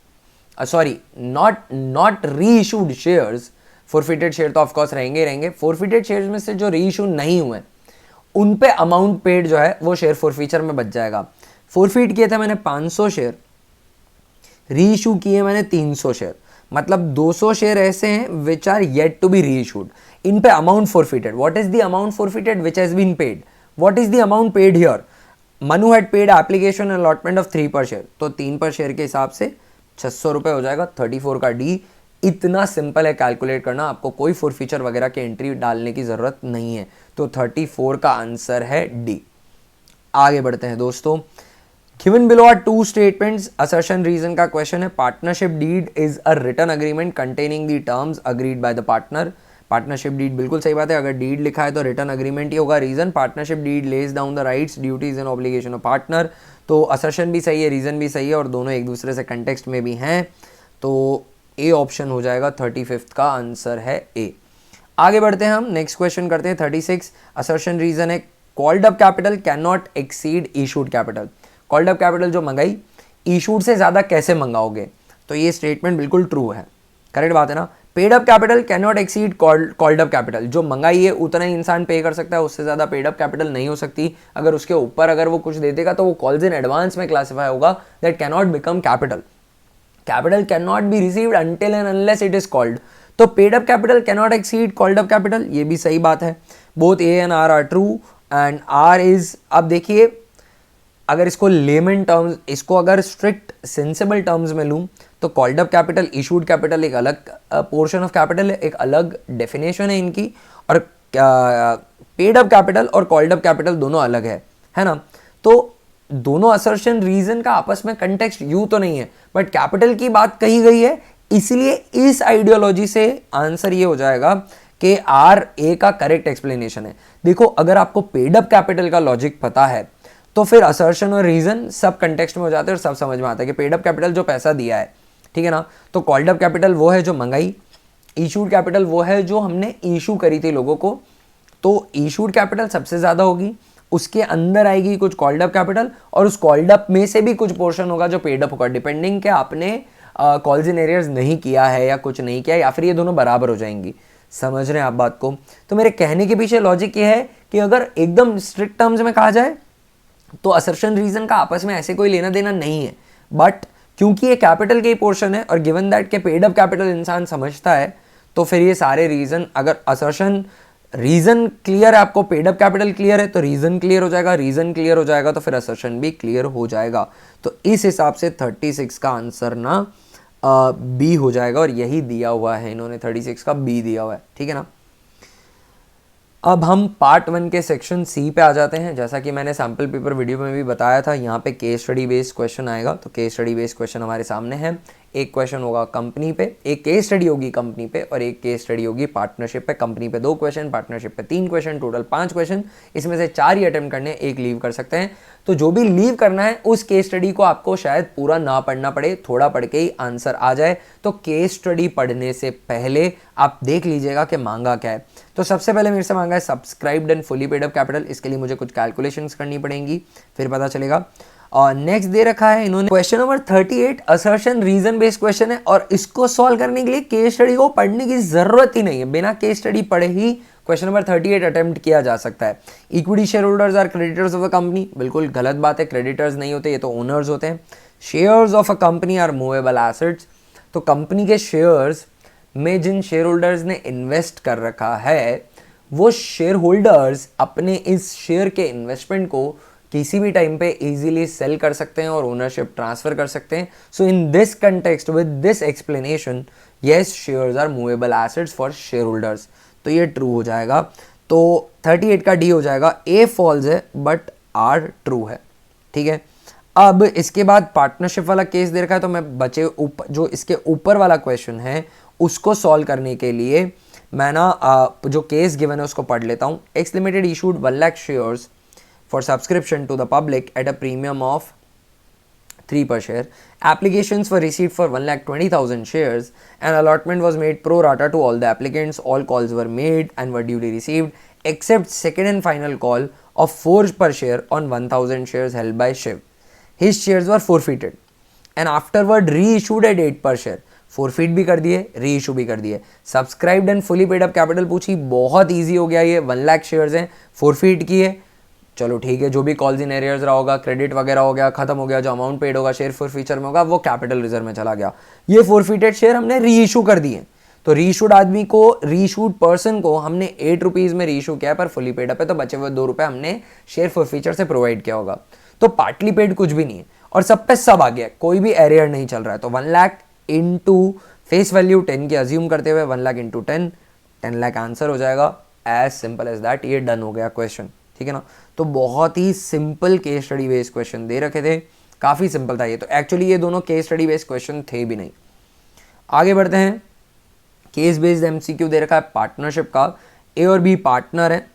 सॉरी नॉट री इशूड शेयर्स, फॉरफिटेड शेयर तो ऑफकोर्स रहेंगे ही रहेंगे, फॉरफिटेड शेयर्स में से जो री इशू नहीं हुए उन पे अमाउंट पेड जो है वो शेयर फॉरफीचर में बच जाएगा। फॉरफिट किए थे मैंने 500 शेयर, री इशू किए मैंने 300 शेयर, मतलब 200 शेयर ऐसे हैं which are yet to be reissued. इन पे amount forfeited, what is the amount forfeited which has been paid, what is the amount paid here. Manu had paid application allotment of 3 per share, तो 3 per share के हिसाब से 600 रुपये हो जाएगा। 34 का डी, इतना सिंपल है कैलकुलेट करना, आपको कोई फॉरफीचर वगैरह की एंट्री डालने की ज़रूरत नहीं है। तो 34 का आंसर है डी। आगे बढ़ते हैं दोस्तों। Given below are 2 statements, assertion reason का क्वेश्चन है। Partnership deed is a written agreement containing the terms agreed by the partner, partnership deed बिल्कुल सही बात है, अगर डीड लिखा है तो रिटर्न अग्रीमेंट ही होगा। Reason partnership deed lays down the rights duties and obligation of partner, तो असर्शन भी सही है, रीजन भी सही है और दोनों एक दूसरे से कंटेक्स्ट में भी हैं, तो ए ऑप्शन हो जाएगा 35th का आंसर है ए। आगे बढ़ते हैं हम, नेक्स्ट क्वेश्चन करते हैं 36। असर्शन रीजन है called up capital can not exceed issued capital. Called up capital जो मंगाई इशूड से ज़्यादा कैसे मंगाओगे, तो ये स्टेटमेंट बिल्कुल ट्रू है, करेक्ट बात है ना। Paid up capital can not exceed called up capital, जो मंगाई है उतना ही इंसान पे कर सकता है, उससे ज़्यादा पेड अप कैपिटल नहीं हो सकती। अगर उसके ऊपर अगर वो कुछ दे देगा तो वो कॉल्स इन एडवांस में क्लासीफाई होगा, that can not become capital. Capital can not be received until and unless it is called, तो paid up capital can not exceed called up capital, ये भी सही बात है। Both A and R true and R is, अब देखिए अगर इसको लेमन टर्म्स, इसको अगर स्ट्रिक्ट सेंसिबल टर्म्स में लूँ तो called up capital issued capital एक अलग पोर्शन ऑफ कैपिटल है, एक अलग डेफिनेशन है इनकी, और पेड अप कैपिटल और कॉल्ड अप कैपिटल दोनों अलग है ना। तो दोनों असर्शन रीजन का आपस में कंटेक्स्ट यू तो नहीं है, बट कैपिटल की बात कही गई है, इसलिए इस आइडियोलॉजी से आंसर ये हो जाएगा कि आर ए का करेक्ट एक्सप्लेनेशन है। देखो अगर आपको पेड अप कैपिटल का लॉजिक पता है तो फिर असर्शन और रीजन सब कंटेक्स्ट में हो जाते हैं और सब समझ में आता है कि पेड अप कैपिटल जो पैसा दिया है, ठीक है ना, तो कॉल्ड अप कैपिटल वो है जो मंगाई, इशूड कैपिटल वो है जो हमने इशू करी थी लोगों को, तो इशूड कैपिटल सबसे ज़्यादा होगी, उसके अंदर आएगी कुछ कॉल्ड अप कैपिटल और उस कॉल्ड अप में से भी कुछ पोर्शन होगा जो पेड अप होगा, डिपेंडिंग कि आपने कॉल्स इन एरियर्स नहीं किया है या कुछ नहीं किया, या फिर ये दोनों बराबर हो जाएंगी। समझ रहे हैं आप बात को। तो मेरे कहने के पीछे लॉजिक ये है कि अगर एकदम स्ट्रिक्ट टर्म्स में कहा जाए तो असर्शन रीजन का आपस में ऐसे कोई लेना देना नहीं है, बट क्योंकि ये कैपिटल के ही पोर्शन है और गिवन दैट के पेड अप कैपिटल इंसान समझता है, तो फिर ये सारे रीजन, अगर असर्शन रीजन क्लियर है, आपको पेड अप कैपिटल क्लियर है तो रीजन क्लियर हो जाएगा, रीजन क्लियर हो जाएगा तो फिर असर्शन भी क्लियर हो जाएगा। तो इस हिसाब से 36 का आंसर ना बी हो जाएगा, और यही दिया हुआ है इन्होंने, 36 का बी दिया हुआ है, ठीक है ना। अब हम पार्ट 1 के सेक्शन सी पे आ जाते हैं। जैसा कि मैंने सैम्पल पेपर वीडियो में भी बताया था, यहाँ पे केस स्टडी बेस्ड क्वेश्चन आएगा, तो केस स्टडी बेस्ड क्वेश्चन हमारे सामने है। एक क्वेश्चन होगा कंपनी पे, एक केस स्टडी होगी कंपनी पे, और एक केस स्टडी होगी पार्टनरशिप पे। कंपनी पे 2 क्वेश्चन, पार्टनरशिप पे 3 क्वेश्चन, टोटल 5 क्वेश्चन, इसमें से 4 ही अटेम्प्ट करने, एक लीव कर सकते हैं। तो जो भी लीव करना है उस केस स्टडी को आपको शायद पूरा ना पढ़ना पड़े, थोड़ा पढ़ के ही आंसर आ जाए। तो केस स्टडी पढ़ने से पहले आप देख लीजिएगा कि मांगा क्या है। तो सबसे पहले मेरे से मांगा है subscribed and fully paid up capital, इसके लिए मुझे कुछ कैलकुलेशंस करनी पड़ेंगी, फिर पता चलेगा। और नेक्स्ट दे रखा है इन्होंने question number 38, assertion reason based question है, और इसको सॉल्व करने के लिए केस स्टडी को पढ़ने की जरूरत ही नहीं है, बिना केस स्टडी पढ़े ही क्वेश्चन नंबर 38 अटेम्प्ट किया जा सकता है। Equity shareholders are creditors of a company, बिल्कुल गलत बात है, क्रेडिटर्स नहीं होते, ये तो ओनर्स होते हैं। Shares of a company are movable assets, तो कंपनी के शेयर्स में जिन शेयर होल्डर्स ने इन्वेस्ट कर रखा है वो शेयर होल्डर्स अपने इस शेयर के इन्वेस्टमेंट को किसी भी टाइम पे इजीली सेल कर सकते हैं और ओनरशिप ट्रांसफर कर सकते हैं। So in this context with this explanation, yes shares are movable assets for shareholders, तो ये ट्रू हो जाएगा। तो 38 का डी हो जाएगा, ए फॉल्स है बट आर ट्रू है, ठीक है। अब इसके बाद पार्टनरशिप वाला केस दे रखा है, तो मैं बचे जो इसके ऊपर वाला क्वेश्चन है उसको सॉल्व करने के लिए मैं ना जो केस गिवन है उसको पढ़ लेता हूँ। X limited issued 1 lakh shares for subscription to the public at a premium of 3 per share. Applications were received for 1,20,000 shares and allotment was made pro rata to all the applicants. All calls were made and were duly received except second and final call of 4 per share on 1,000 shares held by Shiv. His shares were forfeited and afterward reissued at 8 per share. Forfeit भी कर दिए, री issue भी कर दिए। Subscribed and fully paid up capital पूछी, बहुत easy हो गया ये, 1 लाख शेयर्स हैं, फोरफीट किए, चलो ठीक है, जो भी कॉल्स इन एरियर्स रहा होगा, क्रेडिट वगैरह हो गया, खत्म हो गया, जो अमाउंट पेड होगा शेयर फॉर फ्यूचर में होगा वो कैपिटल रिजर्व में चला गया। ये फोरफिटेड शेयर हमने री इशू कर दिए, तो री इशूड आदमी को, री इशूड पर्सन को हमने 8 रुपीज़ में री इशू किया है, पर फुली पेड अप है तो बचे हुए 2 रुपये हमने शेयर फॉर फ्यूचर से प्रोवाइड किया होगा। तो पार्टली पेड कुछ भी नहीं है और सब पे सब आ गया, कोई भी एरियर नहीं चल रहा है। तो 1 लाख इंटू फेस वैल्यू 10 की अज्यूम करते हुए 1 लाख इंटू 10 लाख आंसर हो जाएगा। एज सिंपल एज दैट, ये डन हो गया क्वेश्चन, ठीक है ना। तो बहुत ही simple case study based question दे रखे थे, काफ़ी सिंपल था ये। तो एक्चुअली ये दोनों केस स्टडी बेस्ड क्वेश्चन थे भी नहीं। आगे बढ़ते हैं केस बेस्ड एमसीक्यू दे रखा है पार्टनरशिप का, ए और बी पार्टनर है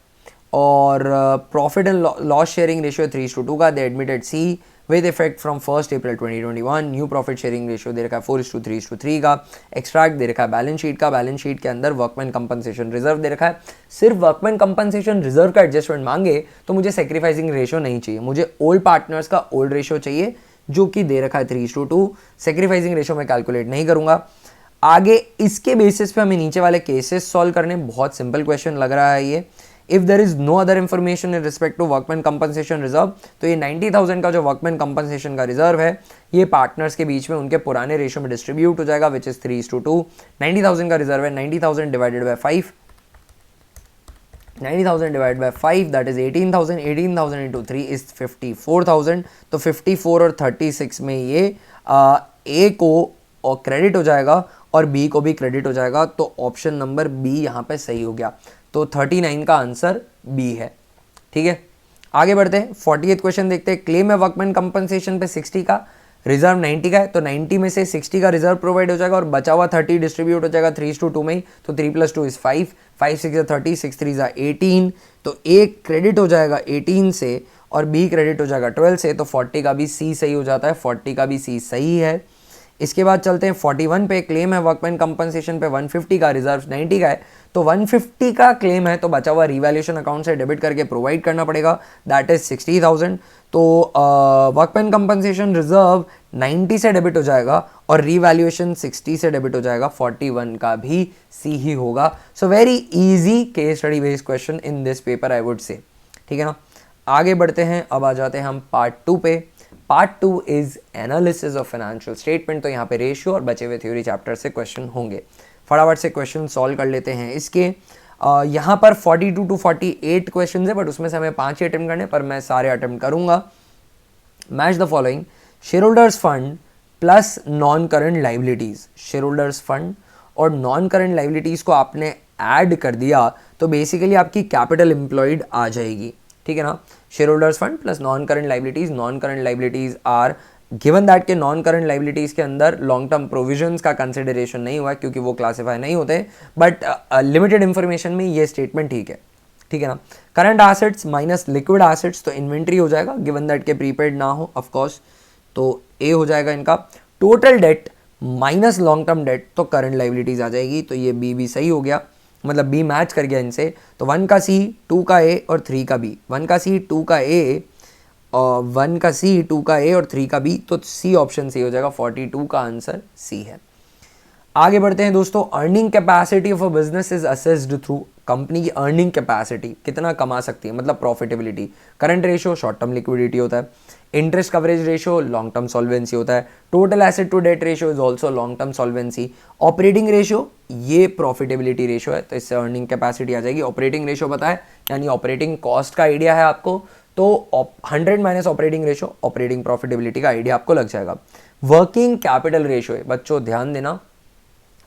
और profit and loss sharing ratio 3:2 का, they admitted C with effect from 1 April 2021, new profit sharing ratio दे रखा है 4:3:3 का, एक्सट्रैक्ट दे रखा है बैलेंस शीट का, बैलेंस शीट के अंदर वर्कमैन कंपनसेशन रिजर्व दे रखा है। सिर्फ वर्कमैन कंपनसेशन रिजर्व का एडजस्टमेंट मांगे तो मुझे सेक्रीफाइसिंग रेशियो नहीं चाहिए, मुझे ओल्ड पार्टनर्स का ओल्ड रेशियो चाहिए जो कि दे रखा है 3:2। सेक्रीफाइसिंग रेशियो मैं कैलकुलेट नहीं करूंगा। आगे इसके बेसिस पे हमें नीचे वाले केसेस सॉल्व करने, बहुत सिंपल क्वेश्चन लग रहा है ये। If there is no other information in respect to workman compensation reserve, तो ये 90,000 का जो वर्कमैन कंपनसेशन का रिजर्व है ये पार्टनर्स के बीच में उनके पुराने रेशियो में डिस्ट्रीब्यूट हो जाएगा विच इज 3:2। 90,000 का रिजर्व है, 90,000 divided by 5, 90,000 divided by 5 that is 18,000, 18,000 into 3 is 54,000। तो 54 और 36 में ये ए को और क्रेडिट हो जाएगा और बी को भी क्रेडिट हो जाएगा, तो ऑप्शन नंबर बी यहाँ पे सही हो गया। तो 39 का आंसर बी है। ठीक है, आगे बढ़ते हैं। 48 क्वेश्चन देखते हैं। क्लेम है वर्कमैन कंपनसेशन पे 60 का, रिजर्व 90 का है, तो 90 में से 60 का रिजर्व प्रोवाइड हो जाएगा और बचा हुआ 30 डिस्ट्रीब्यूट हो जाएगा 3:2 में ही, तो 3 + 2 इज 5, 5 6 is 30, 6 3 is 18, तो ए क्रेडिट हो जाएगा 18 से और बी क्रेडिट हो जाएगा 12 से, तो 40 का भी सी सही हो जाता है, 40 का भी सी सही है। इसके बाद चलते हैं 41 पे। क्लेम है वर्कमैन कंपनसेशन पे 150 का, रिजर्व 90 का है, तो 150 का क्लेम है तो बचा हुआ रिवैल्यूएशन अकाउंट से डेबिट करके प्रोवाइड करना पड़ेगा, दैट इज 60,000। तो वर्कमैन कंपनसेशन रिजर्व 90 से डेबिट हो जाएगा और रिवैल्यूएशन 60 से डेबिट हो जाएगा, 41 का भी सी ही होगा। So very easy case study based question in this paper I would say. ठीक है ना, आगे बढ़ते हैं। अब आ जाते हैं हम पार्ट 2 पे। Part 2 is analysis of financial statement. तो यहाँ पे रेशियो और बचे हुए थ्योरी चैप्टर से क्वेश्चन होंगे। फटाफट से क्वेश्चन सॉल्व कर लेते हैं इसके। यहाँ पर 42 to 48 क्वेश्चन है, बट उसमें से हमें 5 ही अटेम्प्ट करने, पर मैं सारे अटेम्प्ट करूंगा। Match the following, share holders fund plus non current liabilities. Share holders fund और नॉन करंट लाइबिलिटीज को आपने ऐड कर दिया तो बेसिकली आपकी कैपिटल एम्प्लॉयड आ जाएगी। ठीक है ना, shareholders fund plus non current liabilities. Non current liabilities are given that के नॉन करंट लाइबिलिटीज के अंदर लॉन्ग टर्म प्रोविजंस का कंसिडरेशन नहीं हुआ है क्योंकि वो क्लासिफाई नहीं होते, बट लिमिटेड इंफॉर्मेशन में ये स्टेटमेंट ठीक है। ठीक है ना, current assets minus liquid assets, तो इन्वेंट्री हो जाएगा गिवन दैट के प्रीपेड ना हो ऑफ कोर्स, तो ए हो जाएगा इनका। Total date minus long term date, तो करंट लाइबिलिटीज आ जाएगी, तो ये बी भी सही हो गया, मतलब बी मैच कर गया इनसे। तो 1 का सी, 2 का ए और 3 का बी। 1 का सी, 2 का ए और 1 का सी, 2 का ए और 3 का बी, तो सी ऑप्शन सी हो जाएगा। 42 का आंसर सी है। आगे बढ़ते हैं दोस्तों। Earning capacity of a business is assessed through, company की अर्निंग कैपेसिटी कितना कमा सकती है, मतलब profitability. Current ratio short term liquidity होता है, interest coverage ratio long term solvency होता है, total asset to debt ratio is also long term solvency, operating ratio ये प्रॉफिटेबिलिटी रेशियो है, तो इससे अर्निंग कैपेसिटी आ जाएगी। ऑपरेटिंग रेशियो पता है, यानी ऑपरेटिंग कॉस्ट का आइडिया है आपको, तो 100 minus operating ratio, operating profitability का आइडिया आपको लग जाएगा। वर्किंग कैपिटल रेशियो है, बच्चों ध्यान देना,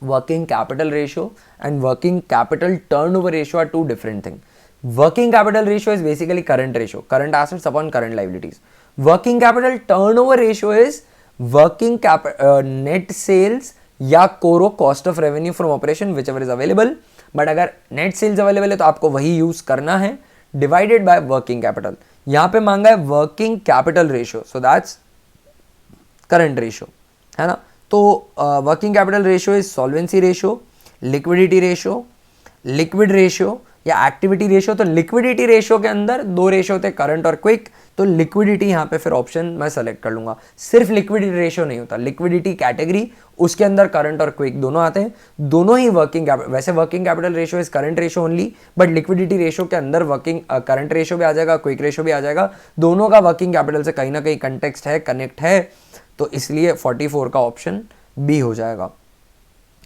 working capital ratio and working capital turnover ratio are two different things. Working capital ratio is basically current ratio, current assets upon current liabilities. Working capital turnover ratio is net sales या कोरो cost of revenue from operation whichever is available, but अगर net sales available है तो आपको वही use करना है, divided by working capital. यहां पे मांगा है working capital ratio, so that's current ratio, है ना। तो working capital ratio is solvency ratio, liquidity ratio, liquid ratio या एक्टिविटी रेशियो। तो लिक्विडिटी रेशियो के अंदर 2 रेशियो थे, करंट और क्विक, तो लिक्विडिटी यहाँ पे फिर ऑप्शन मैं सेलेक्ट कर लूंगा। सिर्फ लिक्विडिटी रेशियो नहीं होता, लिक्विडिटी कैटेगरी उसके अंदर करंट और क्विक दोनों आते हैं, दोनों ही वर्किंग कैपिटल। वैसे working capital ratio is current ratio only, but liquidity ratio के अंदर वर्किंग करंट रेशियो भी आ जाएगा, क्विक रेशियो भी आ जाएगा, दोनों का वर्किंग कैपिटल से कहीं ना कहीं कंटेक्स्ट है, कनेक्ट है, तो इसलिए 44 का ऑप्शन बी हो जाएगा।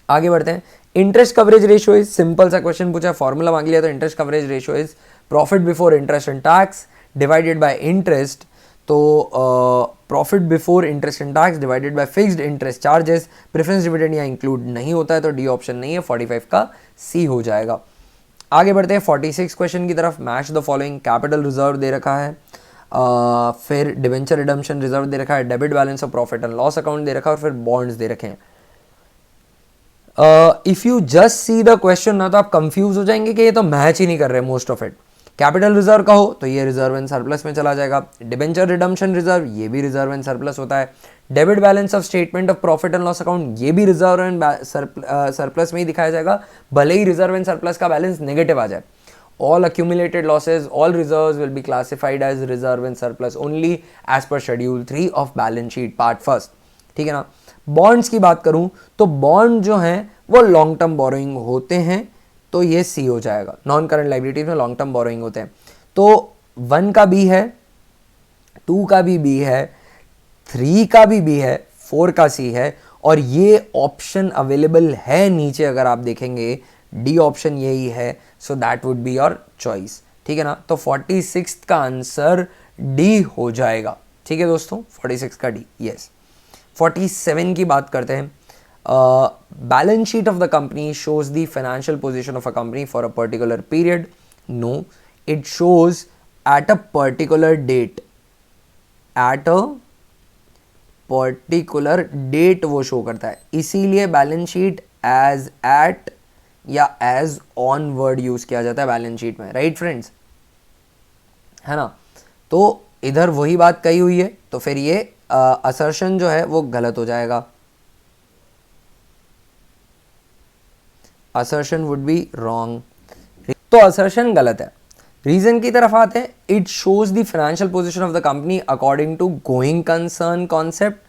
आगे बढ़ते हैं। Interest coverage ratio is, simple सा क्वेश्चन पूछा है, फॉर्मूला मांग लिया, तो interest coverage ratio is profit before interest and tax divided by interest. तो profit before interest and tax divided by fixed interest charges, preference dividend यहाँ include नहीं होता है, तो डी ऑप्शन नहीं है, 45 का सी हो जाएगा। आगे बढ़ते हैं 46 क्वेश्चन की तरफ। Match the following, capital reserve दे रखा है, फिर डिवेंचर रिडम्पशन रिजर्व दे रखा है, debit balance of profit and loss account दे रखा है, और फिर बॉन्ड्स दे रखे हैं। If you just see the question ना तो आप कंफ्यूज हो जाएंगे कि ये तो मैच ही नहीं कर रहे most of it. Capital reserve का हो तो ये रिजर्व एंड सरप्लस में चला जाएगा। डिबेंचर रिडम्पशन रिजर्व, ये भी रिजर्व एंड सरप्लस होता है। Debit balance of statement of profit and loss account, ये भी रिजर्व एंड सरप्लस में ही दिखाया जाएगा, भले ही रिजर्व एंड सरप्लस का बैलेंस नेगेटिव आ जाए। All accumulated losses, all reserves will be classified as reserve and surplus only as per schedule 3 of balance sheet part first। ठीक है ना। बॉन्ड्स की बात करूं तो बॉन्ड जो हैं वो लॉन्ग टर्म बोरोइंग होते हैं, तो ये सी हो जाएगा। नॉन करंट लाइबिलिटीज में लॉन्ग टर्म बोरोइंग होते हैं, तो 1 का बी है, 2 का भी बी है, 3 का भी बी है, 4 का सी है, और ये ऑप्शन अवेलेबल है नीचे अगर आप देखेंगे डी ऑप्शन यही है, so that would be your choice. ठीक है ना। तो 46 का आंसर डी हो जाएगा। ठीक है दोस्तों, 46 का डी, यस। 47 की बात करते हैं। Balance sheet of the company shows the financial position of a company for a particular period. No, it shows at a particular date, at a particular date वो शो करता है, इसीलिए बैलेंस शीट एज एट या as on word use किया जाता है balance sheet में, right friends, है ना। तो इधर वही बात कही हुई है, तो फिर ये असर्शन जो है वो गलत हो जाएगा। असर्शन वुड बी रॉन्ग, तो असर्शन गलत है। रीजन की तरफ आते हैं। It shows the financial position of the company according to going concern concept.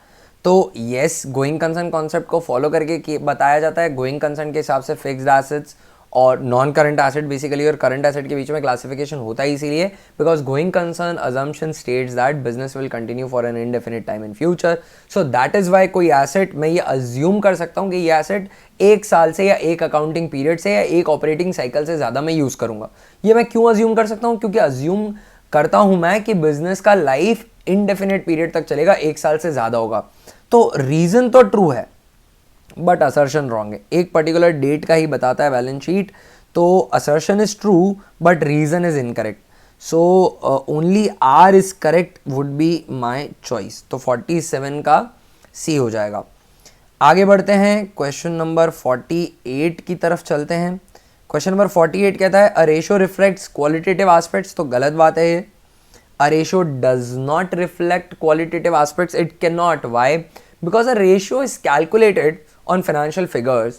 तो यस, गोइंग कंसर्न कॉन्सेप्ट को फॉलो करके बताया जाता है। गोइंग कंसर्न के हिसाब से फिक्स्ड एसेट्स और नॉन करंट एसेट बेसिकली और करंट एसेट के बीच में क्लासिफिकेशन होता है, इसीलिए because going concern assumption states that business will continue for an indefinite time in future. So that is why कोई एसेट मैं ये अज्यूम कर सकता हूँ कि ये एसेट 1 साल से या एक अकाउंटिंग पीरियड से या एक ऑपरेटिंग साइकिल से ज़्यादा मैं यूज़ करूँगा। ये मैं क्यों अज्यूम कर सकता हूँ? क्योंकि अज्यूम करता हूँ मैं कि बिजनेस का लाइफ इनडेफिनिट पीरियड तक चलेगा, 1 साल से ज़्यादा होगा। तो रीजन तो ट्रू है बट असर्शन रॉन्ग है। एक पर्टिकुलर डेट का ही बताता है बैलेंस शीट, तो assertion is true but reason is incorrect. So only R is correct would be my choice. तो 47 का सी हो जाएगा। आगे बढ़ते हैं, क्वेश्चन नंबर 48 की तरफ चलते हैं। क्वेश्चन नंबर 48 कहता है अ रेशियो रिफ्लेक्ट्स क्वालिटेटिव एस्पेक्ट्स। तो गलत बात है ये। A ratio does not reflect qualitative aspects. It cannot. Why? Because a ratio is calculated on financial figures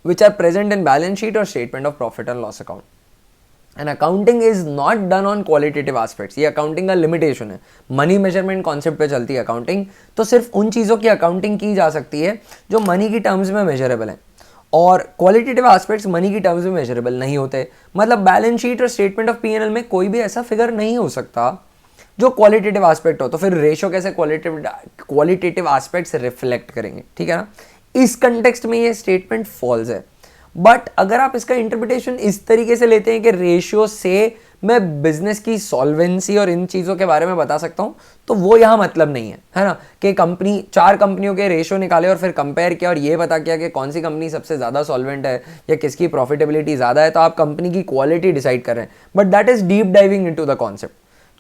which are present in balance sheet or statement of profit and loss account. And accounting is not done on qualitative aspects. ये accounting का limitation है। Money measurement concept पे चलती है accounting, तो सिर्फ उन चीज़ों की accounting की जा सकती है जो मनी की टर्म्स में मेजरेबल हैं, और क्वालिटेटिव एस्पेक्ट्स मनी की टर्म्स में मेजरेबल नहीं होते। मतलब बैलेंस शीट और स्टेटमेंट ऑफ पीएनएल में कोई भी ऐसा फिगर नहीं हो सकता जो क्वालिटेटिव एस्पेक्ट हो, तो फिर रेशियो कैसे क्वालिटेटिव एस्पेक्ट्स रिफ्लेक्ट करेंगे? ठीक है ना। इस कंटेक्स्ट में ये स्टेटमेंट फॉल्स है। बट अगर आप इसका इंटरप्रिटेशन इस तरीके से लेते हैं कि रेशियो से मैं बिजनेस की सॉल्वेंसी और इन चीज़ों के बारे में बता सकता हूं, तो वो यहाँ मतलब नहीं है ना, कि कंपनी 4 कंपनियों के रेशियो निकाले और फिर कंपेयर किया और ये पता किया कि कौन सी कंपनी सबसे ज़्यादा सॉल्वेंट है या किसकी प्रॉफिटेबिलिटी ज़्यादा है, तो आप कंपनी की क्वालिटी डिसाइड कर रहे हैं। But that is deep diving into the concept.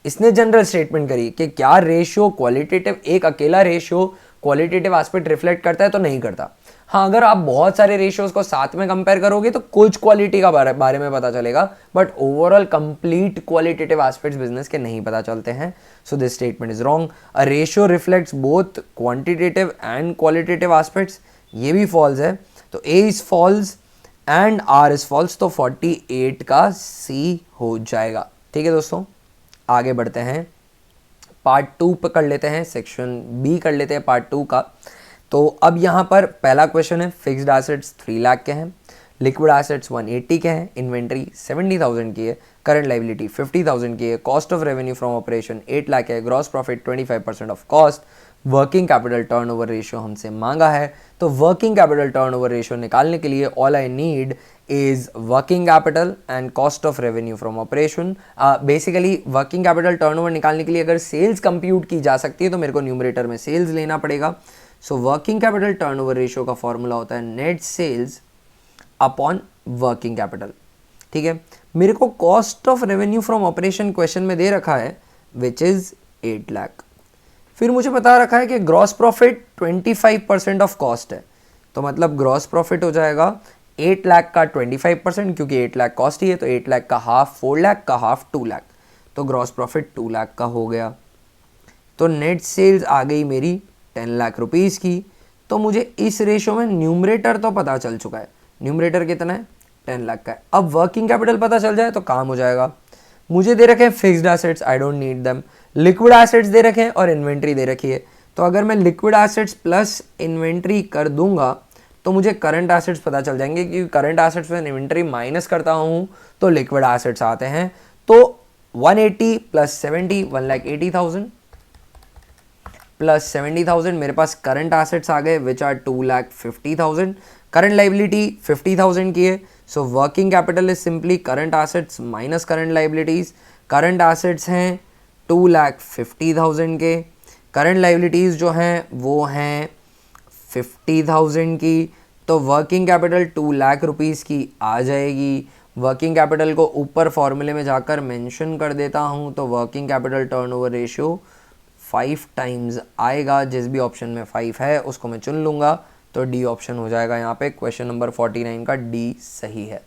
इसने जनरल स्टेटमेंट करी कि क्या रेशियो क्वालिटेटिव, एक अकेला रेशियो क्वालिटेटिव एस्पेक्ट रिफ्लेक्ट करता है, तो नहीं करता। हाँ, अगर आप बहुत सारे रेशियोज को साथ में कंपेयर करोगे तो कुछ क्वालिटी का बारे में पता चलेगा, but overall complete qualitative aspects business के नहीं पता चलते हैं। So this statement is wrong. A ratio reflects both quantitative and qualitative aspects, ये भी फॉल्स है। तो A is false and R is false. तो 48 का सी हो जाएगा। ठीक है दोस्तों, आगे बढ़ते हैं, पार्ट 2 पे कर लेते हैं, सेक्शन बी कर लेते हैं पार्ट 2 का। तो अब यहाँ पर पहला क्वेश्चन है, फिक्स्ड एसेट्स 3 लाख के हैं, लिक्विड एसेट्स 180 के हैं, इन्वेंट्री 70,000 की है, करंट लाइबिलिटी 50,000 की है, cost of revenue from operation 8 lakh है, gross profit 25% of cost, working capital turnover ratio हमसे मांगा है। तो वर्किंग कैपिटल टर्नओवर रेशियो निकालने के लिए all I need is working capital and cost of revenue from operation. Basically working capital turnover निकालने के लिए अगर सेल्स कंप्यूट की जा सकती है तो मेरे को न्यूमरेटर में सेल्स लेना पड़ेगा। So working capital turnover ratio का फॉर्मूला होता है net sales upon working capital. ठीक है, मेरे को cost of revenue from operation question में दे रखा है विच इज 8 लाख। फिर मुझे बता रखा है कि ग्रॉस प्रॉफिट 25% ऑफ कॉस्ट है। तो मतलब ग्रॉस प्रॉफिट हो जाएगा 8 लाख का 25%, क्योंकि 8 लाख कॉस्ट ही है, तो 8 लाख का हाफ 4 लाख का हाफ 2 लाख, तो ग्रॉस प्रॉफिट 2 लाख का हो गया। तो नेट सेल्स आ गई मेरी 10 लाख रुपीज़ की। तो मुझे इस रेशो में न्यूमरेटर तो पता चल चुका है, न्यूमरेटर कितना है 10 लाख का है। अब वर्किंग कैपिटल पता चल जाए तो काम हो जाएगा। मुझे दे रखे हैं fixed assets, I don't need them, liquid assets दे रखे हैं और इन्वेंट्री दे रखी है। तो अगर मैं लिक्विड एसेट्स प्लस इन्वेंट्री कर दूंगा तो मुझे करंट एसेट्स पता चल जाएंगे, क्योंकि करंट एसेट्स में इन्वेंट्री माइनस करता हूँ तो लिक्विड एसेट्स आते हैं। तो 180 प्लस 70 1,80,000 प्लस 70,000 मेरे पास करंट एसेट्स आ गए विच आर 2,50,000। करंट लाइबिलिटी 50,000 की है, सो working capital is simply current assets minus current liabilities. Current assets हैं 2,50,000 के, करंट लाइबिलिटीज जो हैं वो हैं 50,000 की, तो वर्किंग कैपिटल 2 लाख रुपीज़ की आ जाएगी। वर्किंग कैपिटल को ऊपर फॉर्मूले में जाकर मेंशन कर देता हूँ, तो working capital turnover ratio 5 times आएगा। जिस भी ऑप्शन में 5 है उसको मैं चुन लूँगा, तो डी ऑप्शन हो जाएगा यहाँ पे। क्वेश्चन नंबर 49 का डी सही है।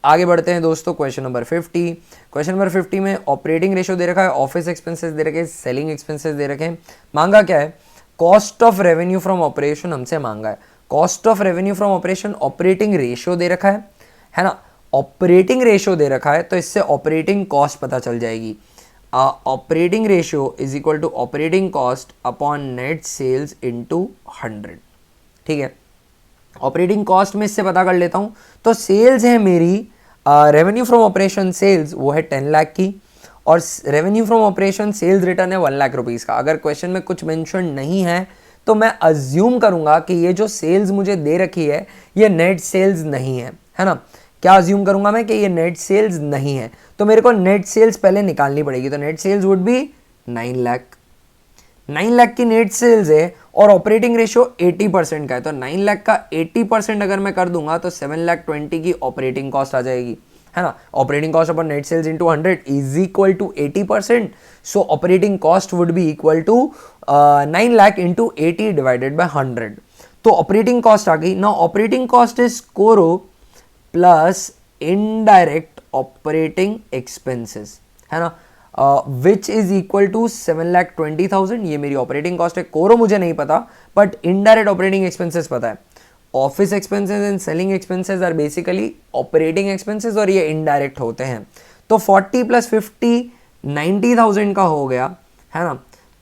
आगे बढ़ते हैं दोस्तों, क्वेश्चन नंबर 50। क्वेश्चन नंबर 50 में ऑपरेटिंग रेशियो दे रखा है, ऑफिस एक्सपेंसेस दे रखे हैं, सेलिंग एक्सपेंसेस दे रखे हैं। मांगा क्या है, cost of revenue from operation हमसे मांगा है। Cost of revenue from operation operating ratio दे रखा है ना। ऑपरेटिंग रेशियो दे रखा है तो इससे ऑपरेटिंग कॉस्ट पता चल जाएगी। Operating ratio is equal to operating cost upon net sales into 100। ठीक है, ऑपरेटिंग कॉस्ट में इससे पता कर लेता हूं। तो सेल्स है मेरी, रेवेन्यू फ्रॉम ऑपरेशन सेल्स वो है 10 लाख की, और revenue from operation sales return है 1 लाख रुपीज़ का। अगर क्वेश्चन में कुछ मेंशन नहीं है तो मैं अज्यूम करूंगा कि ये जो सेल्स मुझे दे रखी है ये नेट सेल्स नहीं है ना। क्या अज्यूम करूंगा मैं कि ये नेट सेल्स नहीं है, तो मेरे को नेट सेल्स पहले निकालनी पड़ेगी। तो net sales would be 9 lakh. 9 lakh की नेट सेल्स है और ऑपरेटिंग रेशियो 80% का है, तो 9 लाख का 80% अगर मैं कर दूंगा तो 7,20,000 की ऑपरेटिंग कॉस्ट आ जाएगी, है ना। Operating cost upon net sales into 100 is equal to 80%। So operating cost would be equal to 9 lakh into 80 divided by 100। तो ऑपरेटिंग कॉस्ट आ गई ना। ऑपरेटिंग कॉस्ट इज कोरो प्लस इनडायरेक्ट ऑपरेटिंग एक्सपेंसेस, है ना, विच इज इक्वल टू 7,20,000। ये मेरी operating cost है। कोरो मुझे नहीं पता, बट इनडायरेक्ट ऑपरेटिंग एक्सपेंसेस पता है। Office expenses and selling expenses are basically operating expenses और ये इनडायरेक्ट होते हैं। तो 40 प्लस 50 90,000 का हो गया, है ना।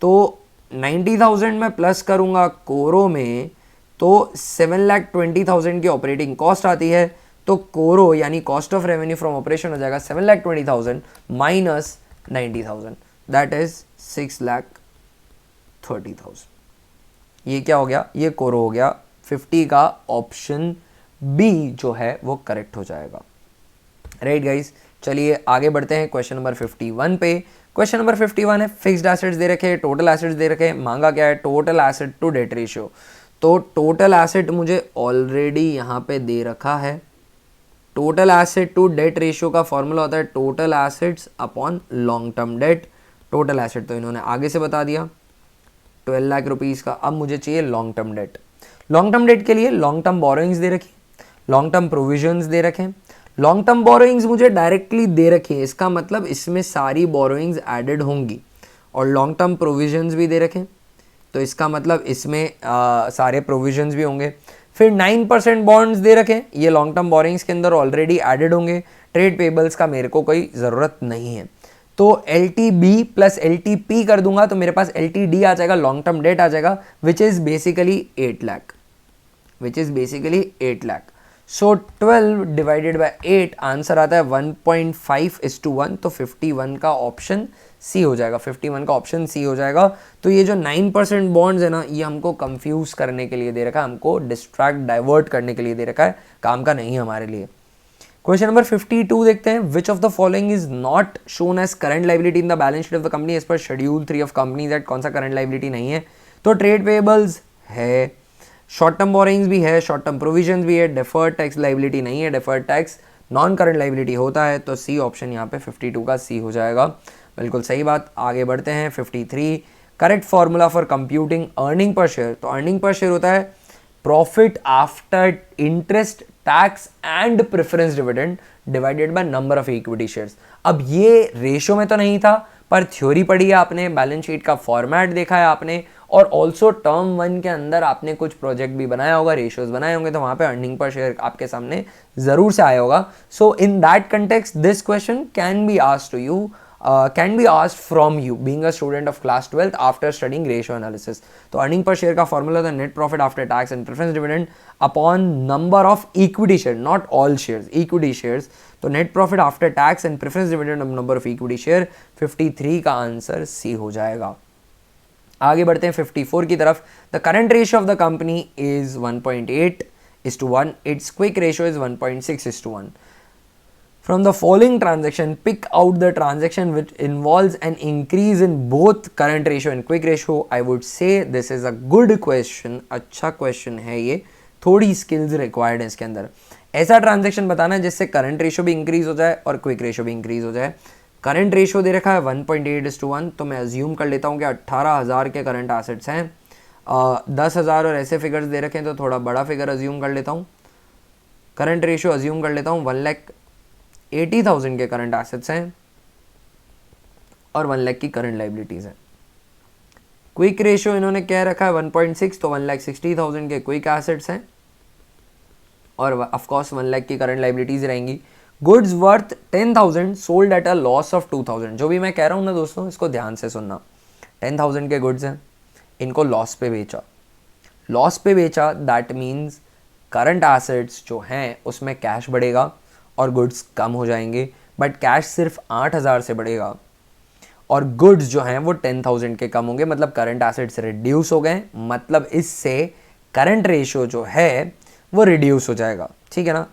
तो 90,000 में प्लस करूंगा कोरो में तो 7,20,000 की ऑपरेटिंग कॉस्ट आती है। तो कोरो यानी cost of revenue from operation हो जाएगा 7,20,000 माइनस 90,000, दैट इज 6,30,000। ये क्या हो गया, ये कोरो हो गया। 50 का ऑप्शन बी जो है वो करेक्ट हो जाएगा। राइट गाइस, चलिए आगे बढ़ते हैं क्वेश्चन नंबर 51 पे। क्वेश्चन नंबर 51 है, फिक्स्ड एसेट्स दे रखे हैं, टोटल एसेट्स दे रखे हैं। मांगा क्या है, total asset to debt ratio. तो टोटल एसेट मुझे ऑलरेडी यहाँ पे दे रखा है। Total asset to debt ratio का फॉर्मूला होता है total assets upon long term debt. Total asset तो इन्होंने आगे से बता दिया 12 लाख रुपीज़ का। अब मुझे चाहिए long term date. Long term date के लिए लॉन्ग टर्म बोरोइंग्स दे रखी, लॉन्ग टर्म प्रोविजंस दे रखे। लॉन्ग टर्म बोरोइंग्स मुझे डायरेक्टली दे रखी है, इसका मतलब इसमें सारी बोरोइंग्स एडेड होंगी, और लॉन्ग टर्म प्रोविजंस भी दे रखे, तो इसका मतलब इसमें सारे प्रोविजंस भी होंगे। फिर 9% बॉन्ड्स दे रखे, ये लॉन्ग टर्म बोरोइंग्स के अंदर ऑलरेडी एडेड होंगे। ट्रेड पेबल्स का मेरे को कोई ज़रूरत नहीं है, तो LTB प्लस LTP कर दूंगा तो मेरे पास LTD आ जाएगा, लॉन्ग टर्म डेट आ जाएगा, which is basically 8 lakh, which is basically 8 lakh. So 12 divided by 8 answer आता है 1.5:1, तो 51 का ऑप्शन सी हो जाएगा। 51 का ऑप्शन सी हो जाएगा। तो ये जो 9% बॉन्ड्स है ना, ये हमको कंफ्यूज करने के लिए दे रखा है, हमको डिस्ट्रैक्ट डाइवर्ट करने के लिए दे रखा है, काम का नहीं है हमारे लिए। क्वेश्चन नंबर 52 देखते हैं। Which of the following is not shown as current liability in the balance sheet of the company as per schedule 3 of companies act. कौन सा करंट लाइबिलिटी नहीं है, तो ट्रेड पेबल्स है, शॉर्ट टर्म बोरिंग्स भी है, शॉर्ट टर्म प्रोविजंस भी है, डेफर्ड टैक्स लाइबिलिटी नहीं है, deferred tax non current liability होता है। तो सी ऑप्शन यहाँ पे 52 का सी हो जाएगा, बिल्कुल सही बात। आगे बढ़ते हैं 53। Correct formula for computing earning per share. तो अर्निंग पर शेयर होता है profit after interest, tax and preference dividend divided by number of equity shares. अब ये रेशो में तो नहीं था, पर थ्योरी पढ़ी है आपने, बैलेंस शीट का फॉर्मेट देखा है आपने, और ऑल्सो टर्म 1 के अंदर आपने कुछ प्रोजेक्ट भी बनाया होगा, रेशियोज बनाए होंगे, तो वहां पे अर्निंग पर शेयर आपके सामने जरूर से आया होगा। So in that context this question can be asked to you, can be asked from you being a student of class 12th after studying ratio analysis। तो अर्निंग पर शेयर का formula था net profit after tax and preference dividend upon number of equity share, not all shares, equity shares. तो net profit after tax and preference dividend number of equity share 53 का answer C हो जाएगा। आगे बढ़ते हैं 54 की तरफ। The current ratio of the company is 1.8:1, it's quick ratio is 1.6:1। From the following transaction, pick out the transaction which involves an increase in both current ratio and quick ratio। I would say this is a good question, अच्छा question है ये, थोड़ी skills required है इसके अंदर। ऐसा transaction बताना है जिससे करंट रेशियो भी इंक्रीज हो जाए और क्विक रेशियो भी इंक्रीज हो जाए। करंट रेशियो दे रखा है 1.8:1, तो मैं अज्यूम कर लेता हूँ कि 18,000 के करंट एसेट्स हैं, 10,000 और ऐसे फिगर्स दे रखे हैं तो थोड़ा बड़ा फिगर अज्यूम कर लेता हूँ। करंट रेशियो अज्यूम कर लेता हूँ 1,80,000 के करंट एसेट्स हैं और 1 लाख की करंट लाइबिलिटीज है। क्विक रेशियो इन्होंने क्या रखा है 1.6, तो 1,60,000 के क्विक एसेट्स हैं और ऑफ कोर्स 1 लाख की करंट लाइबिलिटीज रहेंगी। Goods worth 10,000 sold at a loss of 2,000। जो भी मैं कह रहा हूँ ना दोस्तों, इसको ध्यान से सुनना। 10,000 के गुड्स हैं, इनको लॉस पे बेचा, लॉस पे बेचा, दैट मीन्स करंट एसेट्स जो हैं उसमें कैश बढ़ेगा और गुड्स कम हो जाएंगे, बट कैश सिर्फ 8,000 से बढ़ेगा और गुड्स जो हैं वो 10,000 के कम होंगे, मतलब करंट एसेट्स रिड्यूस हो गए, मतलब इससे करंट रेशियो जो है वो रिड्यूस हो जाएगा। ठीक है ना,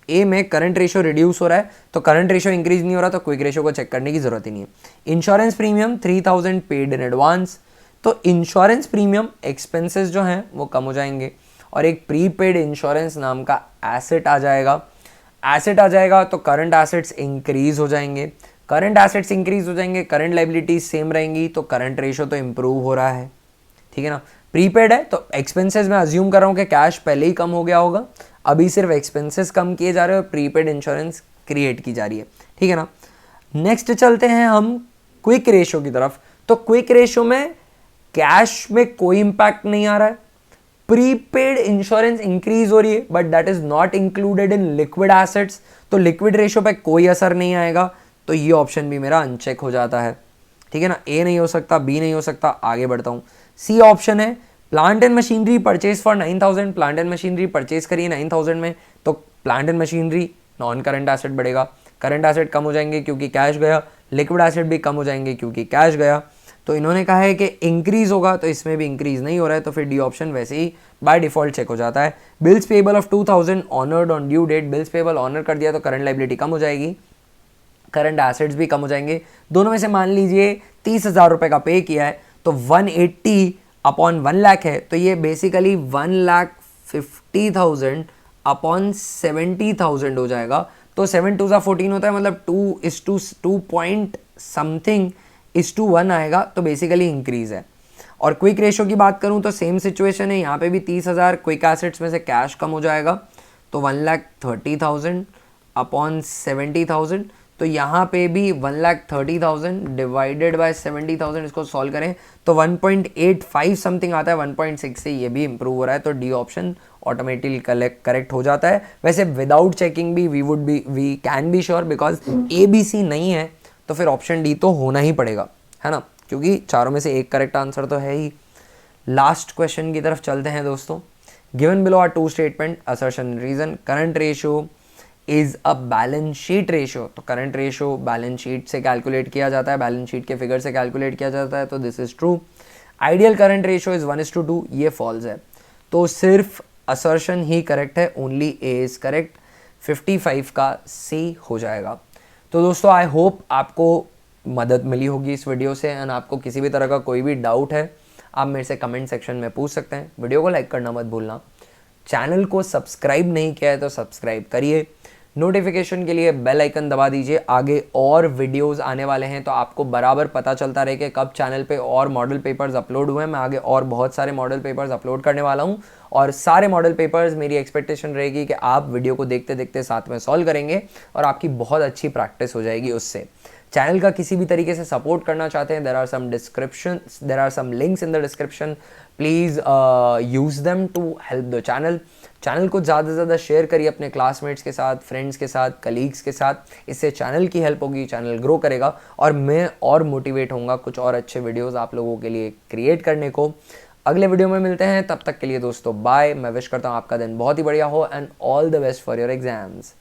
ए में करंट रेशियो रिड्यूस हो रहा है तो करंट रेशियो इंक्रीज नहीं हो रहा, तो क्विक रेशियो को चेक करने की जरूरत ही नहीं है। Insurance premium 3,000 paid in advance, तो इंश्योरेंस प्रीमियम एक्सपेंसेस जो हैं वो कम हो जाएंगे और एक प्रीपेड इंश्योरेंस नाम का एसेट आ जाएगा। एसेट आ जाएगा तो करंट एसेट्स इंक्रीज हो जाएंगे, करंट एसेट्स इंक्रीज हो जाएंगे, करंट लाइबिलिटीज सेम रहेंगी, तो करंट रेशियो तो इंप्रूव हो रहा है। ठीक है ना, प्रीपेड है तो एक्सपेंसेस में अज्यूम कर रहा हूँ कि कैश पहले ही कम हो गया होगा, अभी सिर्फ एक्सपेंसेस कम किए जा रहे हैं और प्रीपेड इंश्योरेंस क्रिएट की जा रही है। ठीक है ना, नेक्स्ट चलते हैं हम क्विक रेशियो की तरफ। तो क्विक रेशियो में कैश में कोई इंपैक्ट नहीं आ रहा है, प्रीपेड इंश्योरेंस इंक्रीज हो रही है but that is not included in liquid assets, तो लिक्विड रेशियो पे कोई असर नहीं आएगा, तो ये ऑप्शन भी मेरा अनचेक हो जाता है। ठीक है ना, ए नहीं हो सकता, बी नहीं हो सकता, आगे बढ़ता हूं। सी ऑप्शन है plant and machinery purchase for 9,000, plant and machinery purchase करिए 9,000 में, तो plant and machinery non current asset बढ़ेगा, करंट एसेट कम हो जाएंगे क्योंकि कैश गया, लिक्विड एसेट भी कम हो जाएंगे क्योंकि कैश गया। तो इन्होंने कहा है कि इंक्रीज होगा, तो इसमें भी इंक्रीज नहीं हो रहा है, तो फिर डी ऑप्शन वैसे ही बाय डिफॉल्ट चेक हो जाता है। Bills payable of 2,000 honoured on due date, bills payable honour कर दिया तो करंट लाइबिलिटी कम हो जाएगी, करंट एसेट्स भी कम हो जाएंगे। दोनों में से मान लीजिए 30,000 रुपए का पे किया है तो 180 अपॉन 1 लाख है, तो ये बेसिकली 1,50,000 अपॉन 70,000 हो जाएगा। तो 7 2 14 होता है, मतलब 2 पॉइंट समथिंग 1 आएगा, तो बेसिकली इंक्रीज है। और क्विक रेशियो की बात करूं तो सेम सिचुएशन है, यहाँ पे भी 30,000 क्विक एसेट्स में से कैश कम हो जाएगा, तो 1,30,000 अपॉन 70,000, तो यहाँ पे भी 1,30,000 डिवाइडेड बाय 70,000, इसको सॉल्व करें तो 1.85 समथिंग आता है, 1.6 से ये भी इंप्रूव हो रहा है, तो डी ऑप्शन ऑटोमेटिकली करेक्ट हो जाता है। वैसे विदाउट चेकिंग भी we can be sure, because A B C नहीं है तो फिर ऑप्शन डी तो होना ही पड़ेगा, है ना, क्योंकि चारों में से एक करेक्ट आंसर तो है ही। लास्ट क्वेश्चन की तरफ चलते हैं दोस्तों। Given below are 2 statement, assertion, reason. Current ratio is a balance sheet ratio, तो करंट रेशियो बैलेंस शीट से कैलकुलेट किया जाता है, बैलेंस शीट के फिगर से कैलकुलेट किया जाता है, तो this is true. Ideal current ratio is 1:2, ये फॉल्स है, तो सिर्फ असर्शन ही करेक्ट है, ओनली ए इज करेक्ट, 55 का सी हो जाएगा। तो दोस्तों आई होप आपको मदद मिली होगी इस वीडियो से, एंड आपको किसी भी तरह का कोई भी डाउट है आप मेरे से कमेंट सेक्शन में पूछ सकते हैं। वीडियो को लाइक करना मत भूलना, चैनल को सब्सक्राइब नहीं किया है तो सब्सक्राइब करिए, नोटिफिकेशन के लिए बेल आइकन दबा दीजिए, आगे और वीडियोस आने वाले हैं तो आपको बराबर पता चलता रहे कि कब चैनल पे और मॉडल पेपर्स अपलोड हुए हैं। मैं आगे और बहुत सारे मॉडल पेपर्स अपलोड करने वाला हूं और सारे मॉडल पेपर्स मेरी एक्सपेक्टेशन रहेगी कि आप वीडियो को देखते देखते साथ में सॉल्व करेंगे और आपकी बहुत अच्छी प्रैक्टिस हो जाएगी उससे। चैनल का किसी भी तरीके से सपोर्ट करना चाहते हैं, there are some links in the description, please use them to help the channel को ज़्यादा से ज़्यादा शेयर करिए अपने क्लासमेट्स के साथ, फ्रेंड्स के साथ, कलीग्स के साथ। इससे चैनल की हेल्प होगी, चैनल ग्रो करेगा और मैं और मोटिवेट होऊंगा कुछ और अच्छे वीडियोस आप लोगों के लिए क्रिएट करने को। अगले वीडियो में मिलते हैं, तब तक के लिए दोस्तों बाय। मैं विश करता हूँ आपका दिन बहुत ही बढ़िया हो and all the best for your exams.